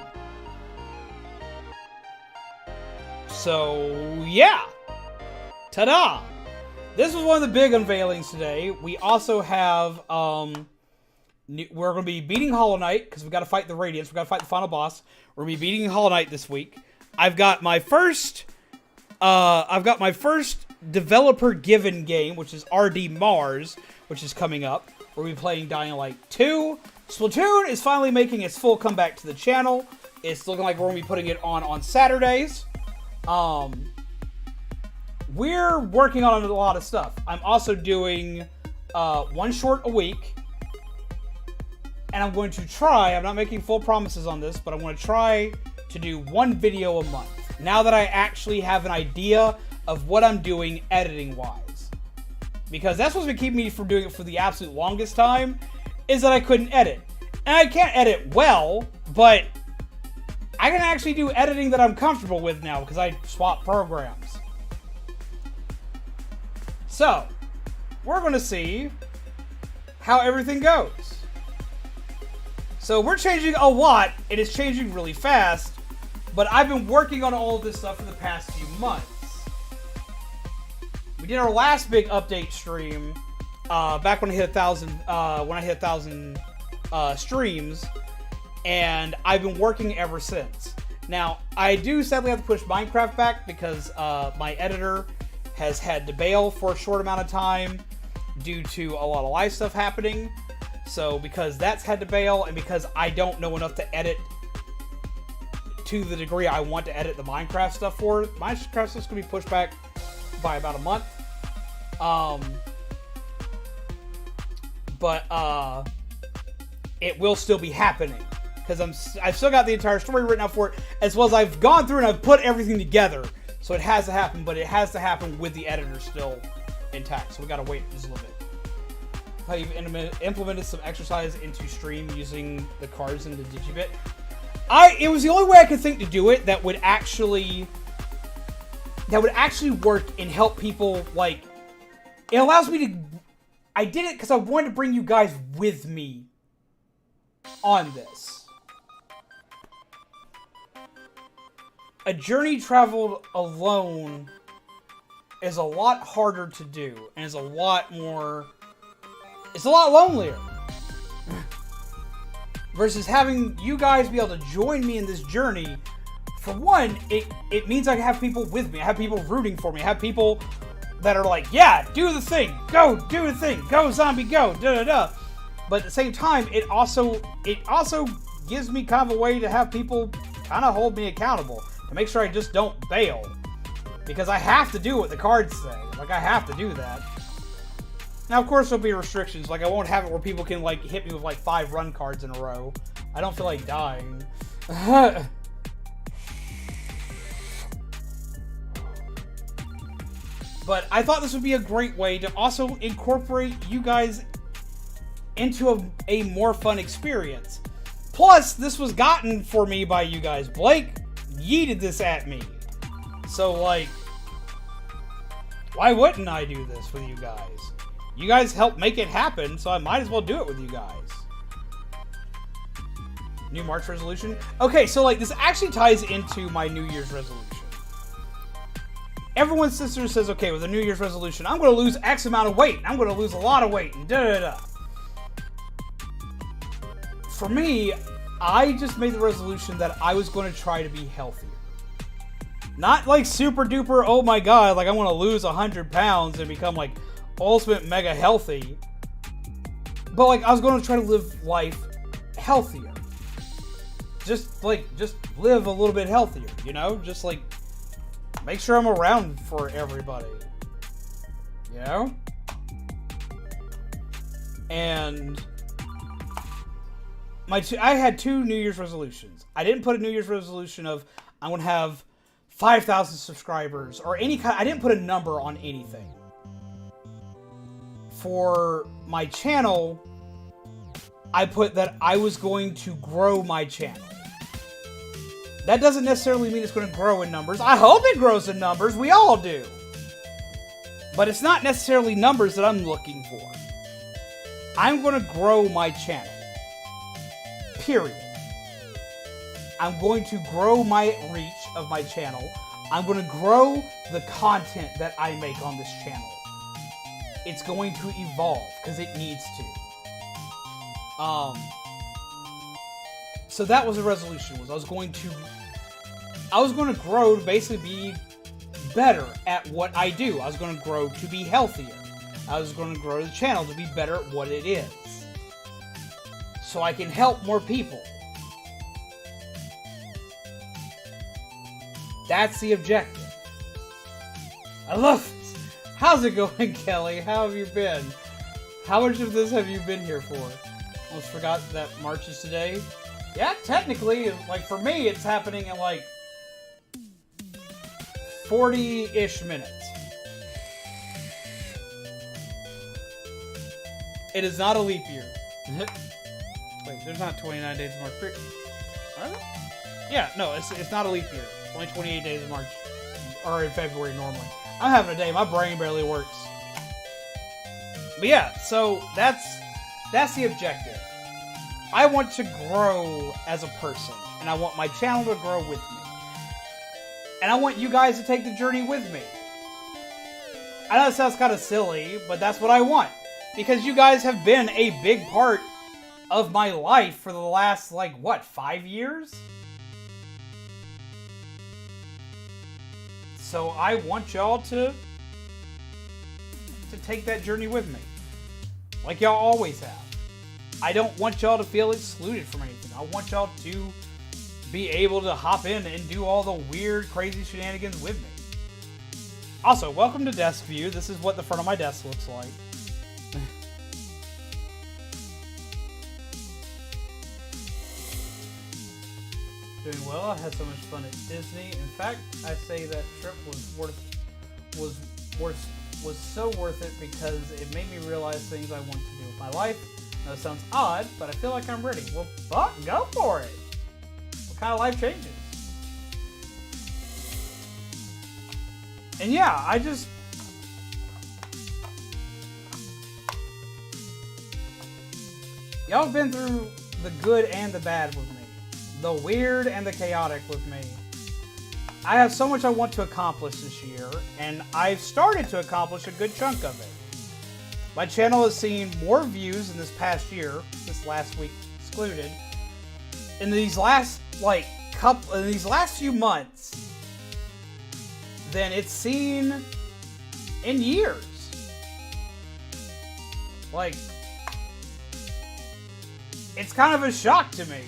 So, yeah. Ta-da! This was one of the big unveilings today. We also have, we're going to be beating Hollow Knight, because we've got to fight the Radiance. We've got to fight the final boss. We're going to be beating Hollow Knight this week. I've got my first developer-given game, which is RD Mars, which is coming up. We'll be playing Dying Light 2. Splatoon is finally making its full comeback to the channel. It's looking like we're going to be putting it on Saturdays. We're working on a lot of stuff. I'm also doing one short a week. And I'm going to try, I'm not making full promises on this, but I'm going to try to do one video a month. Now that I actually have an idea of what I'm doing editing-wise. Because that's what's been keeping me from doing it for the absolute longest time, is that I couldn't edit. And I can't edit well, but I can actually do editing that I'm comfortable with now, because I swap programs. So, we're going to see how everything goes. So we're changing a lot, and it's changing really fast, but I've been working on all of this stuff for the past few months. We did our last big update stream back when I hit 1,000 streams, and I've been working ever since. Now, I do sadly have to push Minecraft back because my editor has had to bail for a short amount of time due to a lot of live stuff happening. So, because that's had to bail, and because I don't know enough to edit to the degree I want to edit the Minecraft stuff for, Minecraft stuff's going to be pushed back by about a month. But it will still be happening. Because I've still got the entire story written out for it, as well as I've gone through and I've put everything together. So it has to happen, but it has to happen with the editor still intact. So we got to wait just a little bit. I've implemented some exercise into stream using the cards in the Digibit. It was the only way I could think to do it that would actually work and help people. Like, it allows me to. I did it because I wanted to bring you guys with me on this. A journey traveled alone is a lot harder to do, and is a lot more. It's a lot lonelier. Versus having you guys be able to join me in this journey. For one, it means I have people with me. I have people rooting for me. I have people that are like, yeah, do the thing. Go, do the thing. Go, zombie, go. Da-da-da. But at the same time, it also gives me kind of a way to have people kind of hold me accountable. To make sure I just don't bail. Because I have to do what the cards say. Like, I have to do that. Now, of course, there'll be restrictions. Like, I won't have it where people can, like, hit me with, like, 5 run cards in a row. I don't feel like dying. But I thought this would be a great way to also incorporate you guys into a more fun experience. Plus, this was gotten for me by you guys. Blake, yeeted this at me. So, like, why wouldn't I do this with you guys? You guys helped make it happen, so I might as well do it with you guys. New March resolution? Okay, so, like, this actually ties into my New Year's resolution. Everyone's sister says, okay, with a New Year's resolution, I'm going to lose X amount of weight. I'm going to lose a lot of weight, and da-da-da. For me, I just made the resolution that I was going to try to be healthier. Not like super duper, oh my god, like I want to lose 100 pounds and become like ultimate mega healthy. But like I was going to try to live life healthier. Just live a little bit healthier, you know? Just like make sure I'm around for everybody. You know? And I had 2 New Year's resolutions. I didn't put a New Year's resolution of I'm going to have 5,000 subscribers or any kind. I didn't put a number on anything. For my channel, I put that I was going to grow my channel. That doesn't necessarily mean it's going to grow in numbers. I hope it grows in numbers. We all do. But it's not necessarily numbers that I'm looking for. I'm going to grow my channel. Period. I'm going to grow my reach of my channel. I'm going to grow the content that I make on this channel. It's going to evolve because it needs to. So that was a resolution. Was I was going to grow to basically be better at what I do. I was going to grow to be healthier. I was going to grow the channel to be better at what it is. So I can help more people. That's the objective. I love this. How's it going, Kelly? How have you been? How much of this have you been here for? Almost forgot that March is today. Yeah, technically, like for me, it's happening in like 40-ish minutes. It is not a leap year. Wait, there's not 29 days of March. Are there? Yeah, no, it's not a leap year. It's only 28 days of March. Or in February normally. I'm having a day. My brain barely works. But yeah, so that's the objective. I want to grow as a person. And I want my channel to grow with me. And I want you guys to take the journey with me. I know it sounds kind of silly, but that's what I want. Because you guys have been a big part of my life for the last, like, what, 5 years? So I want y'all to take that journey with me. Like y'all always have. I don't want y'all to feel excluded from anything. I want y'all to be able to hop in and do all the weird, crazy shenanigans with me. Also, welcome to Desk View. This is what the front of my desk looks like. Doing well. I had so much fun at Disney. In fact, I say that trip was so worth it because it made me realize things I want to do with my life. Now, it sounds odd, but I feel like I'm ready. Well, fuck, go for it. What kind of life changes? And yeah, y'all have been through the good and the bad with me. The weird and the chaotic with me. I have so much I want to accomplish this year, and I've started to accomplish a good chunk of it. My channel has seen more views in this past year, this last week excluded, in these last few months than it's seen in years. Like, it's kind of a shock to me.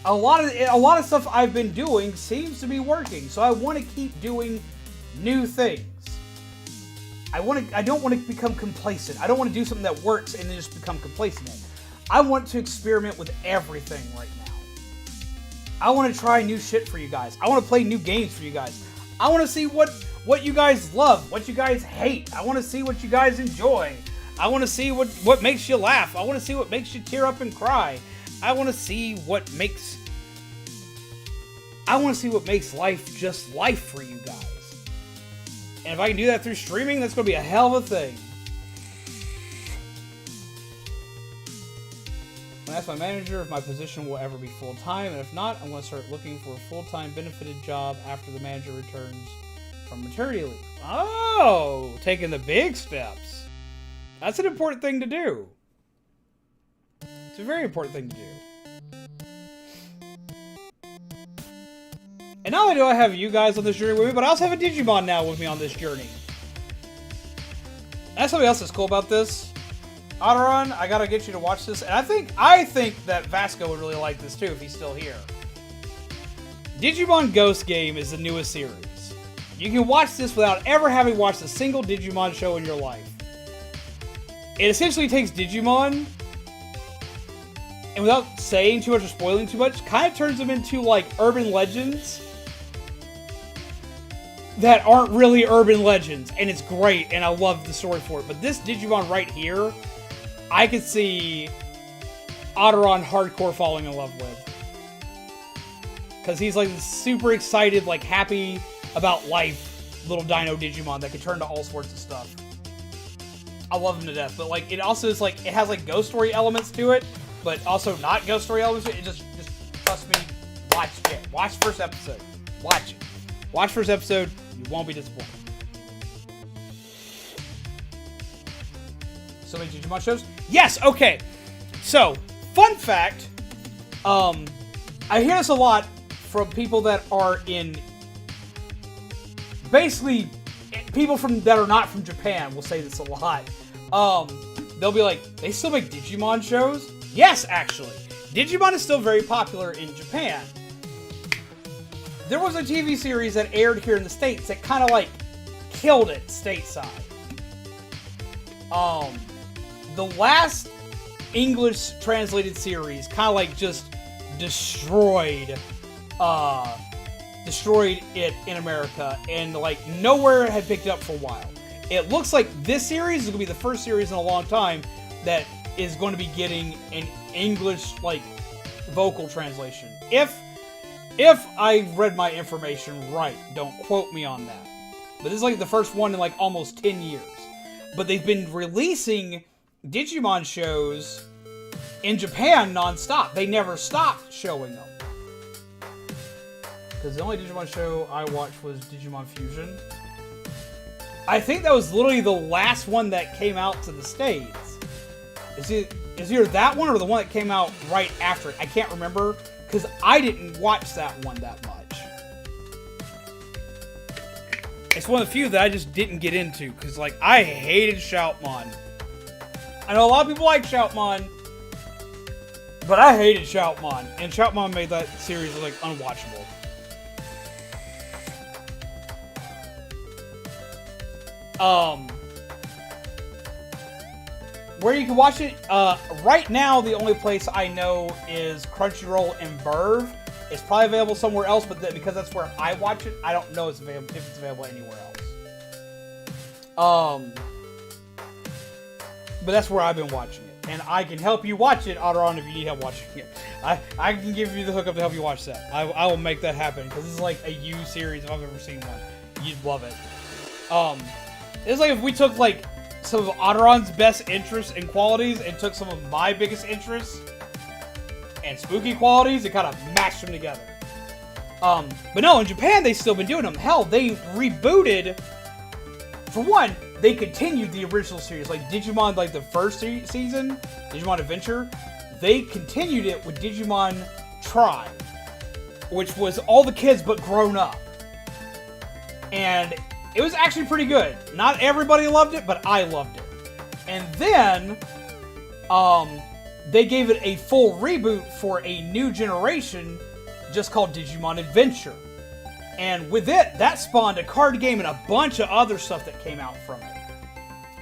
A lot of stuff I've been doing seems to be working, so I want to keep doing new things. I don't want to become complacent. I don't want to do something that works and then just become complacent in it. I want to experiment with everything right now. I want to try new shit for you guys. I want to play new games for you guys. I want to see what you guys love, what you guys hate. I want to see what you guys enjoy. I want to see what makes you laugh. I want to see what makes you tear up and cry. I want to see what makes I want to see what makes life just life for you guys. And if I can do that through streaming, that's going to be a hell of a thing. When I ask my manager if my position will ever be full-time, and if not, I'm going to start looking for a full-time benefited job after the manager returns from maternity leave. Oh, taking the big steps. That's an important thing to do. It's a very important thing to do. And not only do I have you guys on this journey with me, but I also have a Digimon now with me on this journey. That's something else that's cool about this. Oteron, I gotta get you to watch this. And I think that Vasco would really like this too if he's still here. Digimon Ghost Game is the newest series. You can watch this without ever having watched a single Digimon show in your life. It essentially takes Digimon, and without saying too much or spoiling too much, kind of turns them into like urban legends that aren't really urban legends, and it's great, and I love the story for it. But this Digimon right here, I could see Oteron hardcore falling in love with. Because he's like this super excited, like happy about life little dino Digimon that can turn to all sorts of stuff. I love him to death, but like it also is like, it has like ghost story elements to it, but also not ghost story elements to it. It just trust me, watch it. Watch first episode. Watch it. Watch first episode, you won't be disappointed. So many Digimon shows? Yes, okay. So, fun fact, I hear this a lot from people that are in, basically, people that are not from Japan will say this a lot. They'll be like, they still make Digimon shows? Yes, actually. Digimon is still very popular in Japan. There was a TV series that aired here in the States that kind of like killed it stateside. The last English translated series kind of like just destroyed it in America, and like nowhere had picked it up for a while. It looks like this series is going to be the first series in a long time that is going to be getting an English like vocal translation. If I read my information right, don't quote me on that. But this is like the first one in like almost 10 years. But they've been releasing Digimon shows in Japan non-stop. They never stopped showing them. Because the only Digimon show I watched was Digimon Fusion. I think that was literally the last one that came out to the States. Is either that one or the one that came out right after it. I can't remember, because I didn't watch that one that much. It's one of the few that I just didn't get into, because like I hated Shoutmon. I know a lot of people like Shoutmon, but I hated Shoutmon, and Shoutmon made that series like unwatchable. Where you can watch it, right now the only place I know is Crunchyroll and Verve. It's probably available somewhere else, but because that's where I watch it, I don't know if it's available anywhere else. But that's where I've been watching it, and I can help you watch it, Oteron, if you need help watching it. I can give you the hookup to help you watch that. I will make that happen, because this is like a U series if I've ever seen one. You'd love it. It's like if we took like some of Oteron's best interests and qualities and took some of my biggest interests and spooky qualities and kind of mashed them together. But no, in Japan they've still been doing them. Hell, they rebooted. For one, they continued the original series, like Digimon, like the first season, Digimon Adventure. They continued it with Digimon Tribe, which was all the kids but grown up, and it was actually pretty good. Not everybody loved it, but I loved it. And then, they gave it a full reboot for a new generation, just called Digimon Adventure. And with it, that spawned a card game and a bunch of other stuff that came out from it.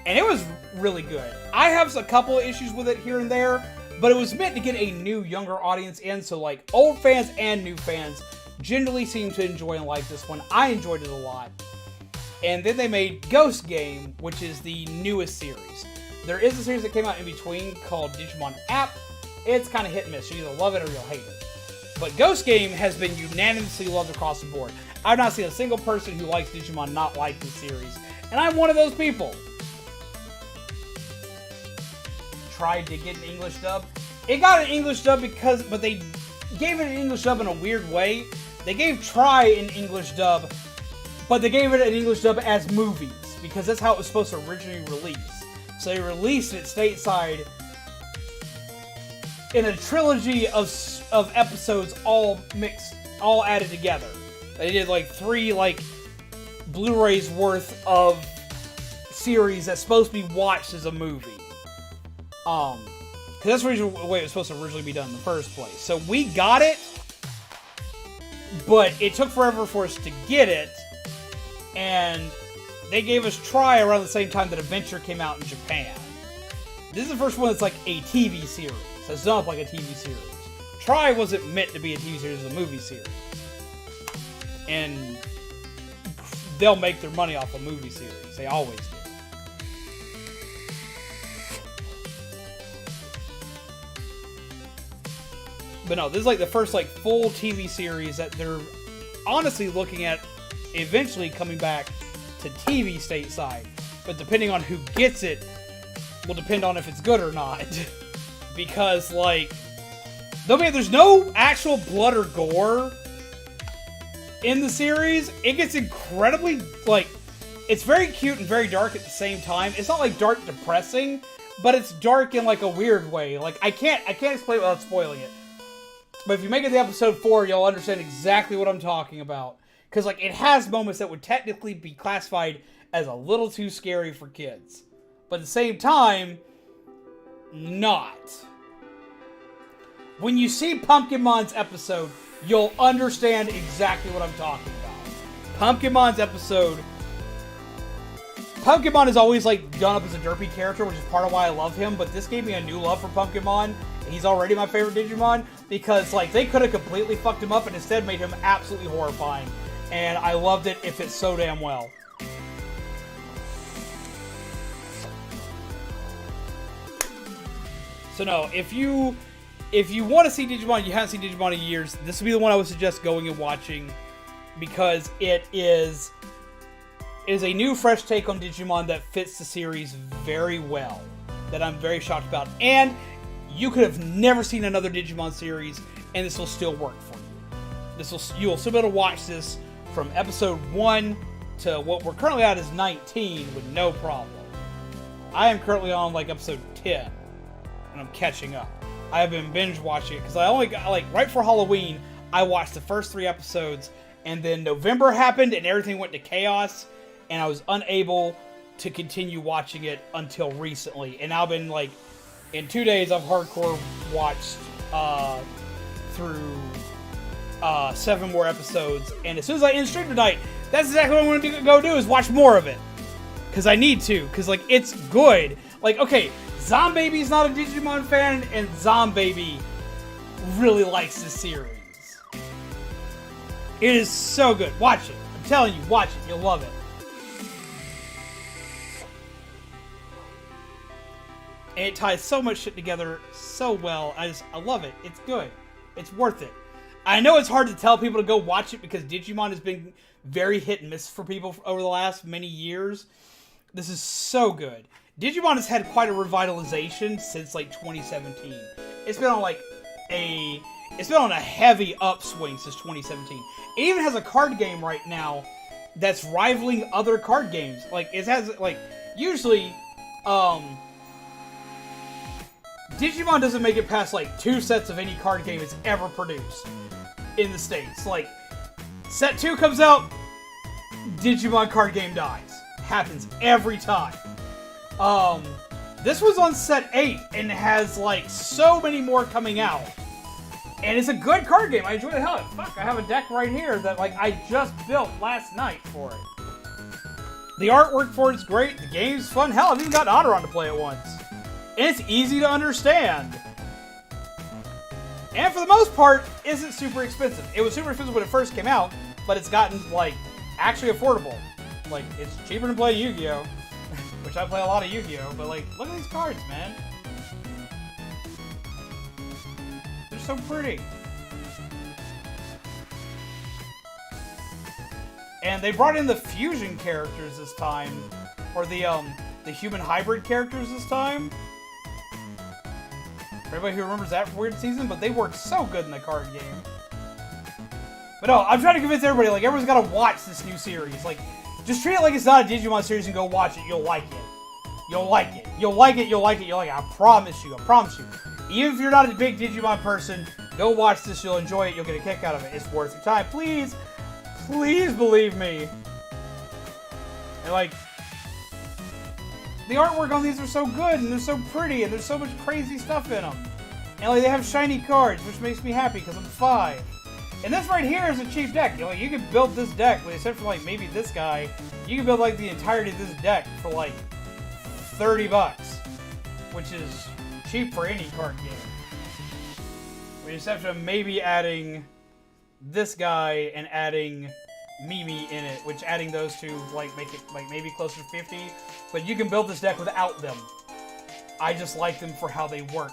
And it was really good. I have a couple of issues with it here and there, but it was meant to get a new, younger audience in, so like old fans and new fans generally seem to enjoy and like this one. I enjoyed it a lot. And then they made Ghost Game, which is the newest series. There is a series that came out in between called Digimon App. It's kind of hit and miss. You either love it or you'll hate it. But Ghost Game has been unanimously loved across the board. I've not seen a single person who likes Digimon not like this series. And I'm one of those people. Tried to get an English dub. It got an English dub but they gave it an English dub in a weird way. They gave Try an English dub, but they gave it an English dub as movies, because that's how it was supposed to originally release. So they released it stateside in a trilogy of episodes all mixed, all added together. They did like 3 like Blu-rays worth of series that's supposed to be watched as a movie. Because that's the way it was supposed to originally be done in the first place. So we got it, but it took forever for us to get it, and they gave us Try around the same time that Adventure came out in Japan. This is the first one that's like a TV series. That's not like a TV series. Try wasn't meant to be a TV series, it was a movie series. And they'll make their money off a movie series. They always do. But no, this is like the first like full TV series that they're honestly looking at eventually coming back to TV stateside. But depending on who gets it will depend on if it's good or not. Because like, there's no actual blood or gore in the series. It gets incredibly like, it's very cute and very dark at the same time. It's not like dark depressing, but it's dark in like a weird way. Like I can't explain it without spoiling it. But if you make it to episode 4, you'll understand exactly what I'm talking about. Because, like, it has moments that would technically be classified as a little too scary for kids. But at the same time, not. When you see Pumpkinmon's episode, you'll understand exactly what I'm talking about. Pumpkinmon's episode... Pumpkinmon is always, like, done up as a derpy character, which is part of why I love him. But this gave me a new love for Pumpkinmon. He's already my favorite Digimon, because like they could have completely fucked him up and instead made him absolutely horrifying. And I loved it. It fits so damn well. So no, if you want to see Digimon, you haven't seen Digimon in years, this would be the one I would suggest going and watching, because it is a new, fresh take on Digimon that fits the series very well. That I'm very shocked about. And you could have never seen another Digimon series, and this will still work for you. You will still be able to watch this from episode 1 to what we're currently at is 19 with no problem. I am currently on like episode 10, and I'm catching up. I have been binge watching it because I only got like right for Halloween. I watched the first 3 episodes, and then November happened, and everything went to chaos, and I was unable to continue watching it until recently. And now I've been like, in 2 days, I've hardcore watched through 7 more episodes, and as soon as I end stream tonight, that's exactly what I'm going to go do, is watch more of it. Because I need to, because like, it's good. Like, okay, Zombaby's not a Digimon fan, and Zombaby really likes this series. It is so good. Watch it. I'm telling you, watch it. You'll love it. And it ties so much shit together so well. I love it. It's good. It's worth it. I know it's hard to tell people to go watch it because Digimon has been very hit and miss for people over the last many years. This is so good. Digimon has had quite a revitalization since like 2017. It's been on like a heavy upswing since 2017. It even has a card game right now that's rivaling other card games. Like it has like usually Digimon doesn't make it past like 2 sets of any card game it's ever produced in the States. Like, set 2 comes out, Digimon card game dies. Happens every time. This was on set 8 and has like so many more coming out. And it's a good card game. I enjoy the hell of it. Fuck, I have a deck right here that like I just built last night for it. The artwork for it's great. The game's fun. Hell, I've even got Oteron to play it once. And it's easy to understand. And for the most part, isn't super expensive. It was super expensive when it first came out, but it's gotten, like, actually affordable. Like, it's cheaper than playing Yu-Gi-Oh! Which I play a lot of Yu-Gi-Oh! But, like, look at these cards, man. They're so pretty. And they brought in the fusion characters this time, or the human hybrid characters this time. For anybody who remembers that from Weird Season, but they worked so good in the card game. But no, I'm trying to convince everybody, like, everyone's gotta watch this new series. Like, just treat it like it's not a Digimon series and go watch it. You'll like it. You'll like it. You'll like it. You'll like it. You'll like it. I promise you. I promise you. Even if you're not a big Digimon person, go watch this. You'll enjoy it. You'll get a kick out of it. It's worth your time. Please. Please believe me. And, like, the artwork on these are so good, and they're so pretty, and there's so much crazy stuff in them. And, like, they have shiny cards, which makes me happy, because I'm 5. And this right here is a cheap deck. You know, like, you can build this deck, except for, like, maybe this guy. You can build, like, the entirety of this deck for, like, $30. Which is cheap for any card game. With the exception of maybe adding this guy and adding Mimi in it, which adding those two, like, make it, like, maybe closer to 50. But you can build this deck without them. I just like them for how they work.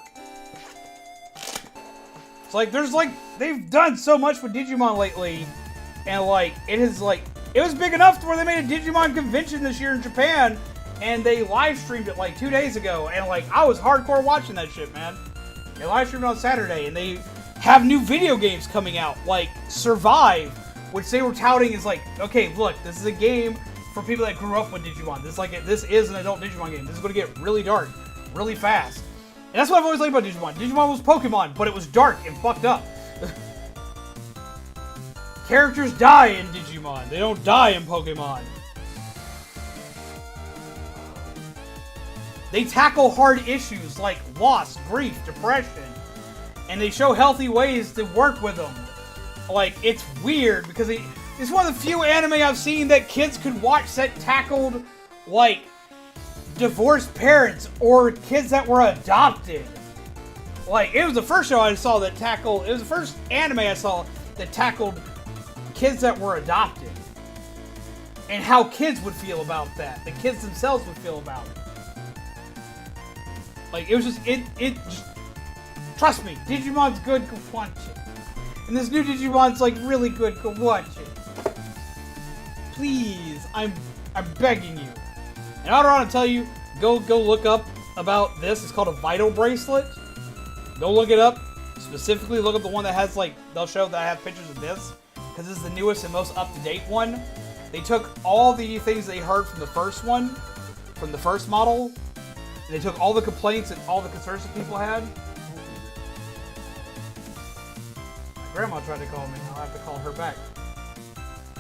It's like, there's, like, they've done so much with Digimon lately, and, like, it was big enough to where they made a Digimon convention this year in Japan, and they live streamed it, like, 2 days ago, and, like, I was hardcore watching that shit, man. They live streamed it on Saturday, and they have new video games coming out, like Survive, which they were touting as, like, okay, look, this is a game for people that grew up with Digimon. This is an adult Digimon game. This is going to get really dark, really fast. And that's what I've always liked about Digimon. Digimon was Pokemon, but it was dark and fucked up. Characters die in Digimon. They don't die in Pokemon. They tackle hard issues like loss, grief, depression. And they show healthy ways to work with them. Like, it's weird because it's one of the few anime I've seen that kids could watch that tackled, like, divorced parents or kids that were adopted. Like, it was the first show I saw that tackled, it was the first anime I saw that tackled kids that were adopted. And how kids would feel about that. The kids themselves would feel about it. Like, it was just, just, trust me, Digimon's good, go watch it. And this new Digimon's, like, really good, go watch it. Please, I'm begging you. And I don't want to tell you, go look up about this. It's called a Vital Bracelet. Go look it up. Specifically, look up the one that has, like, they'll show that I have pictures of this. Because this is the newest and most up-to-date one. They took all the things they heard from the first one, from the first model, and they took all the complaints and all the concerns that people had. My grandma tried to call me. I'll have to call her back.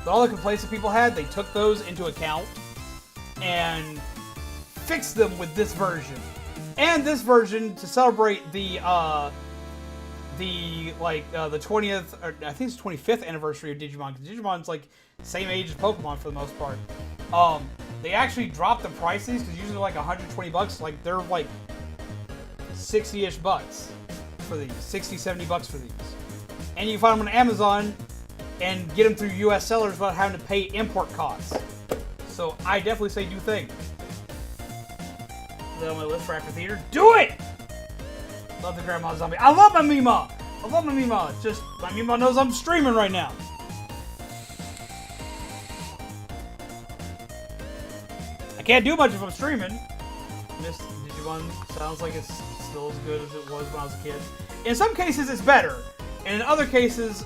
But all the complaints that people had, they took those into account and fixed them with this version. And this version to celebrate the 20th, or I think it's 25th anniversary of Digimon, because Digimon's like same age as Pokemon for the most part. They actually dropped the prices, because usually they're like $120, like they're like 60-ish bucks for these, 60, 70 bucks for these. And you can find them on Amazon and get them through US sellers without having to pay import costs. So I definitely say do thing. Is that on my list for after theater? Do it! Love the Grandma Zombie. I love my Mima! I love my Mima. It's just, my Mima knows I'm streaming right now. I can't do much if I'm streaming. This Digimon sounds like it's still as good as it was when I was a kid. In some cases, it's better. And in other cases,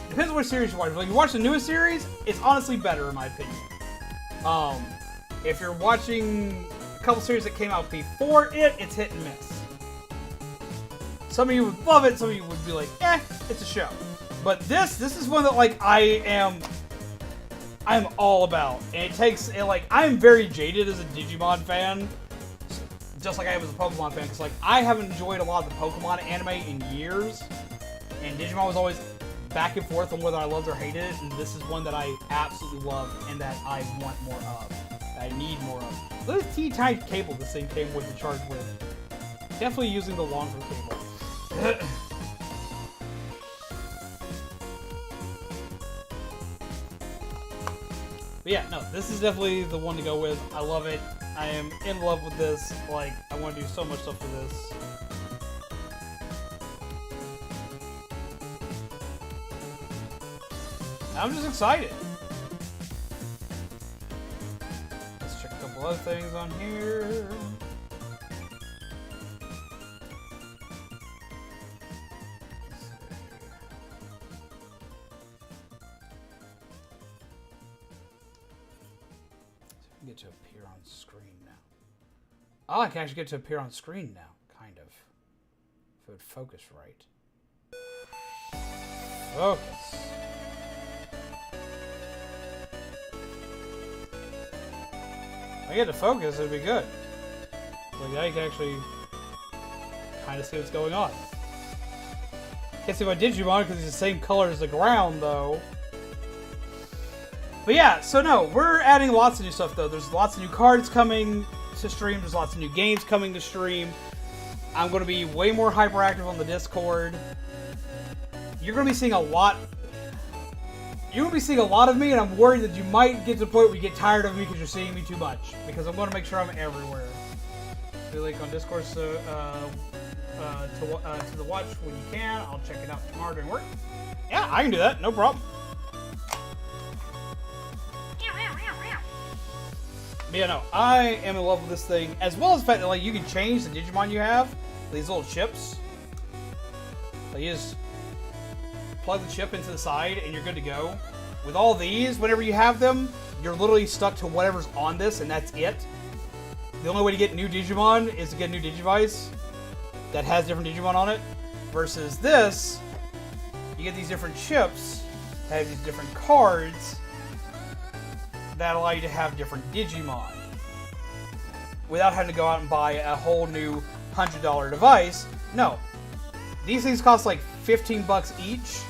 depends on what series you watch. Like, you watch the newest series, it's honestly better in my opinion. If you're watching a couple series that came out before it, it's hit and miss. Some of you would love it, some of you would be like, eh, it's a show. But this is one that, like, I'm all about. And it takes, I'm very jaded as a Digimon fan, just like I am as a Pokemon fan, because, like, I haven't enjoyed a lot of the Pokemon anime in years, and Digimon was always back and forth on whether I loved or hated it, and this is one that I absolutely love, and that I want more of, that I need more of. Look at this T-type cable this thing came with the charge with. Definitely using the longer cable. But yeah, no, this is definitely the one to go with. I love it. I am in love with this. Like, I want to do so much stuff for this. I'm just excited. couple other things on here. Get to appear on screen now. Oh, I can actually get to appear on screen now, kind of. If it would focus right. Focus. If I get to focus, it'd be good. Like now you can actually kind of see what's going on. Can't see my Digimon because he's the same color as the ground, though. But yeah, so no, we're adding lots of new stuff, though. There's lots of new cards coming to stream. There's lots of new games coming to stream. I'm going to be way more hyperactive on the Discord. You're going to be seeing a lot. You're going to be seeing a lot of me, and I'm worried that you might get to the point where you get tired of me because you're seeing me too much. Because I'm going to make sure I'm everywhere. So link on Discord to the watch when you can. I'll check it out tomorrow during work. Yeah, I can do that. No problem. But yeah, no, I am in love with this thing, as well as the fact that like you can change the Digimon you have, these little chips. Like you just plug the chip into the side and you're good to go. With all these, whenever you have them, you're literally stuck to whatever's on this, and that's it. The only way to get new Digimon is to get a new Digivice that has different Digimon on it. Versus this, you get these different chips that have these different cards that allow you to have different Digimon without having to go out and buy a whole new $100 device. No, these things cost like 15 bucks each.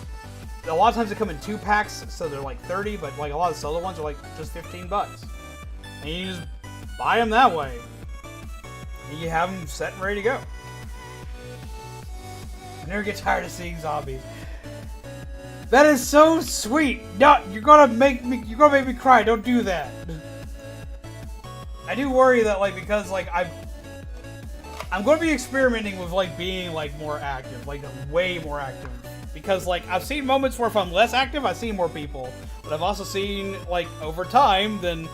A lot of times they come in 2 packs, so they're like 30, but like a lot of solo ones are like just 15 bucks. And you just buy them that way. And you have them set and ready to go. I never get tired of seeing zombies. That is so sweet. No, you're gonna make me cry. Don't do that. I do worry that like because like I'm going to be experimenting with like being like more active, like way more active. Because like I've seen moments where if I'm less active, I see more people. But I've also seen like over time, then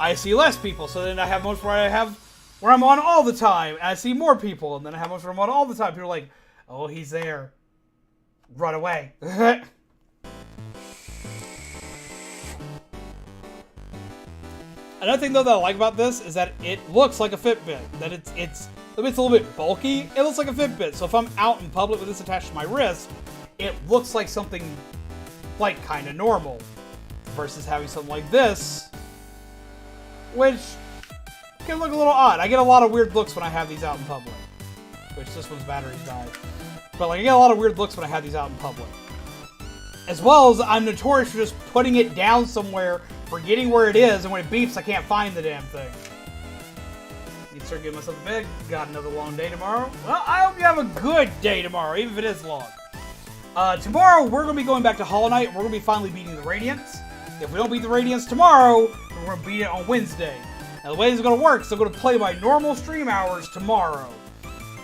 I see less people. So then I have moments where I'm on all the time, and I see more people, and then I have moments where I'm on all the time. People are like, "Oh, he's there. Run away." Another thing though that I like about this is that it looks like a Fitbit. That it's a little bit bulky. It looks like a Fitbit. So if I'm out in public with this attached to my wrist, it looks like something like kind of normal. Versus having something like this, which can look a little odd. I get a lot of weird looks when I have these out in public. Which this one's battery's died. But like I get a lot of weird looks when I have these out in public. As well as I'm notorious for just putting it down somewhere, forgetting where it is, and when it beeps, I can't find the damn thing. Need to start getting myself to bed. Got another long day tomorrow. Well, I hope you have a good day tomorrow, even if it is long. Tomorrow, we're going to be going back to Hollow Knight, and we're going to be finally beating the Radiance. If we don't beat the Radiance tomorrow, we're going to beat it on Wednesday. Now, the way this is going to work is I'm going to play my normal stream hours tomorrow.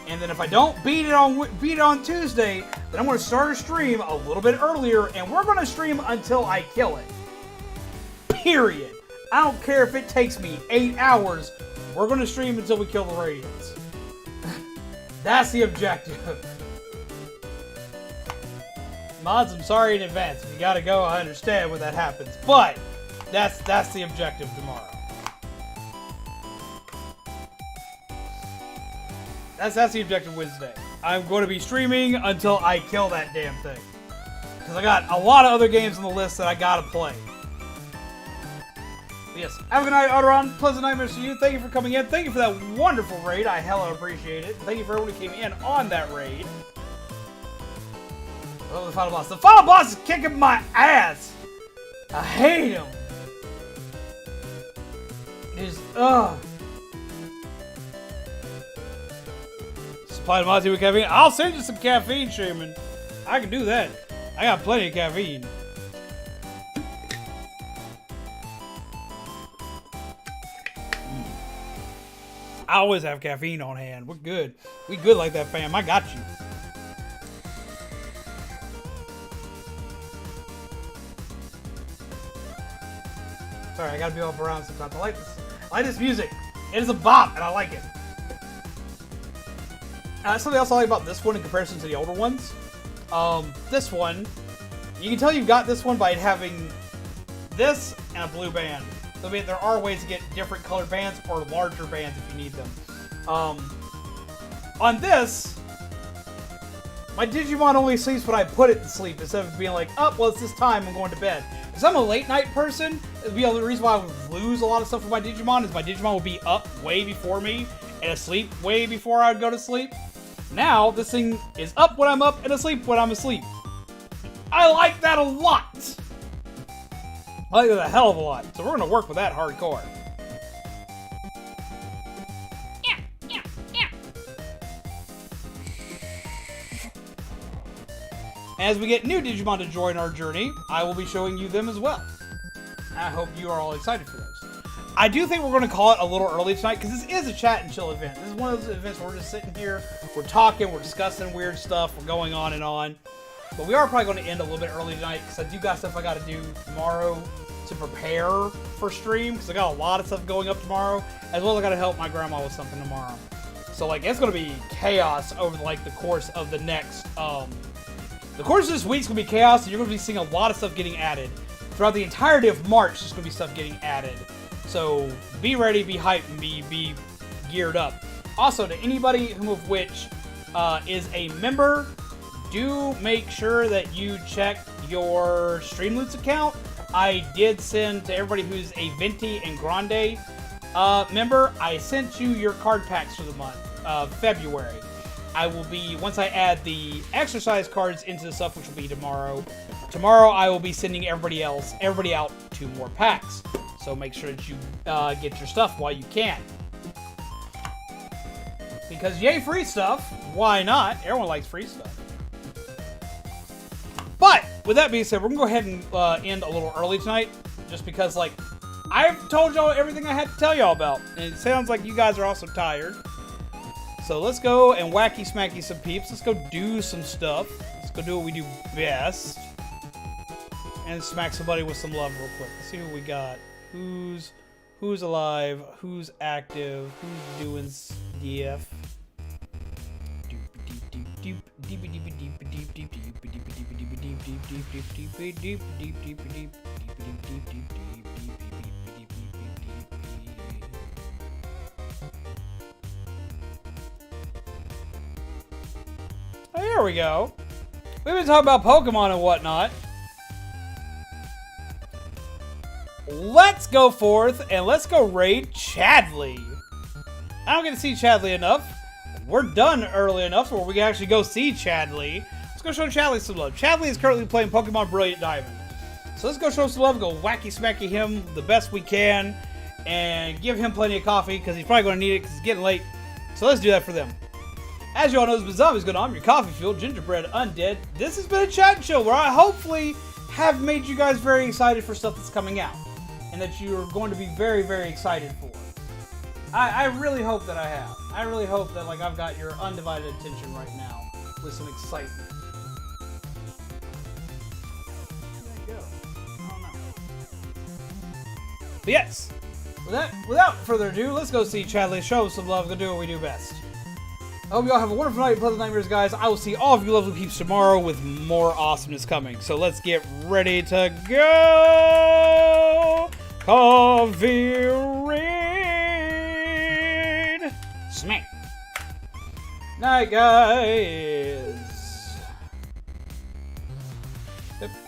And then if I don't beat it on Tuesday, then I'm going to start a stream a little bit earlier, and we're going to stream until I kill it. Period. I don't care if it takes me 8 hours. We're going to stream until we kill the Radiance. That's the objective. Mods, I'm sorry in advance. If you gotta go, I understand when that happens. But that's the objective tomorrow. That's the objective Wednesday. I'm going to be streaming until I kill that damn thing. Because I got a lot of other games on the list that I gotta play. But yes, have a good night, Autoron. Pleasant nightmares to you. Thank you for coming in. Thank you for that wonderful raid. I hella appreciate it. Thank you for everyone who came in on that raid. Oh, the final boss. The final boss is kicking my ass. I hate him. He's, Supply Monty with caffeine. I'll send you some caffeine, Shaman. I can do that. I got plenty of caffeine. I always have caffeine on hand. We're good. We good like that, fam. I got you. Sorry, I gotta be off around sometimes. I like this music. It is a bop, and I like it. Something else I like about this one in comparison to the older ones. This one, you can tell you've got this one by having this and a blue band. So, I mean, there are ways to get different colored bands or larger bands if you need them. On this, my Digimon only sleeps when I put it to sleep instead of being like, oh, well, it's this time, I'm going to bed. Because I'm a late night person, the reason why I would lose a lot of stuff with my Digimon is my Digimon will be up way before me and asleep way before I would go to sleep. Now, this thing is up when I'm up and asleep when I'm asleep. I like that a lot! I like that a hell of a lot. So we're going to work with that hardcore. As we get new Digimon to join our journey, I will be showing you them as well. I hope you are all excited for those. I do think we're going to call it a little early tonight because this is a chat and chill event. This is one of those events where we're just sitting here, we're talking, we're discussing weird stuff, we're going on and on. But we are probably going to end a little bit early tonight because I do got stuff I got to do tomorrow to prepare for stream because I got a lot of stuff going up tomorrow, as well as I got to help my grandma with something tomorrow. So like it's going to be chaos over like the course of the next the course of this week's going to be chaos, and you're going to be seeing a lot of stuff getting added. Throughout the entirety of March, there's going to be stuff getting added. So be ready, be hyped, and be geared up. Also, to anybody whom of which is a member, do make sure that you check your Streamloots account. I did send to everybody who's a Venti and Grande member, I sent you your card packs for the month of February. I will be, once I add the exercise cards into the stuff, which will be tomorrow. Tomorrow I will be sending everybody out 2 more packs. So make sure that you get your stuff while you can. Because yay, free stuff. Why not? Everyone likes free stuff. But, with that being said, we're going to go ahead and end a little early tonight. Just because, like, I've told y'all everything I had to tell y'all about. And it sounds like you guys are also tired. So let's go and wacky smacky some peeps. Let's go do some stuff. Let's go do what we do best. And smack somebody with some love real quick. Let's see who we got. Who's alive? Who's active? Who's doing stuff? Oh, here we go. We've been talking about Pokemon and whatnot. Let's go forth and let's go raid Chadley. I don't get to see Chadley enough. We're done early enough where we can actually go see Chadley. Let's go show Chadley some love. Chadley is currently playing Pokemon Brilliant Diamond. So let's go show some love, go wacky smacky him the best we can, and give him plenty of coffee because he's probably going to need it because it's getting late. So let's do that for them. As you all know, there's been zombies going on. Your coffee fuel, gingerbread, undead. This has been a chat and chill where I hopefully have made you guys very excited for stuff that's coming out. And that you're going to be very, very excited for. I really hope that I have. I really hope that like I've got your undivided attention right now with some excitement. Where'd that go? I don't know. But yes, without further ado, let's go see Chadley, show him some love, go do what we do best. I hope you all have a wonderful night, pleasant nightmares, guys. I will see all of you lovely peeps tomorrow with more awesomeness coming. So let's get ready to go! Coffee raid! Smack! Night, guys!